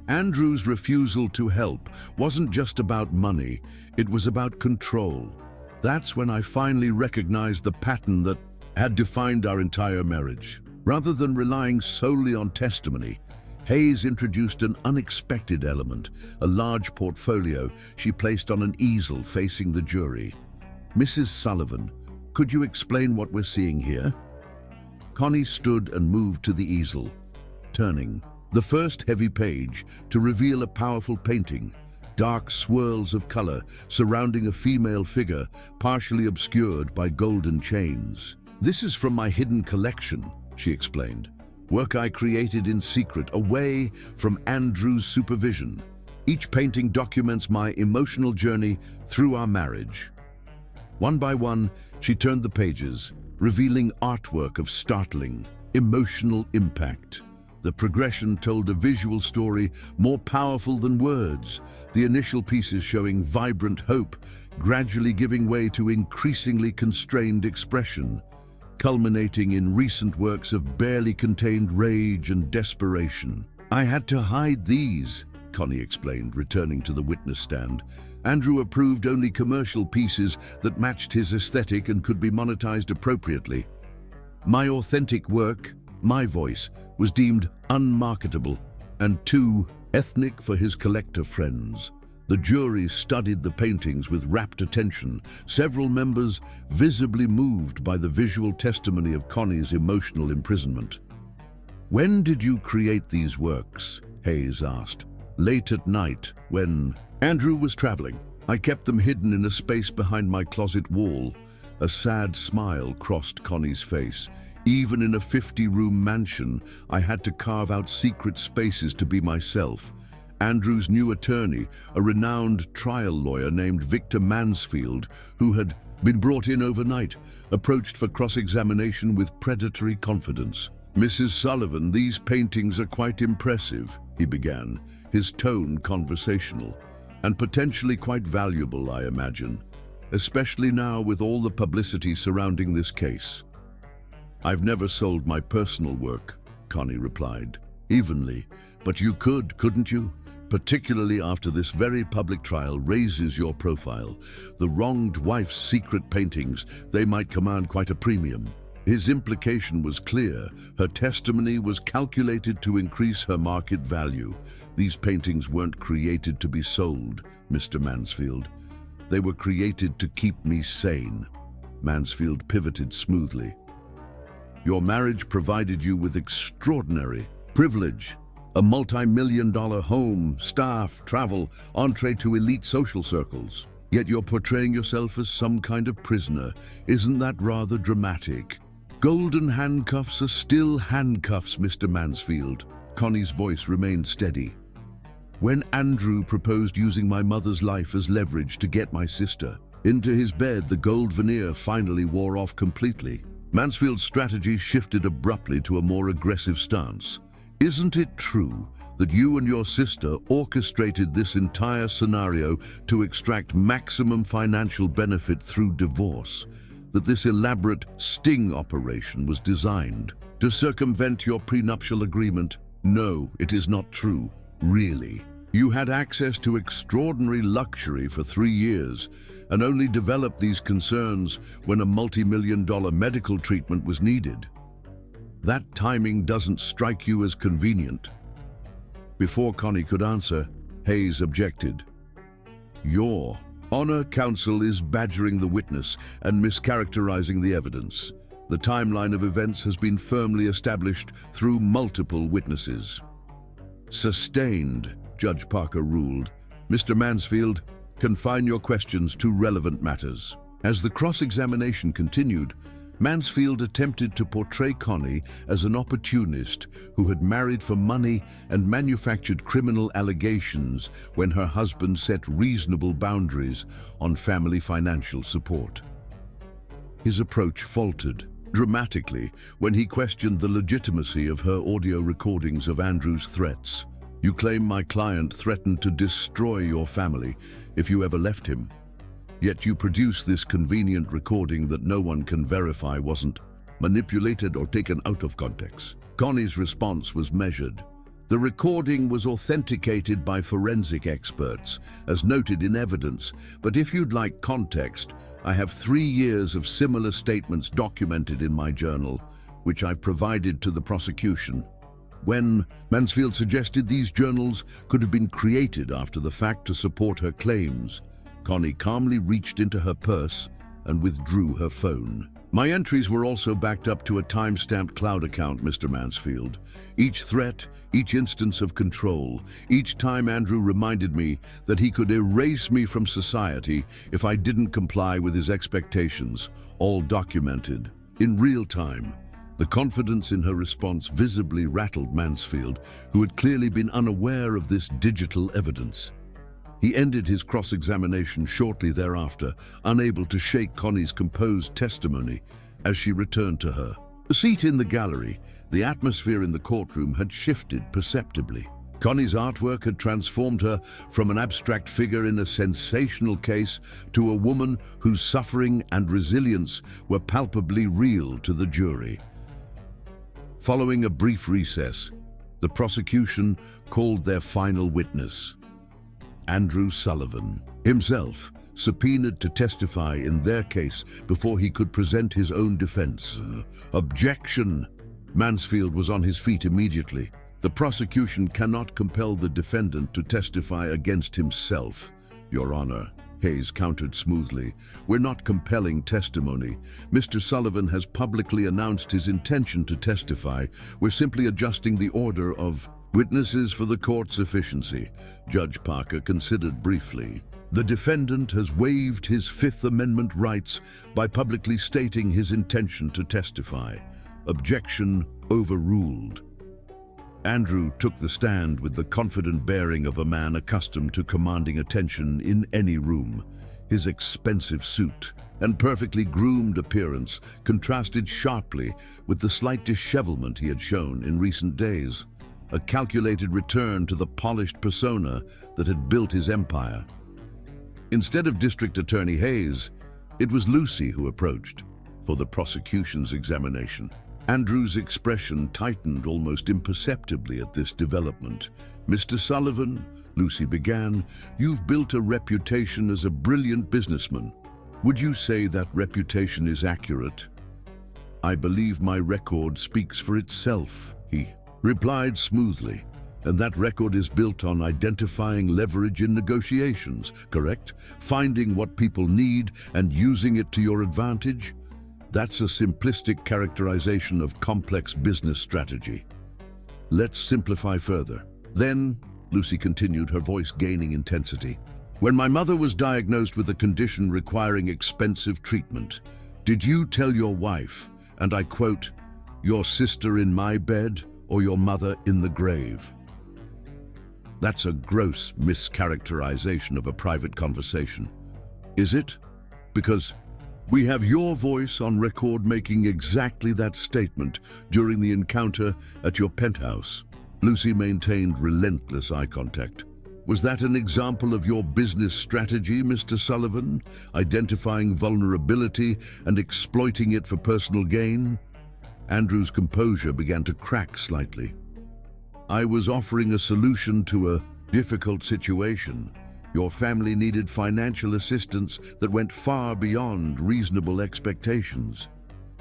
Andrew's refusal to help wasn't just about money, it was about control. That's when I finally recognized the pattern that had defined our entire marriage. Rather than relying solely on testimony, Hayes introduced an unexpected element, a large portfolio she placed on an easel facing the jury. "Mrs. Sullivan, could you explain what we're seeing here?" Connie stood and moved to the easel. Turning, The first heavy page to reveal a powerful painting, dark swirls of color surrounding a female figure partially obscured by golden chains. "This is from my hidden collection," she explained. "Work I created in secret, away from Andrew's supervision. Each painting documents my emotional journey through our marriage." One by one, she turned the pages, revealing artwork of startling, emotional impact. The progression told a visual story more powerful than words, the initial pieces showing vibrant hope, gradually giving way to increasingly constrained expression, culminating in recent works of barely contained rage and desperation. "I had to hide these," Connie explained, returning to the witness stand. "Andrew approved only commercial pieces that matched his aesthetic and could be monetized appropriately. My authentic work, my voice, was deemed unmarketable and too ethnic for his collector friends." The jury studied the paintings with rapt attention, several members visibly moved by the visual testimony of Connie's emotional imprisonment. "When did you create these works?" Hayes asked. "Late at night, when Andrew was traveling. I kept them hidden in a space behind my closet wall." A sad smile crossed Connie's face. "Even in a 50-room mansion, I had to carve out secret spaces to be myself." Andrew's new attorney, a renowned trial lawyer named Victor Mansfield, who had been brought in overnight, approached for cross-examination with predatory confidence. "Mrs. Sullivan, these paintings are quite impressive," he began, his tone conversational. "And potentially quite valuable, I imagine, especially now with all the publicity surrounding this case." "I've never sold my personal work," Connie replied, evenly. "But you could, couldn't you? Particularly after this very public trial raises your profile. The wronged wife's secret paintings, they might command quite a premium." His implication was clear. Her testimony was calculated to increase her market value. "These paintings weren't created to be sold, Mr. Mansfield. They were created to keep me sane." Mansfield pivoted smoothly. "Your marriage provided you with extraordinary privilege. A multi-million-dollar home, staff, travel, entree to elite social circles. Yet you're portraying yourself as some kind of prisoner. Isn't that rather dramatic?" "Golden handcuffs are still handcuffs, Mr. Mansfield." Connie's voice remained steady. "When Andrew proposed using my mother's life as leverage to get my sister into his bed, the gold veneer finally wore off completely." Mansfield's strategy shifted abruptly to a more aggressive stance. "Isn't it true that you and your sister orchestrated this entire scenario to extract maximum financial benefit through divorce? That this elaborate sting operation was designed to circumvent your prenuptial agreement?" "No, it is not true, really. You had access to extraordinary luxury for 3 years and only developed these concerns when a multi-million-dollar medical treatment was needed. That timing doesn't strike you as convenient." Before Connie could answer, Hayes objected. "Your Honor, counsel is badgering the witness and mischaracterizing the evidence. The timeline of events has been firmly established through multiple witnesses." "Sustained," Judge Parker ruled. "Mr. Mansfield, confine your questions to relevant matters." As the cross-examination continued, Mansfield attempted to portray Connie as an opportunist who had married for money and manufactured criminal allegations when her husband set reasonable boundaries on family financial support. His approach faltered dramatically when he questioned the legitimacy of her audio recordings of Andrew's threats. "You claim my client threatened to destroy your family if you ever left him. Yet you produce this convenient recording that no one can verify wasn't manipulated or taken out of context." Connie's response was measured. "The recording was authenticated by forensic experts, as noted in evidence, but if you'd like context, I have 3 years of similar statements documented in my journal, which I've provided to the prosecution." When Mansfield suggested these journals could have been created after the fact to support her claims, Connie calmly reached into her purse and withdrew her phone. My entries were also backed up to a time-stamped cloud account, Mr. Mansfield. Each threat, each instance of control, each time Andrew reminded me that he could erase me from society if I didn't comply with his expectations, all documented, in real time. The confidence in her response visibly rattled Mansfield, who had clearly been unaware of this digital evidence. He ended his cross-examination shortly thereafter, unable to shake Connie's composed testimony as she returned to her seat in the gallery. The atmosphere in the courtroom had shifted perceptibly. Connie's artwork had transformed her from an abstract figure in a sensational case to a woman whose suffering and resilience were palpably real to the jury. Following a brief recess, the prosecution called their final witness, Andrew Sullivan, himself subpoenaed to testify in their case before he could present his own defense. Objection! Mansfield was on his feet immediately. The prosecution cannot compel the defendant to testify against himself, Your Honor. Hayes countered smoothly. We're not compelling testimony. Mr. Sullivan has publicly announced his intention to testify. We're simply adjusting the order of witnesses for the court's efficiency. Judge Parker considered briefly. The defendant has waived his Fifth Amendment rights by publicly stating his intention to testify. Objection overruled. Andrew took the stand with the confident bearing of a man accustomed to commanding attention in any room. His expensive suit and perfectly groomed appearance contrasted sharply with the slight dishevelment he had shown in recent days, a calculated return to the polished persona that had built his empire. Instead of District Attorney Hayes, it was Lucy who approached for the prosecution's examination. Andrew's expression tightened almost imperceptibly at this development. Mr. Sullivan, Lucy began, you've built a reputation as a brilliant businessman. Would you say that reputation is accurate? I believe my record speaks for itself, he replied smoothly. And that record is built on identifying leverage in negotiations, correct? Finding what people need and using it to your advantage? That's a simplistic characterization of complex business strategy. Let's simplify further. Then, Lucy continued, her voice gaining intensity, when my mother was diagnosed with a condition requiring expensive treatment, did you tell your wife, and I quote, your sister in my bed or your mother in the grave? That's a gross mischaracterization of a private conversation. Is it? Because we have your voice on record making exactly that statement during the encounter at your penthouse. Lucy maintained relentless eye contact. Was that an example of your business strategy, Mr. Sullivan? Identifying vulnerability and exploiting it for personal gain? Andrew's composure began to crack slightly. I was offering a solution to a difficult situation. Your family needed financial assistance that went far beyond reasonable expectations.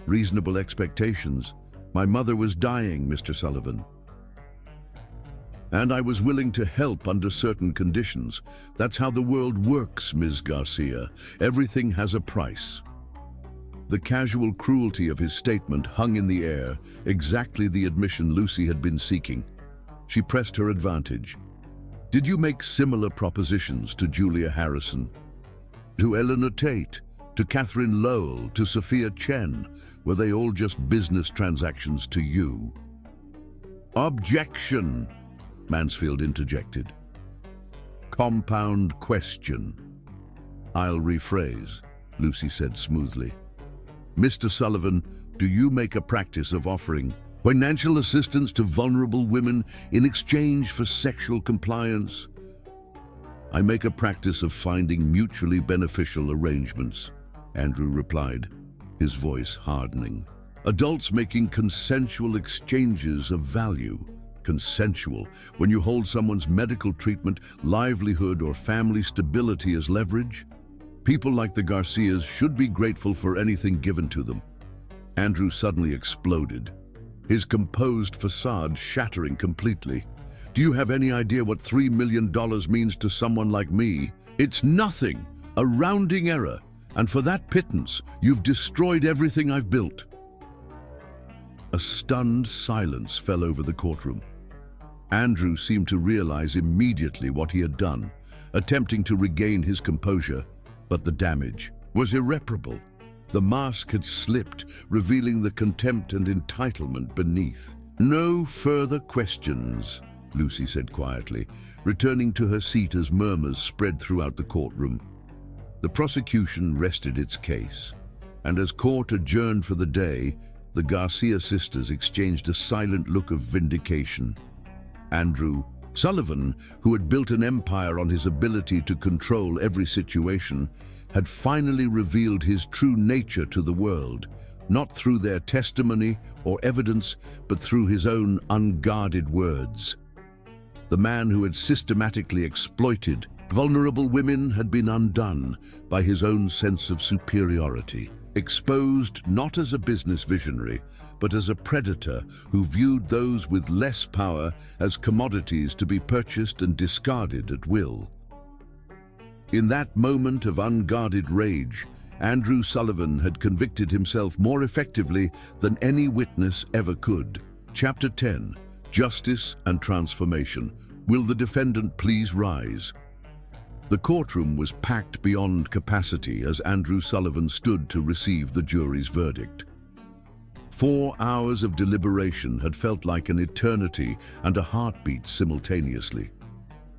Reasonable expectations? My mother was dying, Mr. Sullivan. And I was willing to help under certain conditions. That's how the world works, Ms. Garcia. Everything has a price. The casual cruelty of his statement hung in the air, exactly the admission Lucy had been seeking. She pressed her advantage. Did you make similar propositions to Julia Harrison, to Eleanor Tate, to Catherine Lowell, to Sophia Chen? Were they all just business transactions to you? Objection, Mansfield interjected. Compound question. I'll rephrase, Lucy said smoothly. Mr. Sullivan, do you make a practice of offering financial assistance to vulnerable women in exchange for sexual compliance? I make a practice of finding mutually beneficial arrangements, Andrew replied, his voice hardening. Adults making consensual exchanges of value. Consensual, when you hold someone's medical treatment, livelihood, or family stability as leverage? People like the Garcias should be grateful for anything given to them. Andrew suddenly exploded, his composed facade shattering completely. Do you have any idea what $3 million means to someone like me? It's nothing, a rounding error. And for that pittance, you've destroyed everything I've built." A stunned silence fell over the courtroom. Andrew seemed to realize immediately what he had done, attempting to regain his composure, but the damage was irreparable. The mask had slipped, revealing the contempt and entitlement beneath. "No further questions," Lucy said quietly, returning to her seat as murmurs spread throughout the courtroom. The prosecution rested its case, and as court adjourned for the day, the Garcia sisters exchanged a silent look of vindication. Andrew Sullivan, who had built an empire on his ability to control every situation, had finally revealed his true nature to the world, not through their testimony or evidence, but through his own unguarded words. The man who had systematically exploited vulnerable women had been undone by his own sense of superiority, exposed not as a business visionary, but as a predator who viewed those with less power as commodities to be purchased and discarded at will. In that moment of unguarded rage, Andrew Sullivan had convicted himself more effectively than any witness ever could. Chapter 10: Justice and Transformation. Will the defendant please rise? The courtroom was packed beyond capacity as Andrew Sullivan stood to receive the jury's verdict. 4 hours of deliberation had felt like an eternity and a heartbeat simultaneously.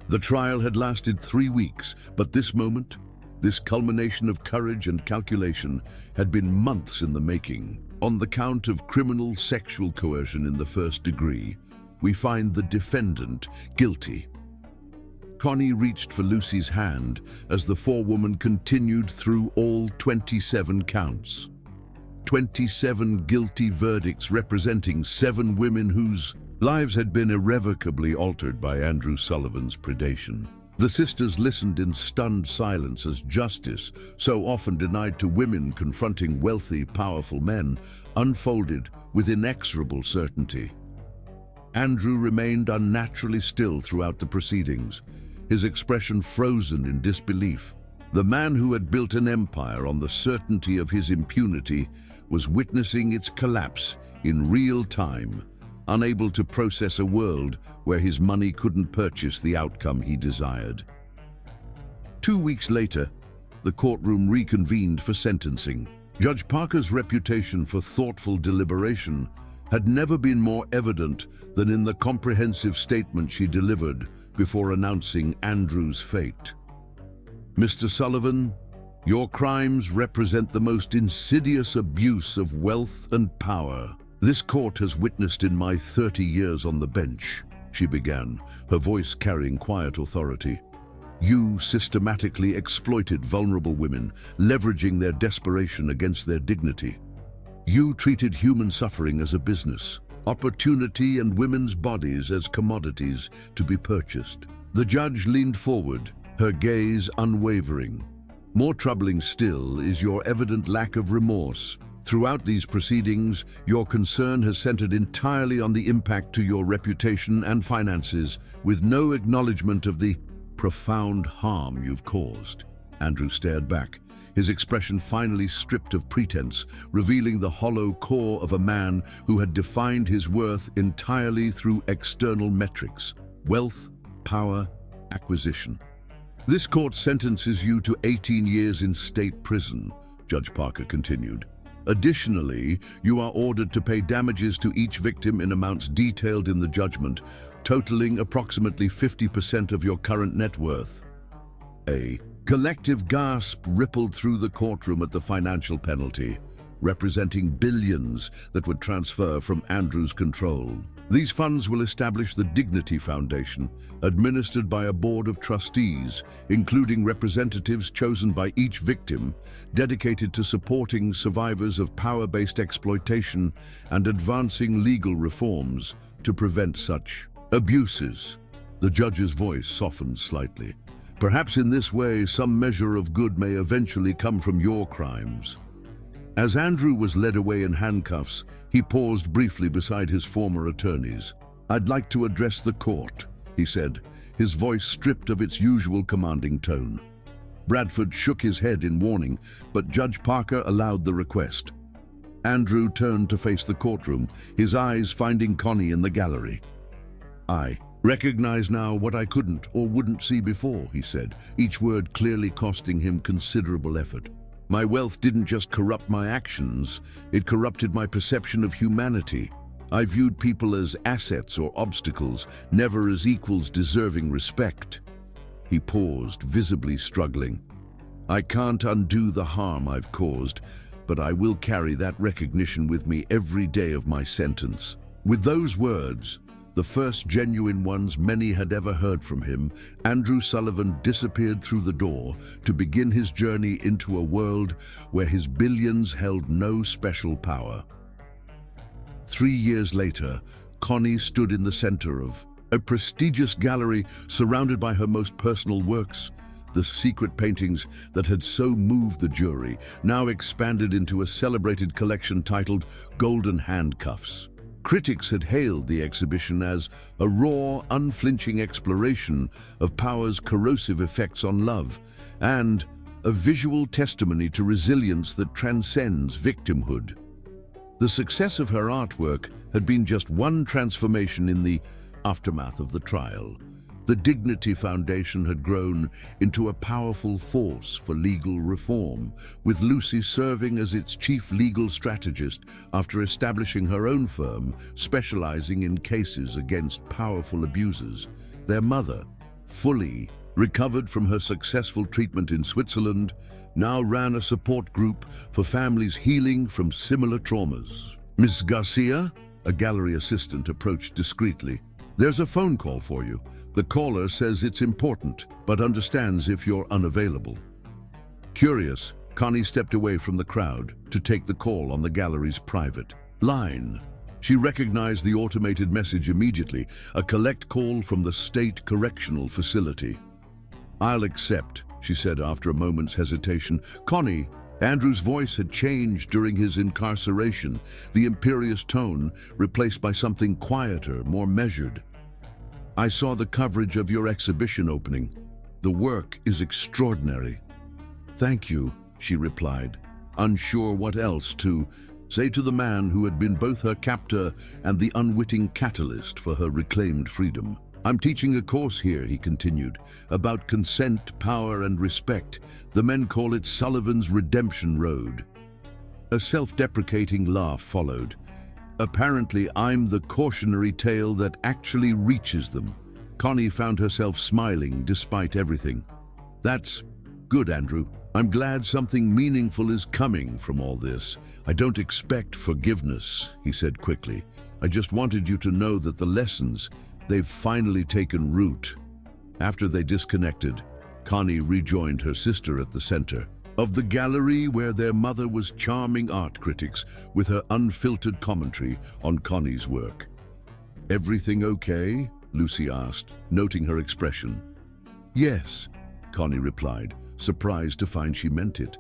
The trial had lasted 3 weeks, but this moment, this culmination of courage and calculation, had been months in the making. On the count of criminal sexual coercion in the first degree, we find the defendant guilty. Connie reached for Lucy's hand as the forewoman continued through all 27 counts. 27 guilty verdicts representing 7 women whose lives had been irrevocably altered by Andrew Sullivan's predation. The sisters listened in stunned silence as justice, so often denied to women confronting wealthy, powerful men, unfolded with inexorable certainty. Andrew remained unnaturally still throughout the proceedings, his expression frozen in disbelief. The man who had built an empire on the certainty of his impunity was witnessing its collapse in real time, unable to process a world where his money couldn't purchase the outcome he desired. 2 weeks later, the courtroom reconvened for sentencing. Judge Parker's reputation for thoughtful deliberation had never been more evident than in the comprehensive statement she delivered before announcing Andrew's fate. "Mr. Sullivan, your crimes represent the most insidious abuse of wealth and power this court has witnessed in my 30 years on the bench," she began, her voice carrying quiet authority. "You systematically exploited vulnerable women, leveraging their desperation against their dignity. You treated human suffering as a business, opportunity and women's bodies as commodities to be purchased." The judge leaned forward, her gaze unwavering. "More troubling still is your evident lack of remorse. Throughout these proceedings, your concern has centered entirely on the impact to your reputation and finances, with no acknowledgement of the profound harm you've caused." Andrew stared back, his expression finally stripped of pretense, revealing the hollow core of a man who had defined his worth entirely through external metrics: wealth, power, acquisition. "This court sentences you to 18 years in state prison," Judge Parker continued. "Additionally, you are ordered to pay damages to each victim in amounts detailed in the judgment, totaling approximately 50% of your current net worth." A collective gasp rippled through the courtroom at the financial penalty, representing billions that would transfer from Andrew's control. These funds will establish the Dignity Foundation, administered by a board of trustees, including representatives chosen by each victim, dedicated to supporting survivors of power-based exploitation and advancing legal reforms to prevent such abuses. The judge's voice softened slightly. "Perhaps in this way, some measure of good may eventually come from your crimes." As Andrew was led away in handcuffs, he paused briefly beside his former attorneys. "I'd like to address the court," he said, his voice stripped of its usual commanding tone. Bradford shook his head in warning, but Judge Parker allowed the request. Andrew turned to face the courtroom, his eyes finding Connie in the gallery. "I recognize now what I couldn't or wouldn't see before," he said, each word clearly costing him considerable effort. "My wealth didn't just corrupt my actions, it corrupted my perception of humanity. I viewed people as assets or obstacles, never as equals deserving respect." He paused, visibly struggling. "I can't undo the harm I've caused, but I will carry that recognition with me every day of my sentence." With those words, the first genuine ones many had ever heard from him, Andrew Sullivan disappeared through the door to begin his journey into a world where his billions held no special power. 3 years later, Connie stood in the center of a prestigious gallery surrounded by her most personal works. The secret paintings that had so moved the jury now expanded into a celebrated collection titled Golden Handcuffs. Critics had hailed the exhibition as a raw, unflinching exploration of power's corrosive effects on love, and a visual testimony to resilience that transcends victimhood. The success of her artwork had been just one transformation in the aftermath of the trial. The Dignity Foundation had grown into a powerful force for legal reform, with Lucy serving as its chief legal strategist after establishing her own firm specializing in cases against powerful abusers. Their mother, fully recovered from her successful treatment in Switzerland, now ran a support group for families healing from similar traumas. "Miss Garcia?" A gallery assistant approached discreetly. "There's a phone call for you. The caller says it's important, but understands if you're unavailable." Curious, Connie stepped away from the crowd to take the call on the gallery's private line. She recognized the automated message immediately, a collect call from the State Correctional Facility. "I'll accept," she said after a moment's hesitation. "Connie," Andrew's voice had changed during his incarceration, the imperious tone replaced by something quieter, more measured. "I saw the coverage of your exhibition opening. The work is extraordinary." "Thank you," she replied, unsure what else to say to the man who had been both her captor and the unwitting catalyst for her reclaimed freedom. "I'm teaching a course here," he continued, "about consent, power, and respect. The men call it Sullivan's Redemption Road." A self-deprecating laugh followed. "Apparently, I'm the cautionary tale that actually reaches them." Connie found herself smiling despite everything. "That's good, Andrew. I'm glad something meaningful is coming from all this. I don't expect forgiveness," he said quickly. "I just wanted you to know that the lessons, they've finally taken root." After they disconnected, Connie rejoined her sister at the center of the gallery where their mother was charming art critics with her unfiltered commentary on Connie's work. "Everything okay?" Lucy asked, noting her expression. "Yes," Connie replied, surprised to find she meant it.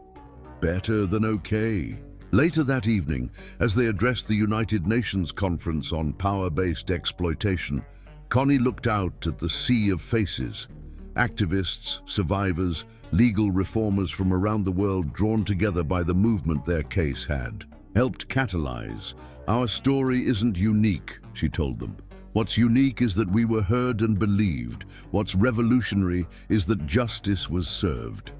"Better than okay." Later that evening, as they addressed the United Nations Conference on Power-Based Exploitation, Connie looked out at the sea of faces. Activists, survivors, legal reformers from around the world drawn together by the movement their case had helped catalyze. "Our story isn't unique," she told them. "What's unique is that we were heard and believed. What's revolutionary is that justice was served."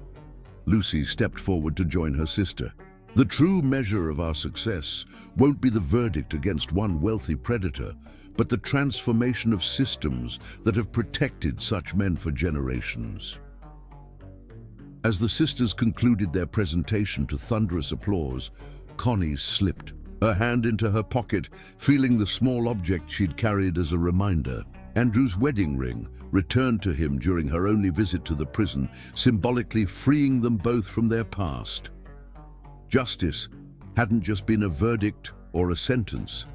Lucy stepped forward to join her sister. "The true measure of our success won't be the verdict against one wealthy predator, but the transformation of systems that have protected such men for generations." As the sisters concluded their presentation to thunderous applause, Connie slipped her hand into her pocket, feeling the small object she'd carried as a reminder. Andrew's wedding ring returned to him during her only visit to the prison, symbolically freeing them both from their past. Justice hadn't just been a verdict or a sentence.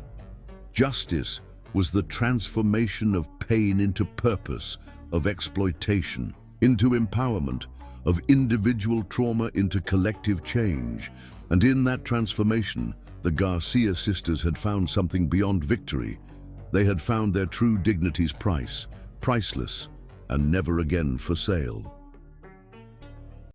Justice was the transformation of pain into purpose, of exploitation into empowerment, of individual trauma into collective change. And in that transformation, the Garcia sisters had found something beyond victory. They had found their true dignity's price, priceless, and never again for sale.